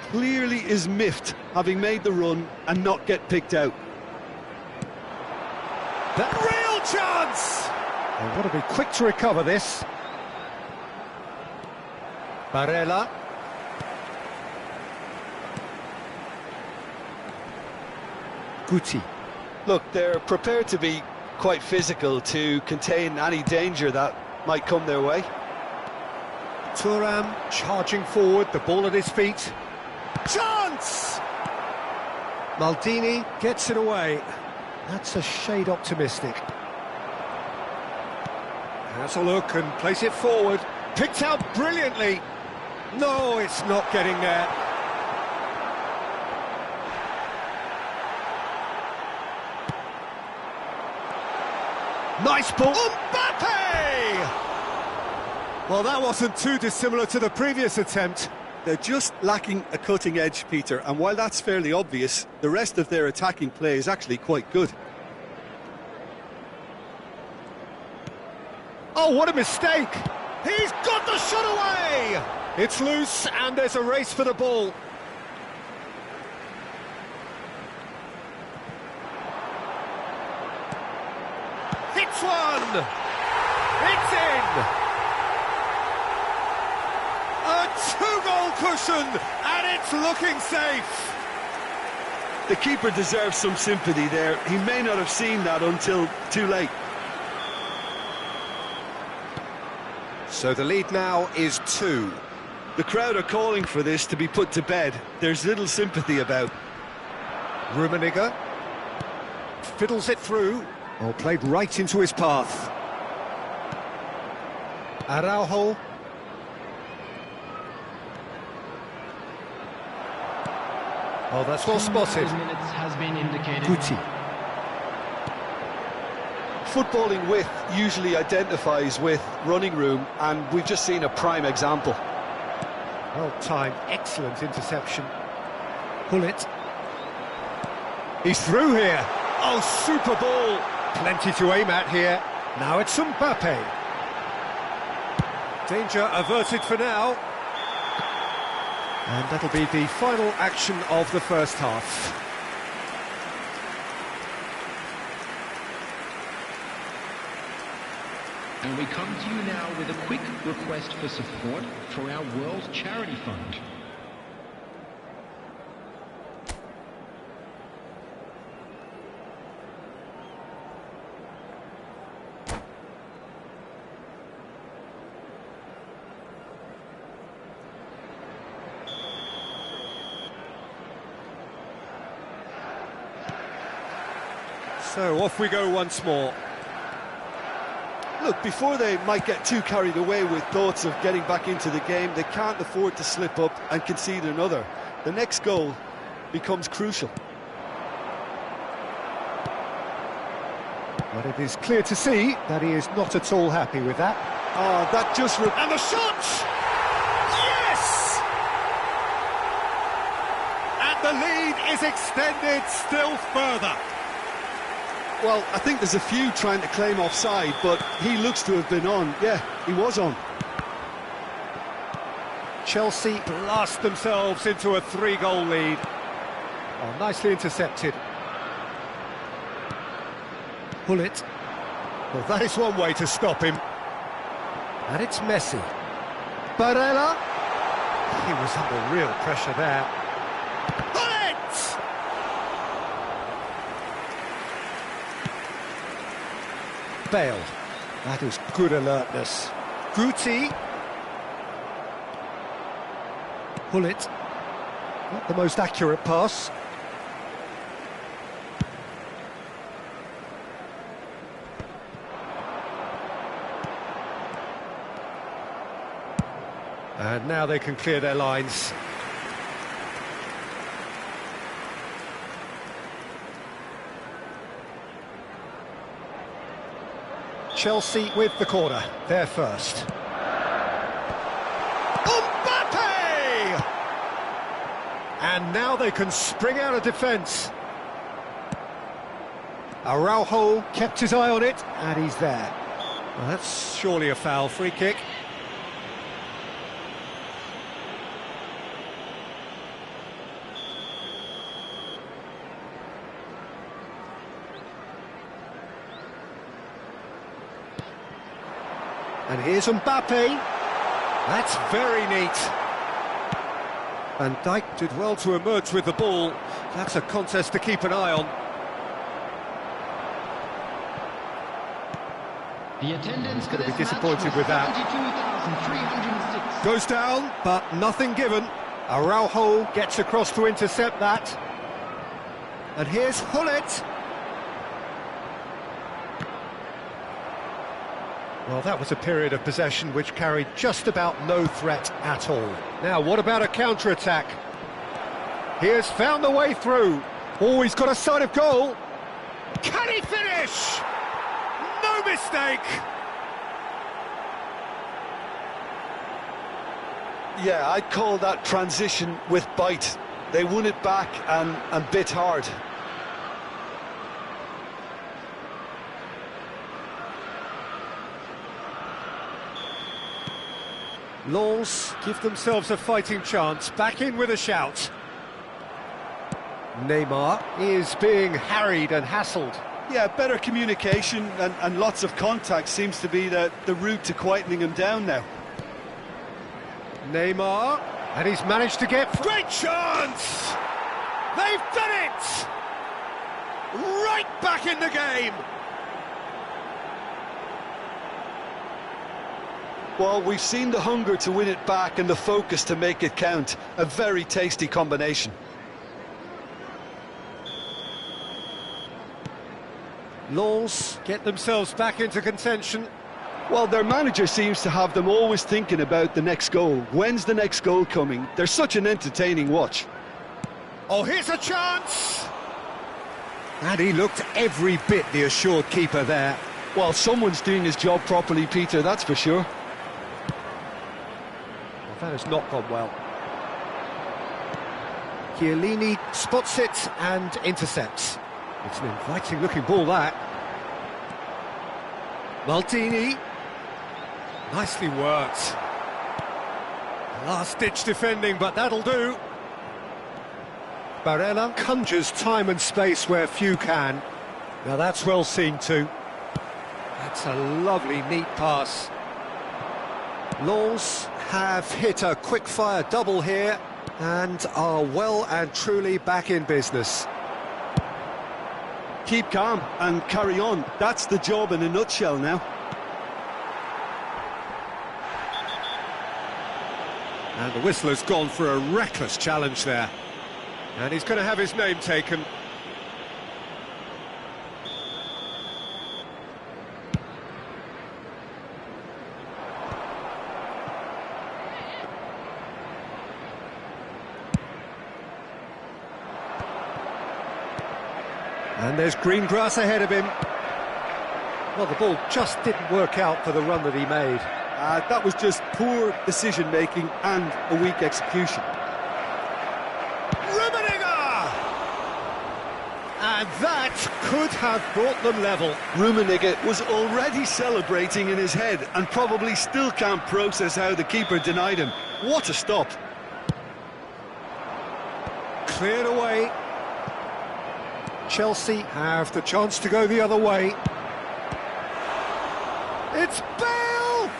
Clearly is miffed, having made the run and not get picked out. That real chance! They've got to be quick to recover this. Barella. Guti. Look, they're prepared to be quite physical to contain any danger that might come their way. Thuram charging forward, the ball at his feet. Chance! Maldini gets it away. That's a shade optimistic. Has a look and plays it forward. Picked out brilliantly. No, it's not getting there. Nice ball. Mbappe! Well, that wasn't too dissimilar to the previous attempt. They're just lacking a cutting edge, Peter, and while that's fairly obvious, the rest of their attacking play is actually quite good. Oh, what a mistake! He's got the shot away! It's loose and there's a race for the ball. Hits one! It's in! A two-goal cushion, and it's looking safe. The keeper deserves some sympathy there. He may not have seen that until too late. So the lead now is 2. The crowd are calling for this to be put to bed. There's little sympathy about. Rummenigge fiddles it through, or played right into his path. Araujo. Oh, that's well spotted. Guti. Footballing width usually identifies with running room, and we've just seen a prime example. Well timed, excellent interception. Hullet. He's through here. Oh, super ball. Plenty to aim at here. Now it's Mbappe. Danger averted for now. And that'll be the final action of the first half. And we come to you now with a quick request for support for our World Charity Fund. So off we go once more. Look, before they might get too carried away with thoughts of getting back into the game, they can't afford to slip up and concede another. The next goal becomes crucial. But it is clear to see that he is not at all happy with that. Oh, that just... And the shot! Yes! And the lead is extended still further. Well, I think there's a few trying to claim offside, but he looks to have been on. Yeah, he was on. Chelsea blast themselves into a 3-goal lead. Oh, nicely intercepted. Pull it. Well, that is one way to stop him. And it's Messi. Barella. He was under real pressure there. Pull it! Bale. That is good alertness. Guti. Pull it. Not the most accurate pass. And now they can clear their lines. Chelsea with the corner. They're first. Mbappe! And now they can spring out of defence. Araujo kept his eye on it, and he's there. Well, that's surely a foul. Free kick. And here's Mbappe. That's very neat. Van Dijk Did well to emerge with the ball. That's a contest to keep an eye on. The attendance going to be disappointed with that. 72,306. Goes down, but nothing given. Araujo gets across to intercept that. And here's Hullet. Well, that was a period of possession which carried just about no threat at all. Now, what about a counter-attack? He has found the way through. Oh, he's got a sight of goal. Can he finish? No mistake! Yeah, I'd call that transition with bite. They won it back and bit hard. Lens give themselves a fighting chance. Back in with a shout. Neymar is being harried and hassled. Yeah, better communication and lots of contact seems to be the route to quietening him down now. Neymar. And he's managed to get... Great chance! They've done it! Right back in the game! Well, we've seen the hunger to win it back and the focus to make it count. A very tasty combination. Lens get themselves back into contention. Well, their manager seems to have them always thinking about the next goal. When's the next goal coming? They're such an entertaining watch. Oh, here's a chance! And he looked every bit the assured keeper there. Well, someone's doing his job properly, Peter, that's for sure. Well, that has not gone well. Chiellini spots it and intercepts. It's an inviting-looking ball, that. Maldini. Nicely worked. Last-ditch defending, but that'll do. Barella conjures time and space where few can. Now that's well seen too. That's a lovely, neat pass. Lens have hit a quick-fire double here and are well and truly back in business. Keep calm and carry on. That's the job in a nutshell now. And the whistler's gone for a reckless challenge there. And he's going to have his name taken. And there's green grass ahead of him. Well, the ball just didn't work out for the run that he made. That was just poor decision-making and a weak execution. And that could have brought them level. Rummenigge was already celebrating in his head and probably still can't process how the keeper denied him. What a stop. Cleared away. Chelsea have the chance to go the other way. It's Bale!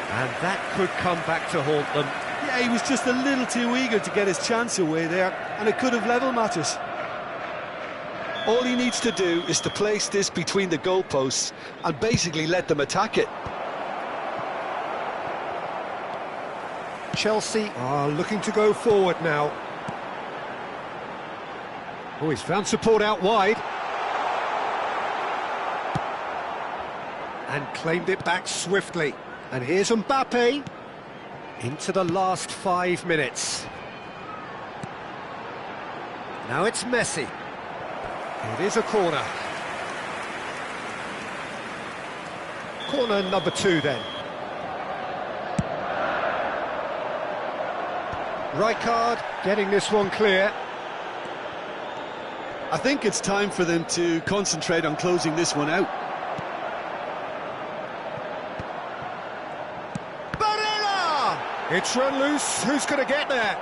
And that could come back to haunt them. Yeah, he was just a little too eager to get his chance away there, and it could have level matters. All he needs to do is to place this between the goalposts and basically let them attack it. Chelsea are looking to go forward now. Oh, he's found support out wide. And claimed it back swiftly. And here's Mbappe into the last 5 minutes. Now it's Messi. It is a corner. Corner number 2 then. Rijkaard getting this one clear. I think it's time for them to concentrate on closing this one out. Barella! It's run loose. Who's going to get there?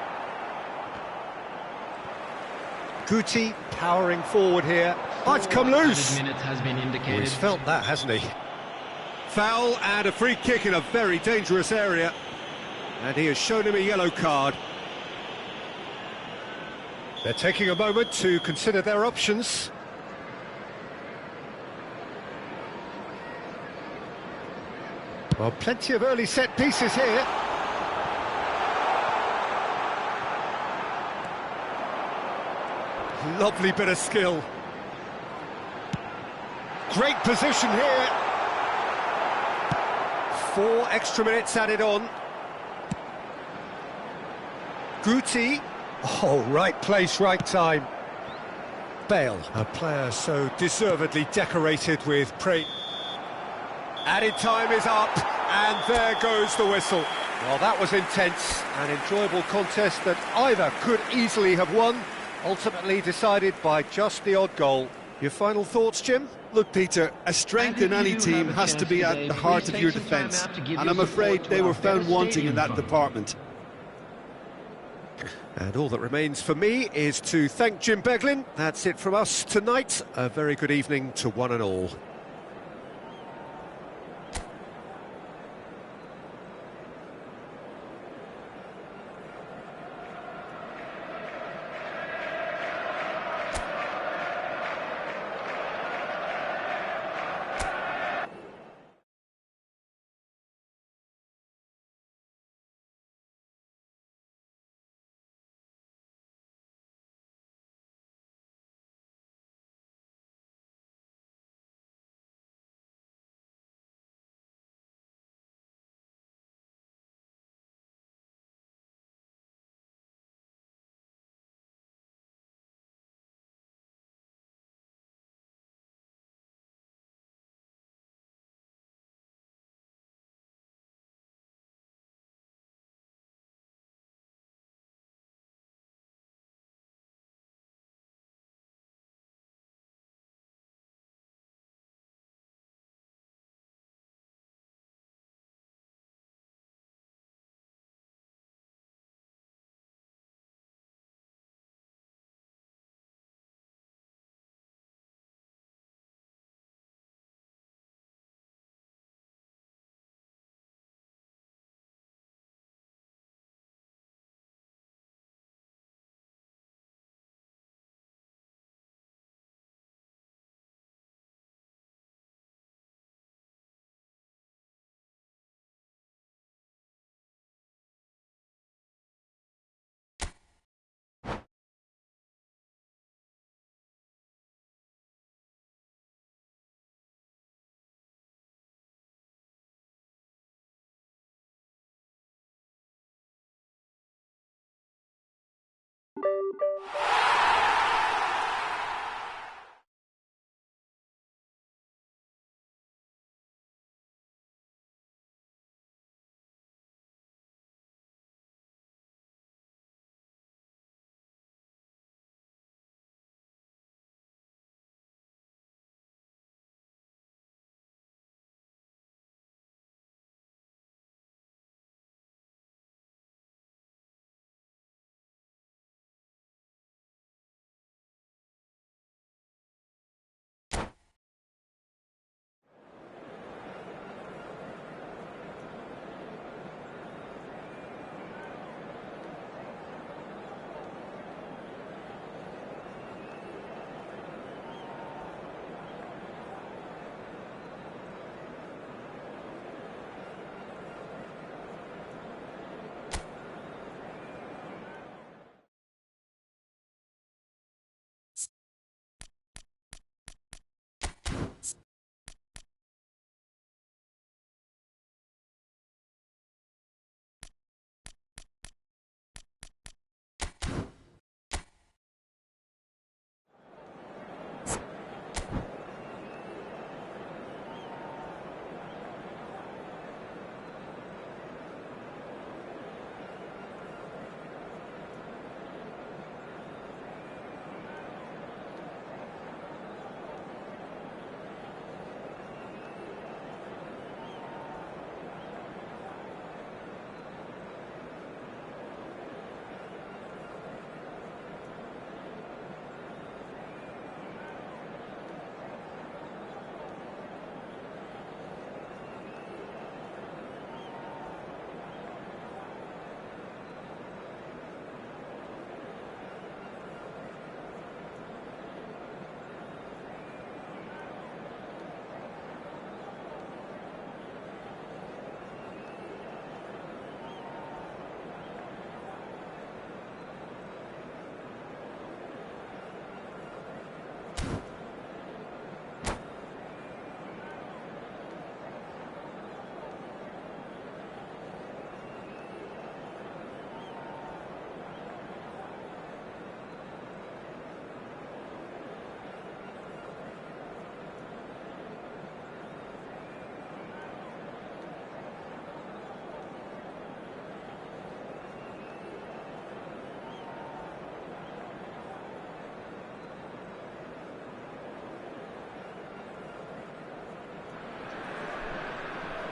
Guti powering forward here. Oh, it's come loose. Has been indicated. Well, he's felt that, hasn't he? Foul and a free kick in a very dangerous area. And he has shown him a yellow card. They're taking a moment to consider their options. Well, plenty of early set pieces here. Lovely bit of skill. Great position here. 4 extra minutes added on. Guti. Oh, right place, right time. Bale, a player so deservedly decorated with praise. Added time is up, and there goes the whistle. Well, that was intense, an enjoyable contest that either could easily have won, ultimately decided by just the odd goal. Your final thoughts, Jim? Look, Peter, a strength in any team has to be at the heart of your defence, and I'm afraid they were found wanting in that department. And all that remains for me is to thank Jim Beglin. That's it from us tonight. A very good evening to one and all.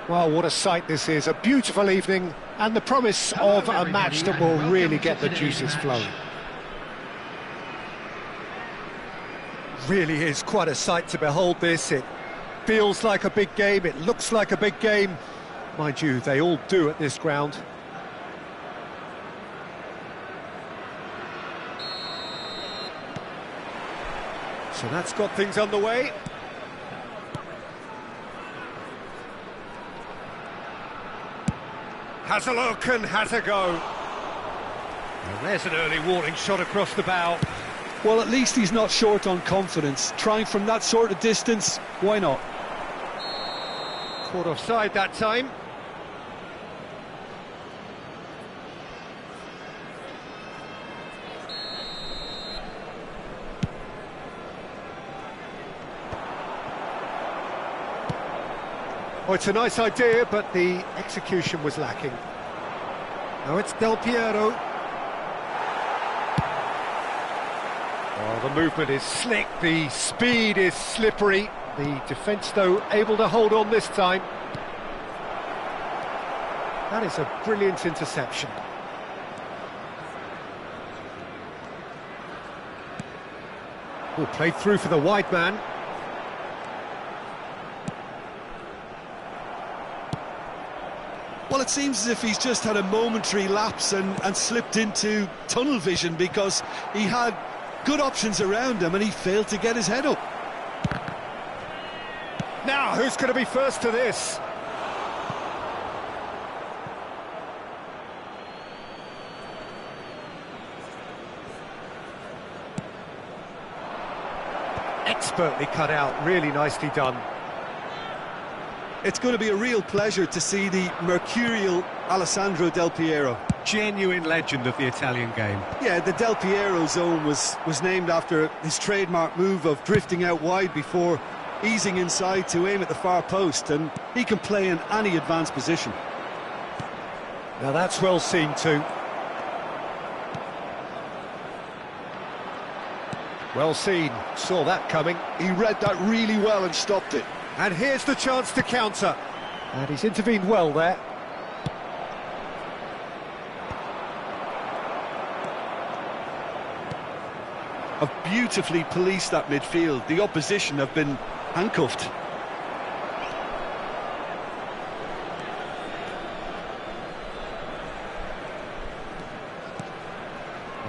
Well, what a sight this is. A beautiful evening and the promise of a match that will really get the juices flowing. Really is quite a sight to behold this. It feels like a big game, it looks like a big game. Mind you, they all do at this ground. So that's got things underway. Has a look and has a go. And there's an early warning shot across the bow. Well, at least he's not short on confidence. Trying from that sort of distance, why not? Caught offside that time. Oh, it's a nice idea, but the execution was lacking. Now it's Del Piero. Oh, the movement is slick, the speed is slippery. The defence, though, able to hold on this time. That is a brilliant interception. Oh, played through for the wide man. Well, it seems as if he's just had a momentary lapse and slipped into tunnel vision, because he had good options around him and he failed to get his head up. Now, who's going to be first to this? Expertly cut out, really nicely done. It's going to be a real pleasure to see the mercurial Alessandro Del Piero. Genuine legend of the Italian game. Yeah, the Del Piero zone was named after his trademark move of drifting out wide before easing inside to aim at the far post, and he can play in any advanced position. Now that's well seen too. Well seen, saw that coming. He read that really well and stopped it. And here's the chance to counter. And he's intervened well there. Have beautifully policed that midfield. The opposition have been handcuffed.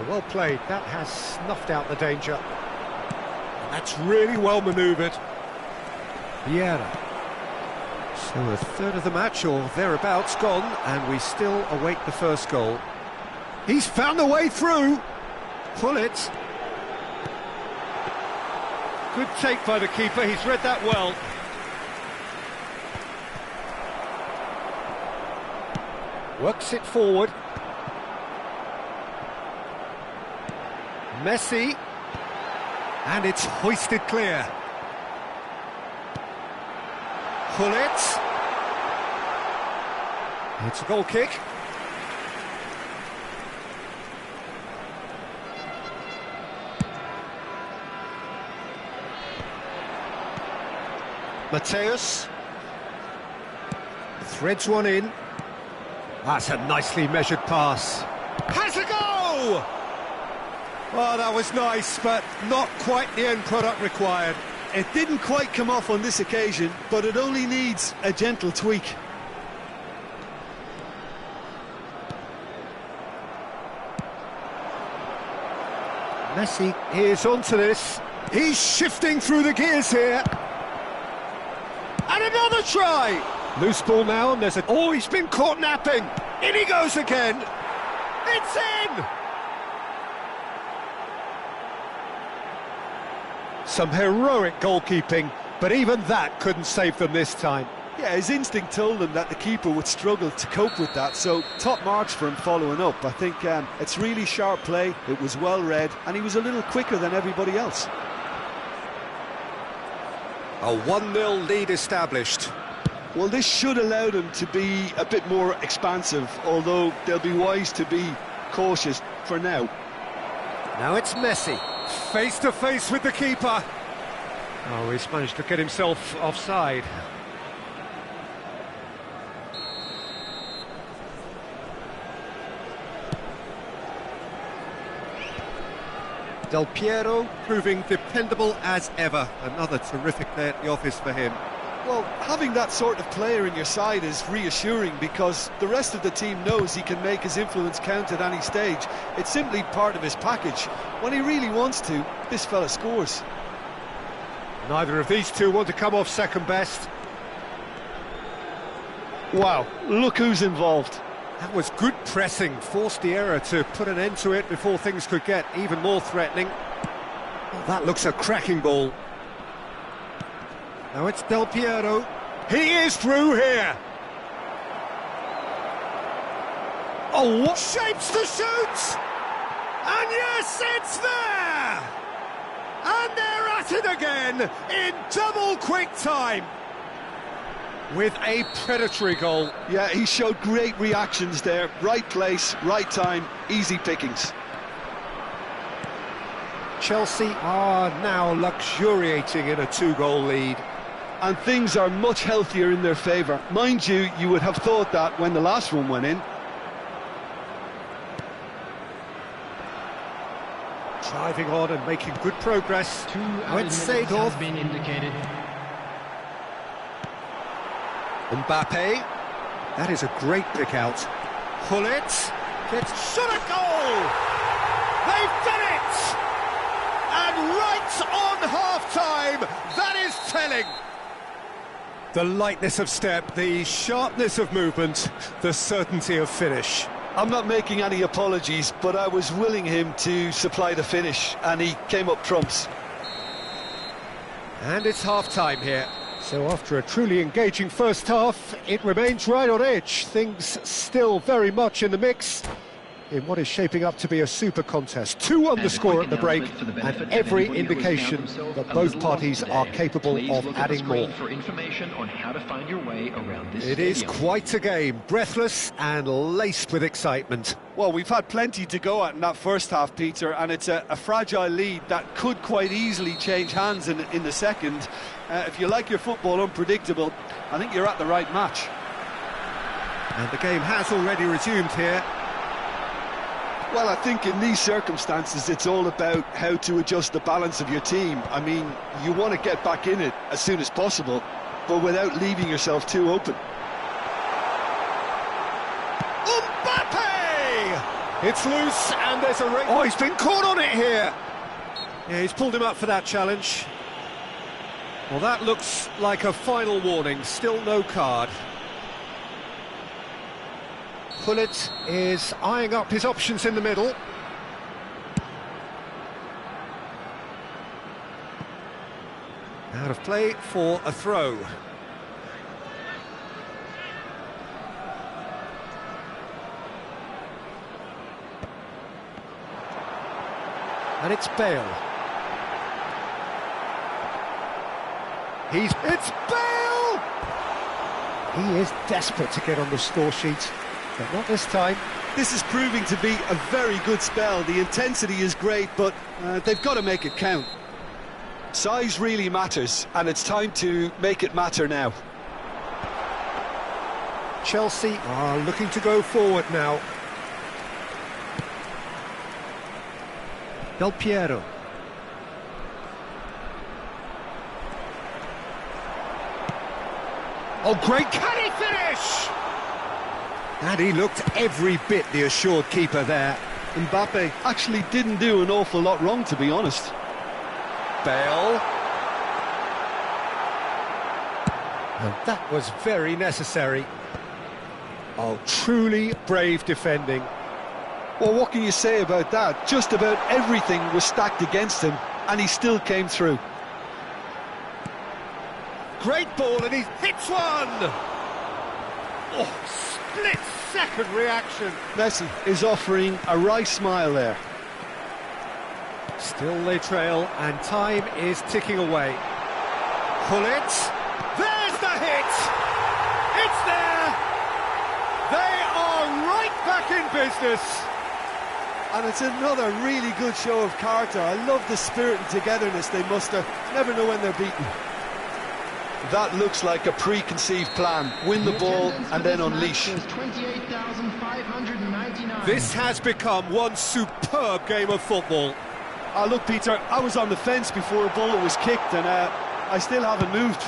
Well played, that has snuffed out the danger. That's really well manoeuvred. Vieira. So a third of the match or thereabouts gone, and we still await the first goal. He's found a way through. Pull it. Good take by the keeper, he's read that well. Works it forward. Messi. And it's hoisted clear. Pull it. It's a goal kick. Mateus threads one in. That's a nicely measured pass. Has a go! Oh, that was nice, but not quite the end product required. It didn't quite come off on this occasion, but it only needs a gentle tweak. Messi is onto this. He's shifting through the gears here. And another try! Loose ball now, and there's a... Oh, he's been caught napping! In he goes again! It's in! Some heroic goalkeeping, but even that couldn't save them this time. Yeah, his instinct told him that the keeper would struggle to cope with that, so top marks for him following up. I think it's really sharp play, it was well read, and he was a little quicker than everybody else. A 1-0 lead established. Well, this should allow them to be a bit more expansive, although they'll be wise to be cautious for now. Now it's Messi, face to face with the keeper. Oh, he's managed to get himself offside. Del Piero proving dependable as ever. Another terrific day at the office for him. Well, having that sort of player in your side is reassuring because the rest of the team knows he can make his influence count at any stage. It's simply part of his package. When he really wants to, this fella scores. Neither of these two want to come off second best. Wow, look who's involved. That was good pressing, forced the error to put an end to it before things could get even more threatening. Oh, that looks a cracking ball. Now it's Del Piero. He is through here. Oh, what shapes to shoot! And yes, it's there! And they're at it again in double quick time. With a predatory goal. Yeah, he showed great reactions there. Right place, right time, easy pickings. Chelsea are now luxuriating in a 2-goal lead. And things are much healthier in their favour. Mind you, you would have thought that when the last one went in. Driving on and making good progress. Has been indicated. Mbappe, that is a great pick out. Pull it, gets shot a goal! They've done it! And right on half-time, that is telling. The lightness of step, the sharpness of movement, the certainty of finish. I'm not making any apologies, but I was willing him to supply the finish, and he came up trumps. And it's half-time here. So after a truly engaging first half, it remains right on edge. Things still very much in the mix in what is shaping up to be a super contest. 2 on the score at the break, and every indication that both parties are capable of adding more. For information on how to find your way around this It is quite a game, breathless and laced with excitement. Well, we've had plenty to go at in that first half, Peter, and it's a fragile lead that could quite easily change hands in the second. If you like your football unpredictable, I think you're at the right match. And the game has already resumed here. Well, I think in these circumstances, it's all about how to adjust the balance of your team. I mean, you want to get back in it as soon as possible, but without leaving yourself too open. Mbappe! It's loose, and there's a ring. Oh, he's been caught on it here. Yeah, he's pulled him up for that challenge. Well, that looks like a final warning. Still no card. Pullet is eyeing up his options in the middle. Out of play for a throw. And it's Bale. It's Bale! He is desperate to get on the score sheet, but not this time. This is proving to be a very good spell. The intensity is great, but they've got to make it count. Size really matters, and it's time to make it matter now. Chelsea are looking to go forward now. Del Piero. Oh, great, can he finish? And he looked every bit the assured keeper there. Mbappe actually didn't do an awful lot wrong, to be honest. Bale. And that was very necessary. Oh, truly brave defending. Well, what can you say about that? Just about everything was stacked against him, and he still came through. Great ball, and he hits one! Oh, split-second reaction. Messi is offering a wry smile there. Still they trail, and time is ticking away. Pullet. There's the hit! It's there! They are right back in business! And it's another really good show of character. I love the spirit and togetherness they muster. Never know when they're beaten. That looks like a preconceived plan. Win the ball and then unleash. This has become one superb game of football. Look, Peter, I was on the fence before a ball was kicked, and I still haven't moved.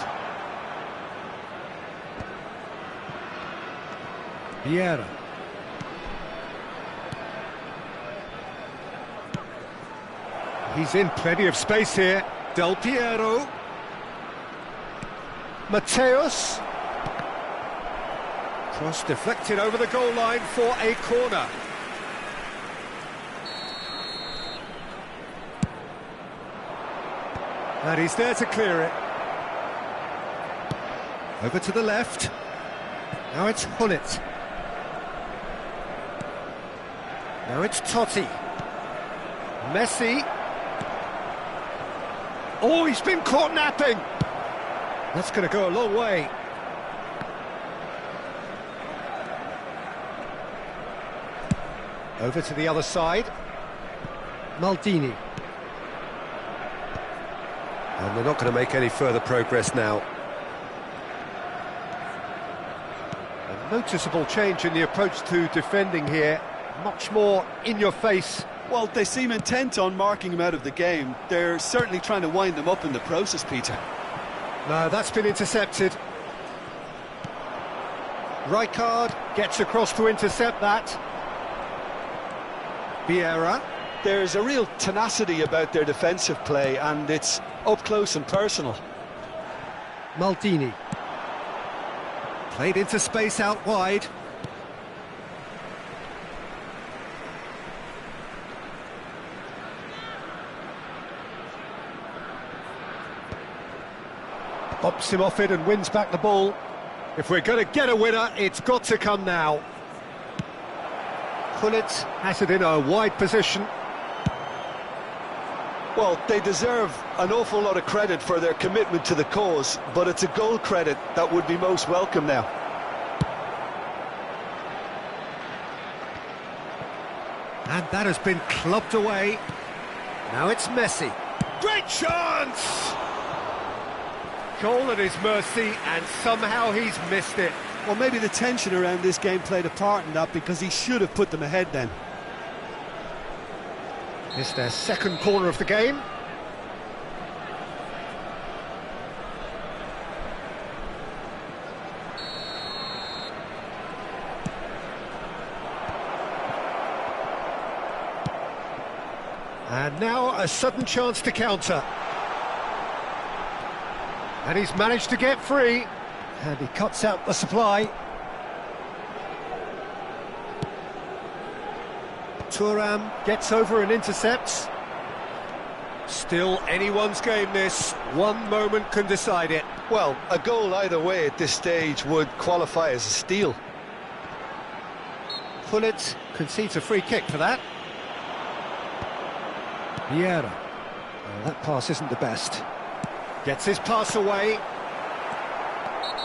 Vieira. He's in plenty of space here. Del Piero. Mateus. Cross deflected over the goal line for a corner. And he's there to clear it. Over to the left. Now it's Pullet. Now it's Totti. Messi. Oh, he's been caught napping. That's going to go a long way. Over to the other side. Maldini. And they're not going to make any further progress now. A noticeable change in the approach to defending here. Much more in your face. Well, they seem intent on marking him out of the game. They're certainly trying to wind him up in the process, Peter. No, that's been intercepted. Rijkaard gets across to intercept that. Vieira. There's a real tenacity about their defensive play, and it's up close and personal. Maldini. Played into space out wide. Bumps him off it and wins back the ball. If we're going to get a winner, it's got to come now. Gullit has it in a wide position. Well, they deserve an awful lot of credit for their commitment to the cause, but it's a goal credit that would be most welcome now. And that has been clubbed away. Now it's Messi. Great chance! Goal at his mercy, and somehow he's missed it. Well, maybe the tension around this game played a part in that, because he should have put them ahead then. It's their second corner of the game. And now a sudden chance to counter. And he's managed to get free. And he cuts out the supply. Thuram gets over and intercepts. Still anyone's game this. One moment can decide it. Well, a goal either way at this stage would qualify as a steal. Gullit concedes a free kick for that. Vieira. Well, that pass isn't the best. Gets his pass away.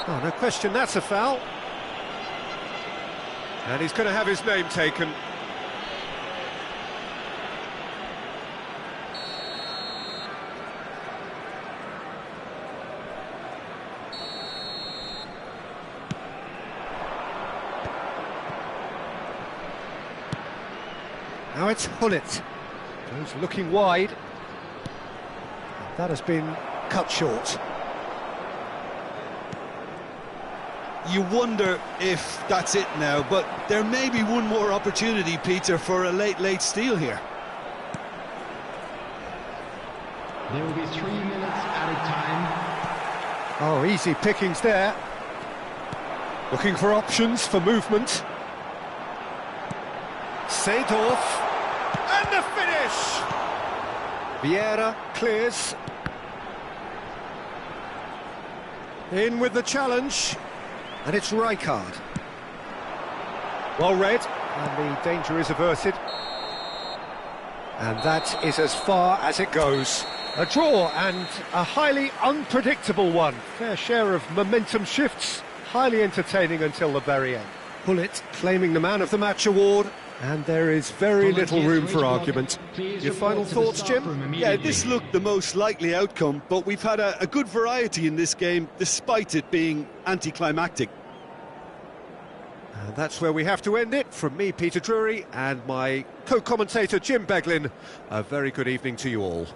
Oh, no question, that's a foul. And he's going to have his name taken. Now it's Gullit. Goes looking wide. That has been cut short. You wonder if that's it now, but there may be one more opportunity, Peter, for a late steal here. There will be 3 minutes at a time. Oh, easy pickings there. Looking for options for movement. Seedorf. And the finish! Vieira clears. In with the challenge. And it's Rijkaard. Well read, and the danger is averted. And that is as far as it goes. A draw, and a highly unpredictable one. Fair share of momentum shifts, highly entertaining until the very end. Gullit claiming the Man of the Match award, and there is very little room for argument. Your final thoughts, Jim? Yeah, this looked the most likely outcome, but we've had a good variety in this game, despite it being anticlimactic. And that's where we have to end it. From me, Peter Drury, and my co-commentator, Jim Beglin, a very good evening to you all.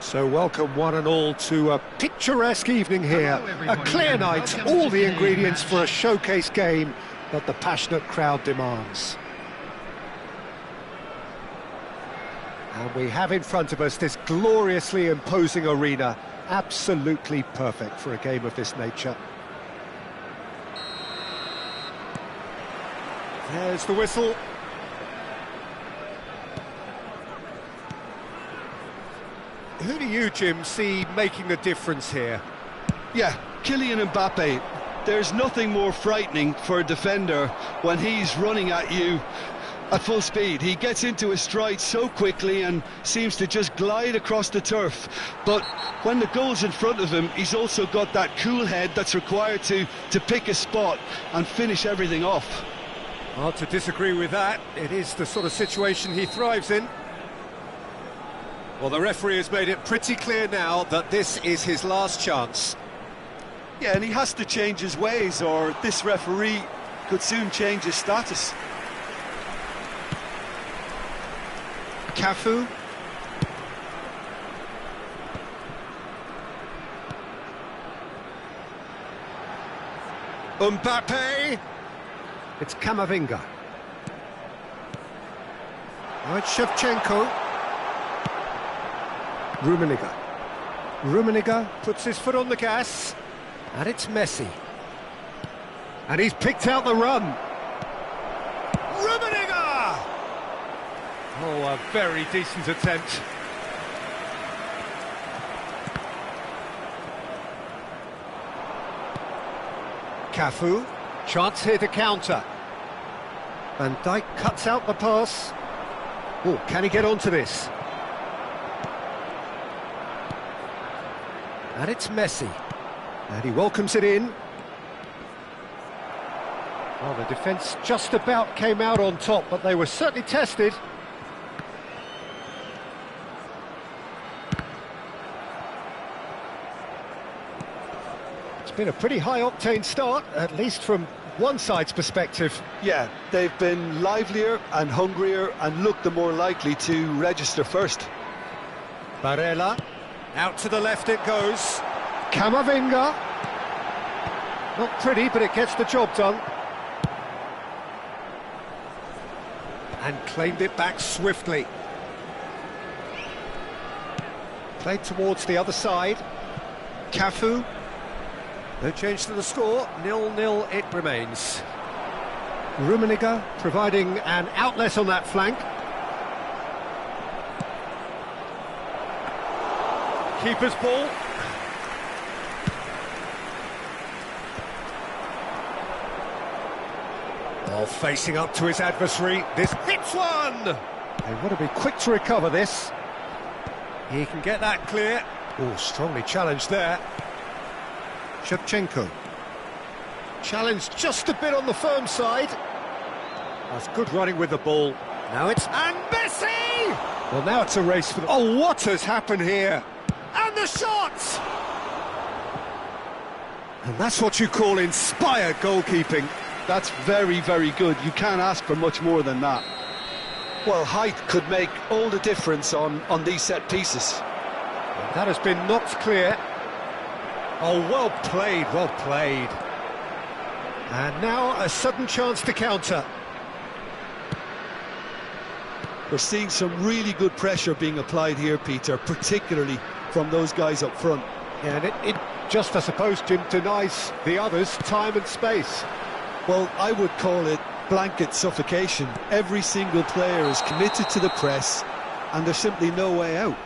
So welcome one and all to a picturesque evening here, a clear night, all the ingredients for a showcase game that the passionate crowd demands. And we have in front of us this gloriously imposing arena, absolutely perfect for a game of this nature. There's the whistle. Who do you, Jim, see making a difference here? Yeah, Kylian Mbappe. There's nothing more frightening for a defender when he's running at you at full speed. He gets into his stride so quickly and seems to just glide across the turf. But when the goal's in front of him, he's also got that cool head that's required to pick a spot and finish everything off. Hard to disagree with that. It is the sort of situation he thrives in. Well, the referee has made it pretty clear now that this is his last chance. Yeah, and he has to change his ways, or this referee could soon change his status. Cafu. Mbappe. It's Camavinga. Now it's Shevchenko. Rummenigge puts his foot on the gas, and it's Messi. And he's picked out the run. Rummenigge! Oh, a very decent attempt. Cafu, chance here to counter. Van Dijk cuts out the pass. Oh, can he get onto this? And it's Messi. And he welcomes it in. Well, the defence just about came out on top, but they were certainly tested. It's been a pretty high-octane start, at least from one side's perspective. Yeah, they've been livelier and hungrier and looked the more likely to register first. Barella, Out to the left it goes. Camavinga. Not pretty, but it gets the job done. And claimed it back swiftly. Played towards the other side. Cafu. No change to the score, 0-0 it remains. Rummenigge providing an outlet on that flank. Keeper's ball. Oh, facing up to his adversary, this hits one! They want to be quick to recover this. He can get that clear. Oh, strongly challenged there. Shevchenko. Challenged just a bit on the firm side. That's good running with the ball. Now it's... And Messi! Well, now it's a race for the... Oh, what has happened here? And the shot! And that's what you call inspired goalkeeping. That's very, very good. You can't ask for much more than that. Well, height could make all the difference on these set pieces. That has been knocked clear. Oh, well played, well played. And now a sudden chance to counter. We're seeing some really good pressure being applied here, Peter, particularly from those guys up front. Yeah, and it just, I suppose, Jim, denies the others time and space. Well, I would call it blanket suffocation. Every single player is committed to the press, and there's simply no way out.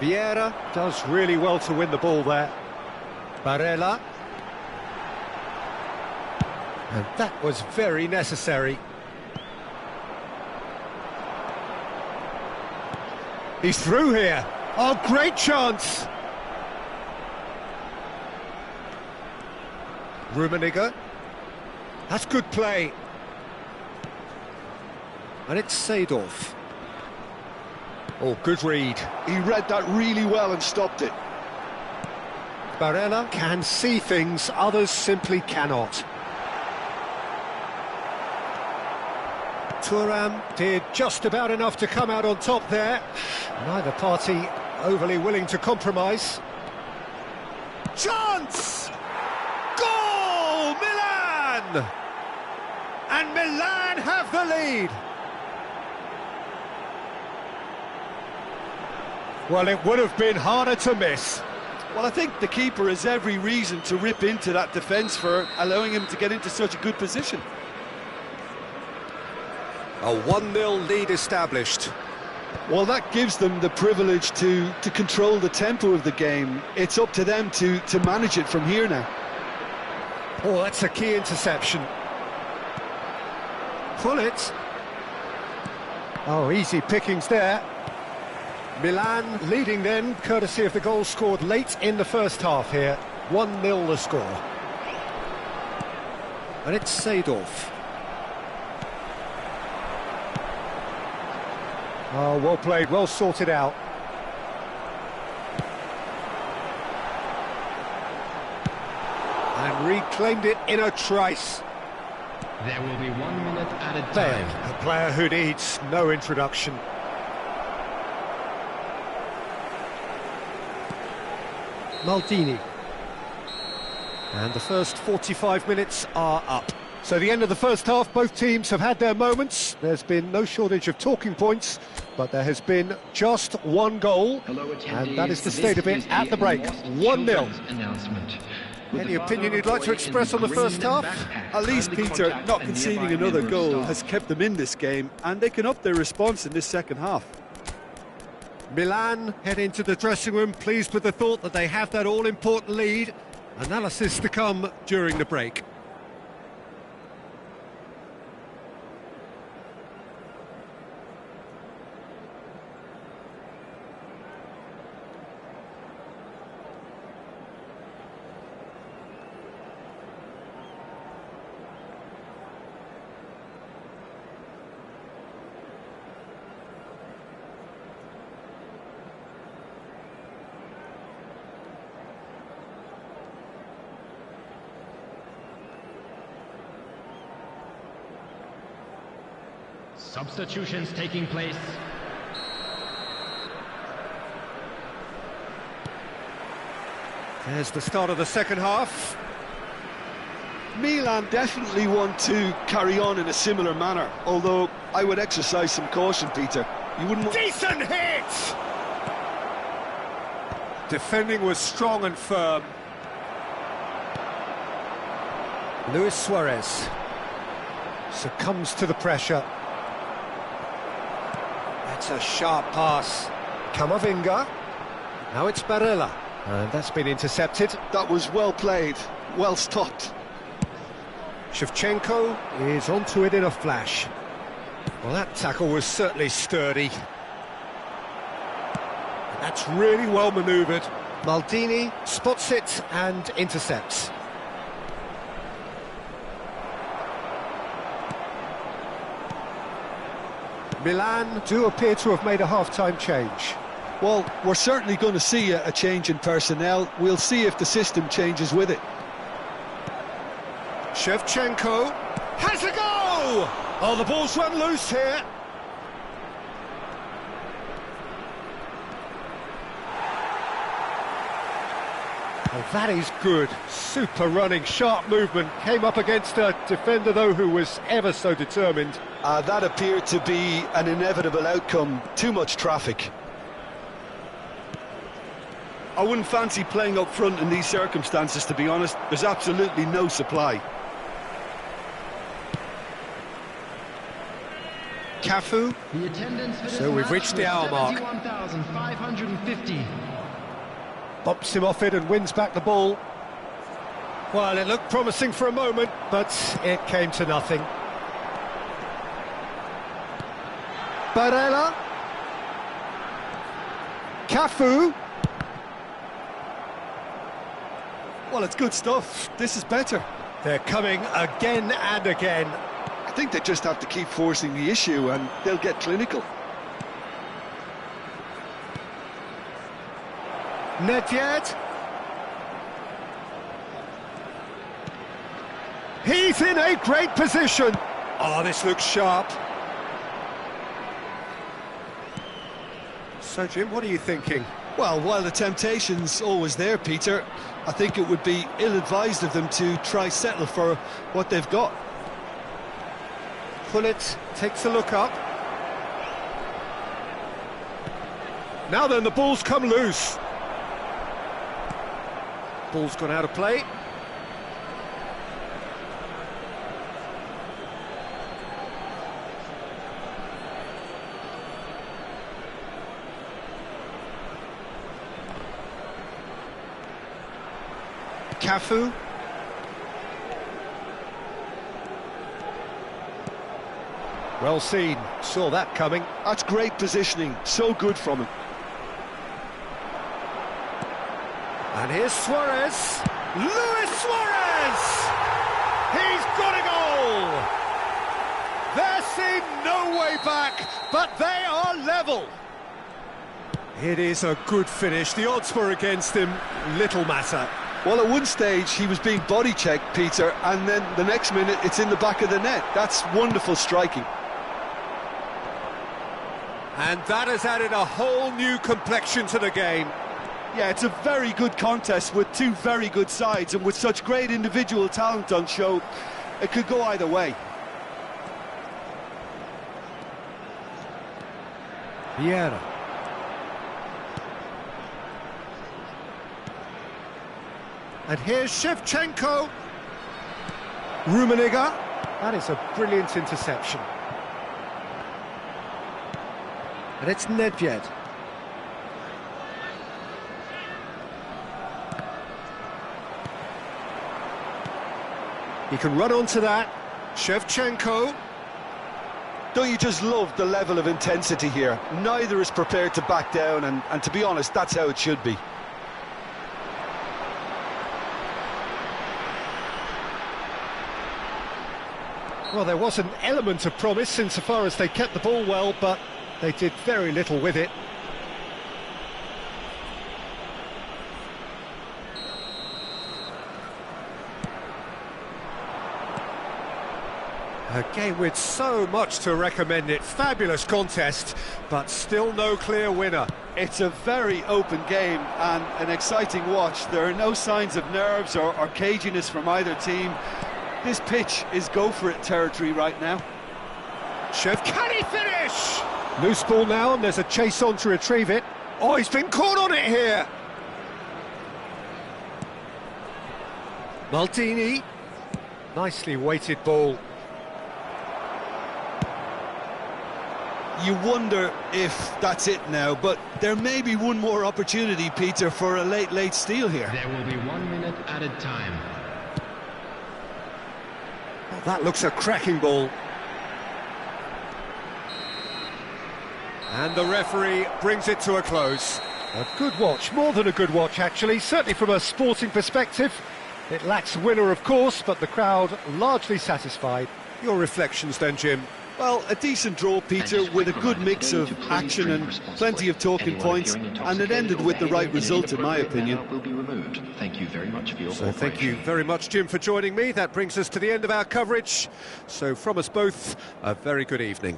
Vieira does really well to win the ball there. Barella. And that was very necessary. He's through here. Oh, great chance. Rummenigge. That's good play. And it's Seedorf. Oh, good read. He read that really well and stopped it. Barella can see things others simply cannot. Thuram did just about enough to come out on top there. Neither party overly willing to compromise. Chance! Goal! Milan! And Milan have the lead. Well, it would have been harder to miss. Well, I think the keeper has every reason to rip into that defence for allowing him to get into such a good position. A 1-0 lead established. Well, that gives them the privilege to control the tempo of the game. It's up to them to manage it from here now. Oh, that's a key interception. Pull it. Oh, easy pickings there. Milan leading then, courtesy of the goal scored late in the first half here. 1-0 the score. And it's Seedorf. Oh, well played, well sorted out. And reclaimed it in a trice. There will be 1 minute added Bale, time. a player who needs no introduction. Maldini. And the first 45 minutes are up. So the end of the first half, both teams have had their moments. There's been no shortage of talking points, but there has been just one goal, and that is the state of it at the break. 1-0. Any opinion you'd like to express on the first half? At least, Peter, not conceding another goal has kept them in this game, and they can up their response in this second half. Milan head into the dressing room, pleased with the thought that they have that all-important lead. Analysis to come during the break. Substitutions taking place. There's the start of the second half. Milan definitely want to carry on in a similar manner, although I would exercise some caution, Peter. You wouldn't... Decent hit! Defending was strong and firm. Luis Suarez succumbs to the pressure. That's a sharp pass. Camavinga. Now it's Barella. And that's been intercepted. That was well played, well stopped. Shevchenko is onto it in a flash. Well, that tackle was certainly sturdy. That's really well manoeuvred. Maldini spots it and intercepts. Milan do appear to have made a half-time change. Well, we're certainly going to see a change in personnel. We'll see if the system changes with it. Shevchenko has a go! Oh, the ball's run loose here. Oh, that is good. Super running, sharp movement. Came up against a defender, though, who was ever so determined. That appeared to be an inevitable outcome. Too much traffic. I wouldn't fancy playing up front in these circumstances, to be honest. There's absolutely no supply. Cafu. So we've reached the hour mark. 71,550. Bumps him off it and wins back the ball. Well, it looked promising for a moment, but it came to nothing. Barella. Cafu. Well, it's good stuff. This is better. They're coming again and again. I think they just have to keep forcing the issue and they'll get clinical. Nedved. He's in a great position. Oh, this looks sharp. So, Jim, what are you thinking? Well, while the temptation's always there, Peter, I think it would be ill-advised of them to try settle for what they've got. Pullet takes a look up. Now then, the ball's come loose. Ball's gone out of play. Cafu. Well seen, saw that coming. That's great positioning, so good from him. And here's Suarez. Luis Suarez! He's got a goal! They're seeing no way back, but they are level. It is a good finish. The odds were against him, little matter. Well, at one stage he was being body-checked, Peter, and then the next minute it's in the back of the net. That's wonderful striking. And that has added a whole new complexion to the game. Yeah, it's a very good contest with two very good sides, and with such great individual talent on show, It could go either way. Vieira. And here's Shevchenko. Rummenigge. That is a brilliant interception. And it's Nedved. He can run onto that. Shevchenko. Don't you just love the level of intensity here? Neither is prepared to back down, and to be honest, that's how it should be. Well, there was an element of promise insofar as they kept the ball well, but they did very little with it. A game with so much to recommend it. Fabulous contest, but still no clear winner. It's a very open game and an exciting watch. There are no signs of nerves or caginess from either team. This pitch is go-for-it territory right now. Can he finish? Loose ball now, and there's a chase on to retrieve it. Oh, he's been caught on it here. Maldini. Nicely weighted ball. You wonder if that's it now, but there may be one more opportunity, Peter, for a late steal here. There will be 1 minute added time. Oh, that looks a cracking ball. And the referee brings it to a close. A good watch, more than a good watch actually, certainly from a sporting perspective. It lacks winner, of course, but the crowd largely satisfied. Your reflections then, Jim? Well, a decent draw, Peter, with a good mix of action and plenty of talking points, and it ended with the right result, in my opinion. Thank you very much for your So thank you very much, Jim, for joining me. That brings us to the end of our coverage. So from us both, a very good evening.